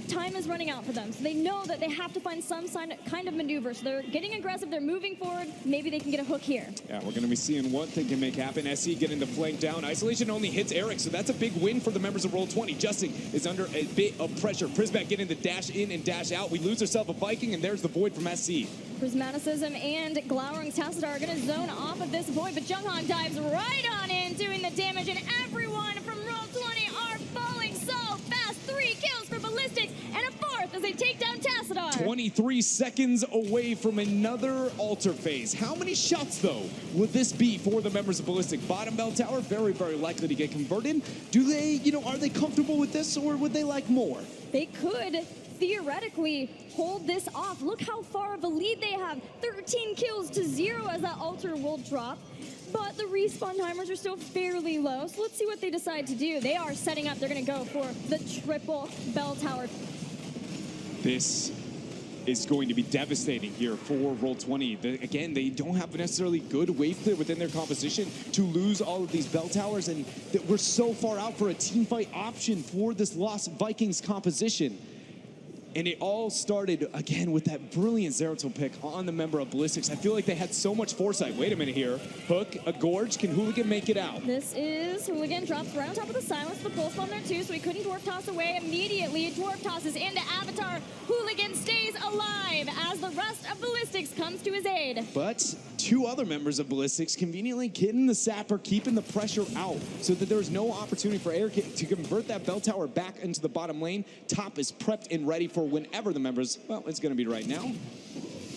time is running out for them, so they know that they have to find some kind of maneuver. So they're getting aggressive, they're moving forward, maybe they can get a hook here. Yeah, we're going to be seeing what they can make happen. SE getting the flank down. Isolation only hits Eric, so that's a big win for the members of Roll20. Justin is under a bit of pressure. Prismat getting the dash in and dash out. We lose ourselves a Viking, and there's the Void from SC. Prismaticism and Glowering's Tassadar are going to zone off of this Void, but Junghan dives right on in, doing the damage, and everyone from Roll20 are falling so fast. 3 kills for Ballistix, and a 4th as they take down Tassadar. 23 seconds away from another altar phase. How many shots, though, would this be for the members of Ballistix? Bottom bell tower, very, very likely to get converted. Do they, are they comfortable with this, or would they like more? They could theoretically hold this off. Look how far of a lead they have. 13 kills to 0 as that altar will drop. But the respawn timers are still fairly low, so let's see what they decide to do. They are setting up, they're going to go for the triple bell tower. This is going to be devastating here for Roll20. Again, they don't have necessarily good wave clear within their composition to lose all of these bell towers, and that we're so far out for a team fight option for this lost Vikings composition. And it all started, again, with that brilliant Zeratul pick on the member of Ballistix. I feel like they had so much foresight. Wait a minute here. Hook, a Gorge. Can Hooligan make it out? This is Hooligan. Drops right on top of the silence. The pulse bomb there, too, so he couldn't dwarf toss away immediately. Dwarf tosses into Avatar. Hooligan stays alive as the rest of Ballistix comes to his aid. But 2 other members of Ballistix conveniently getting the sapper, keeping the pressure out so that there's no opportunity for Eric to convert that bell tower back into the bottom lane. Top is prepped and ready for whenever the members, well, it's going to be right now,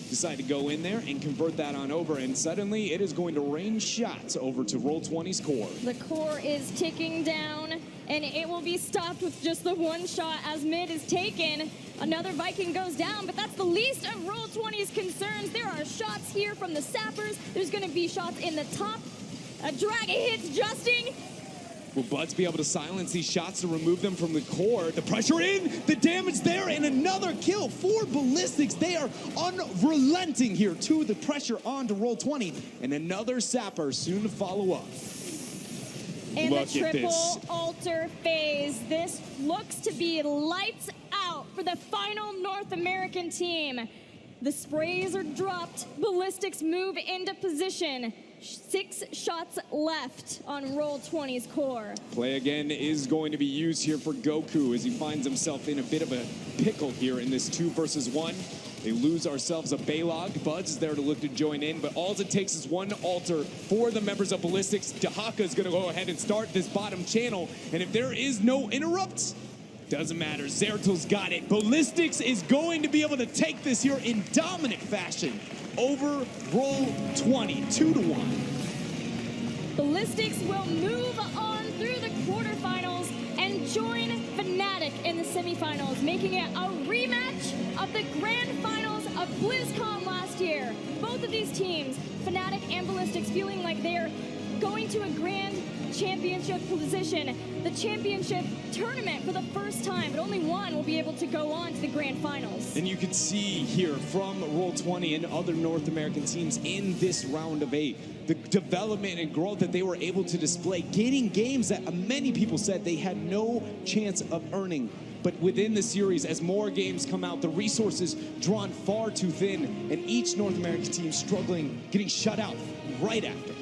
decide to go in there and convert that on over, and suddenly it is going to rain shots over to Roll20's core. The core is ticking down, and it will be stopped with just the 1 shot as mid is taken. Another Viking goes down, but that's the least of Roll20's concerns. There are shots here from the sappers. There's going to be shots in the top. A dragon hits Justin. Will Buds be able to silence these shots to remove them from the core? The pressure in, the damage there, and another kill for Ballistix. They are unrelenting here to the pressure onto Roll20, and another sapper soon to follow up. And the triple altar phase. This looks to be lights out for the final North American team. The sprays are dropped. Ballistix move into position. 6 shots left on Roll20's core. Play again is going to be used here for Goku as he finds himself in a bit of a pickle here in this 2 versus 1. They lose ourselves a Baylog. Buds is there to look to join in, but all it takes is 1 altar for the members of Ballistix. Dahaka is going to go ahead and start this bottom channel, and if there is no interrupts, Doesn't matter. Zeratil's got it. Ballistix is going to be able to take this here in dominant fashion over Roll20, 2-1. Ballistix will move on through the quarterfinals and join Fnatic in the semifinals, making it a rematch of the grand finals of Blizzcon last year. Both of these teams, Fnatic and Ballistix, feeling like they're going to a grand championship position, the championship tournament for the first time, but only one will be able to go on to the grand finals. And you can see here from Roll20 and other North American teams in this round of 8, the development and growth that they were able to display, gaining games that many people said they had no chance of earning. But within the series, as more games come out, the resources drawn far too thin, and each North American team struggling, getting shut out right after.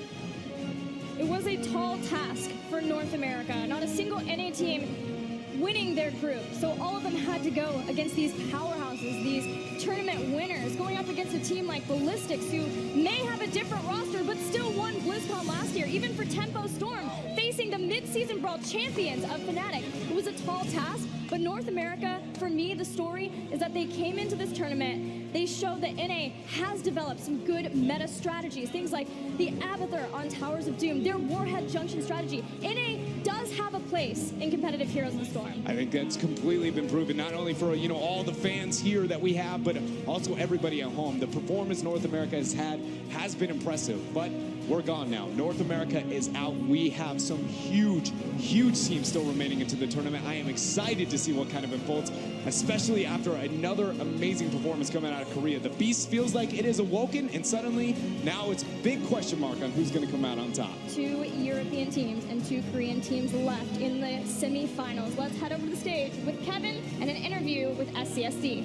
It was a tall task for North America. Not a single NA team winning their group. So all of them had to go against these powerhouses, these tournament winners, going up against a team like Ballistix, who may have a different roster, but still won Blizzcon last year. Even for Tempo Storm, facing the mid-season Brawl champions of Fnatic. It was a tall task, but North America, for me, the story is that they came into this tournament, they showed that NA has developed some good meta strategies, things like the Abathur on Towers of Doom, their Warhead Junction strategy. NA does have a place in competitive Heroes of the Storm. I think that's completely been proven, not only for all the fans here that we have, but also everybody at home. The performance North America has had has been impressive, but we're gone now. North America is out. We have some huge teams still remaining into the tournament. I am excited to see what kind of unfolds, especially after another amazing performance coming out of Korea. The beast feels like it is awoken, and suddenly now it's big question mark on who's going to come out on top. 2 European teams and 2 Korean teams left in the semifinals. Let's head over to the stage with Kevin and an interview with SCSC.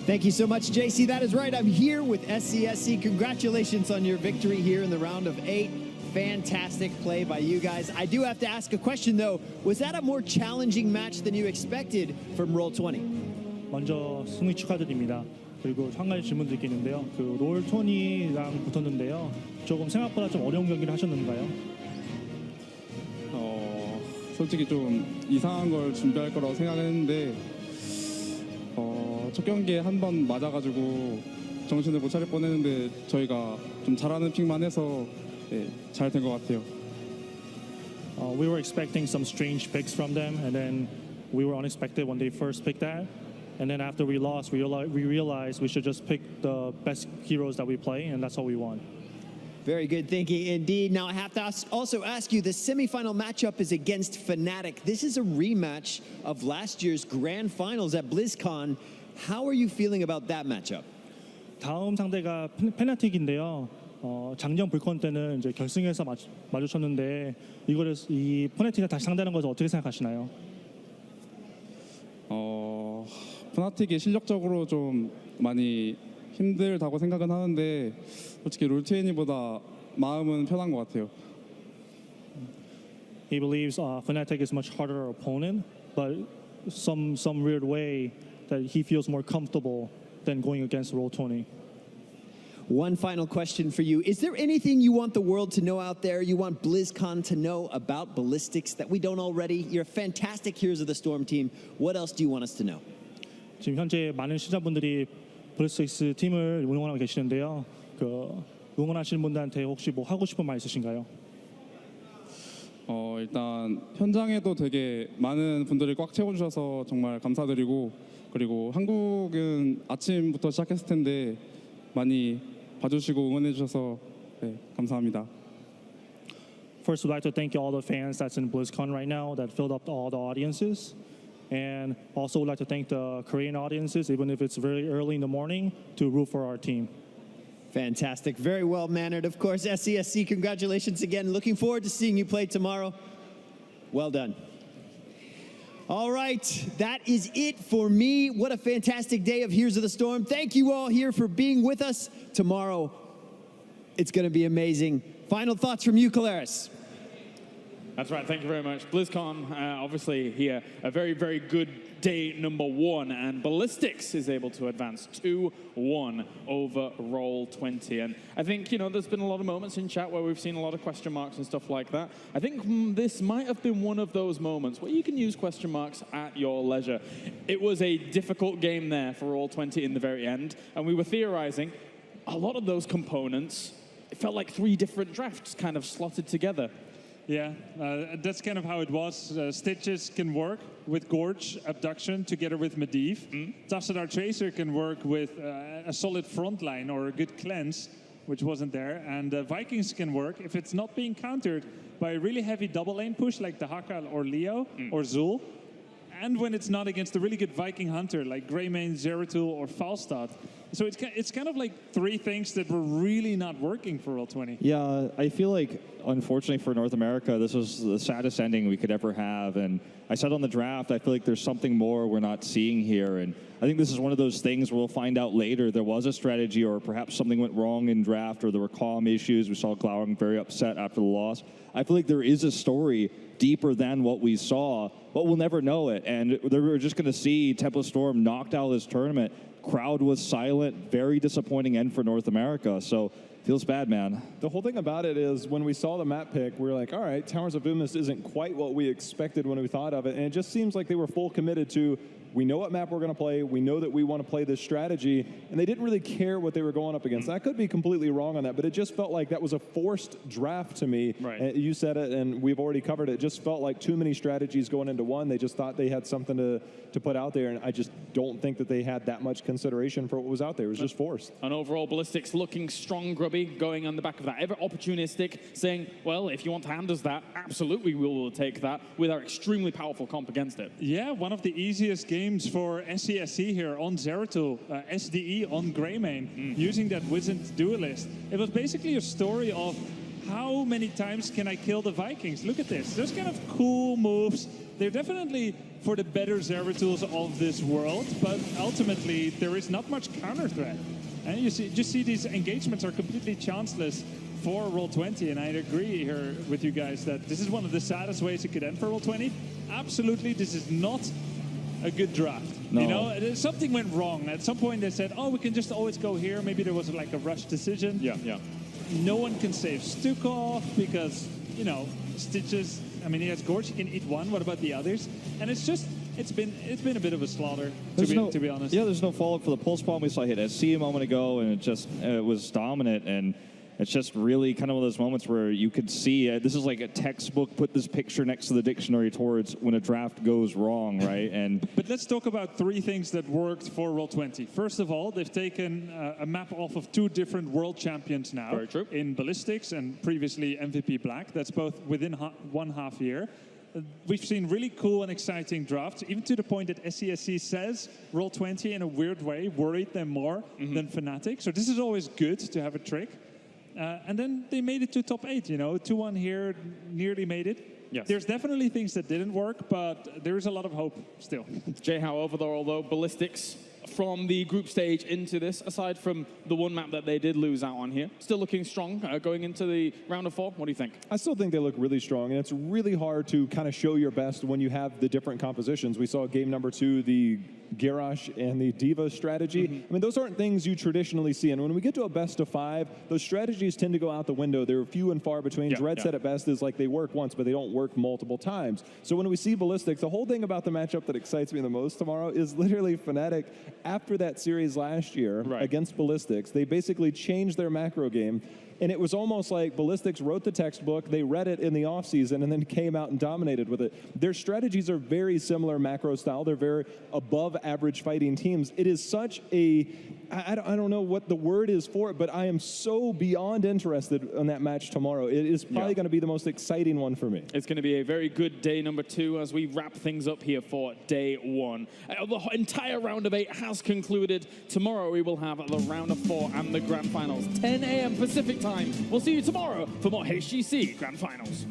Thank you so much, JC. That is right. I'm here with SCSC. Congratulations on your victory here in the round of 8. Fantastic play by you guys. I do have to ask a question, though. Was that a more challenging match than you expected from Roll20? 먼저 승리 축하드립니다. 그리고 한 가지 질문 드리겠는데요. 그 롤20랑 붙었는데요. 조금 생각보다 좀 어려운 경기를 하셨는가요? 솔직히 좀 이상한 걸 준비할 거라고 생각했는데 첫 경기에 한 번 맞아가지고 정신을 못 차릴 뻔했는데 저희가 좀 잘하는 픽만 해서 잘 된 것 같아요. We were expecting some strange picks from them, and then we were unexpected when they first picked that. And then after we lost, we realized we should just pick the best heroes that we play, and that's how we won. Very good thinking indeed. Now I have to also ask you, the semifinal matchup is against Fnatic. This is a rematch of last year's grand finals at BlizzCon. How are you feeling about that matchup? 다음 상대가 페나틱인데요. 작년 불콘 때는 이제 결승에서 마주쳤는데 이 페나틱을 다시 상대하는 것을 어떻게 생각하시나요? 프나틱이 실력적으로 좀 많이 힘들다고 생각은 하는데 솔직히 롤20보다 마음은 편한 것 같아요. He believes Fnatic is much harder opponent, but some weird way that he feels more comfortable than going against Roll20. One final question for you. Is there anything you want the world to know out there, you want BlizzCon to know about Ballistix that we don't already? You're a fantastic Heroes of the Storm team. What else do you want us to know? 지금 현재 많은 시청자분들이 블리스틱스 팀을 응원하고 계시는데요. 응원하시는 분들한테 혹시 뭐 하고 싶은 말 있으신가요? 일단 현장에도 되게 많은 분들이 꽉 채워주셔서 정말 감사드리고 그리고 한국은 아침부터 시작했을 텐데 많이 봐주시고 응원해주셔서 감사합니다. First, we'd like to thank all the fans that's in BlizzCon right now that filled up all the audiences. And also would like to thank the Korean audiences, even if it's very early in the morning, to root for our team. Fantastic. Very well mannered. Of course, SCSC, congratulations again. Looking forward to seeing you play tomorrow. Well done. All right, that is it for me. What a fantastic day of Heroes of the Storm. Thank you all here for being with us. Tomorrow, it's going to be amazing. Final thoughts from you, Calaris. That's right. Thank you very much. BlizzCon, obviously here, a very, very good day number 1, and Ballistix is able to advance 2-1 over Roll20. And I think, you know, there's been a lot of moments in chat where we've seen a lot of question marks and stuff like that. I think this might have been one of those moments where you can use question marks at your leisure. It was a difficult game there for Roll20 in the very end, and we were theorizing a lot of those components, it felt like 3 different drafts kind of slotted together. Yeah, that's kind of how it was. Stitches can work with Gorge, Abduction, together with Medivh. Tassadar Tracer can work with a solid front line or a good cleanse, which wasn't there. And Vikings can work if it's not being countered by a really heavy double lane push like the Hakal or Leo or Zul. And when it's not against a really good Viking hunter like Greymane, Zeratul, or Falstad. So it's kind of like 3 things that were really not working for Roll20. Yeah, I feel like, unfortunately for North America, this was the saddest ending we could ever have. And I said on the draft, I feel like there's something more we're not seeing here. And I think this is one of those things where we'll find out later there was a strategy, or perhaps something went wrong in draft, or there were calm issues. We saw Glowering very upset after the loss. I feel like there is a story deeper than what we saw, but we'll never know it. And we're just going to see Tempest Storm knocked out of this tournament. Crowd was silent. Very disappointing end for North America. So feels bad, man. The whole thing about it is when we saw the map pick, we were like, all right, Towers of Umus isn't quite what we expected when we thought of it. And it just seems like they were full committed to, we know what map we're going to play. We know that we want to play this strategy. And they didn't really care what they were going up against. I could be completely wrong on that, but it just felt like that was a forced draft to me. Right. And you said it, and we've already covered it. It just felt like too many strategies going into one. They just thought they had something to put out there, and I just don't think that they had that much consideration for what was out there. It was just forced. And overall, Ballistix looking strong, Grubby, going on the back of that. Ever opportunistic, saying, well, if you want to hand us that, absolutely we will take that with our extremely powerful comp against it. Yeah, one of the easiest games for SCSC here on Zeratul, SDE on Greymane, using that Wizened Duelist. It was basically a story of how many times can I kill the Vikings? Look at this. Those kind of cool moves. They're definitely for the better Zeratuls of this world, but ultimately there is not much counter threat. And you see these engagements are completely chanceless for Roll20, and I agree here with you guys that this is one of the saddest ways it could end for Roll20. Absolutely, this is not a good draft. No. You know, something went wrong. At some point they said, oh, we can just always go here. Maybe there was like a rush decision. Yeah. No one can save Stukov because, you know, Stitches, I mean, he has Gorge, he can eat one. What about the others? And it's just, it's been a bit of a slaughter, to be honest. Yeah, there's no follow-up for the pulse bomb. We saw hit SC a moment ago, and it was dominant. And it's just really kind of one of those moments where you could see this is like a textbook, put this picture next to the dictionary towards when a draft goes wrong, right? But let's talk about 3 things that worked for Roll20. First of all, they've taken a map off of 2 different world champions now. Very true. In Ballistix and previously MVP Black. That's both within 1.5 year. We've seen really cool and exciting drafts, even to the point that SCSC says Roll20 in a weird way worried them more than Fnatic. So this is always good to have a trick. And then they made it to top 8, you know, 2-1 here, nearly made it. Yes. There's definitely things that didn't work, but there is a lot of hope still. Jay, however, although Ballistix from the group stage into this, aside from the one map that they did lose out on here, still looking strong going into the round of 4. What do you think? I still think they look really strong, and it's really hard to kind of show your best when you have the different compositions. We saw game number 2, the Garrosh and the Diva strategy. I mean, those aren't things you traditionally see, and when we get to a best of 5, those strategies tend to go out the window. They're few and far between. Dread said at best is like they work once, but they don't work multiple times. So when we see Ballistix, the whole thing about the matchup that excites me the most tomorrow is literally Fnatic, after that series last year against Ballistix, they basically changed their macro game. And it was almost like Ballistix wrote the textbook, they read it in the offseason, and then came out and dominated with it. Their strategies are very similar macro style. They're very above average fighting teams. It is such a, I don't know what the word is for it, but I am so beyond interested in that match tomorrow. It is probably going to be the most exciting one for me. It's going to be a very good day number 2 as we wrap things up here for day 1. The entire round of 8 has concluded. Tomorrow we will have the round of 4 and the grand finals. 10 a.m. Pacific time. We'll see you tomorrow for more HGC Grand Finals.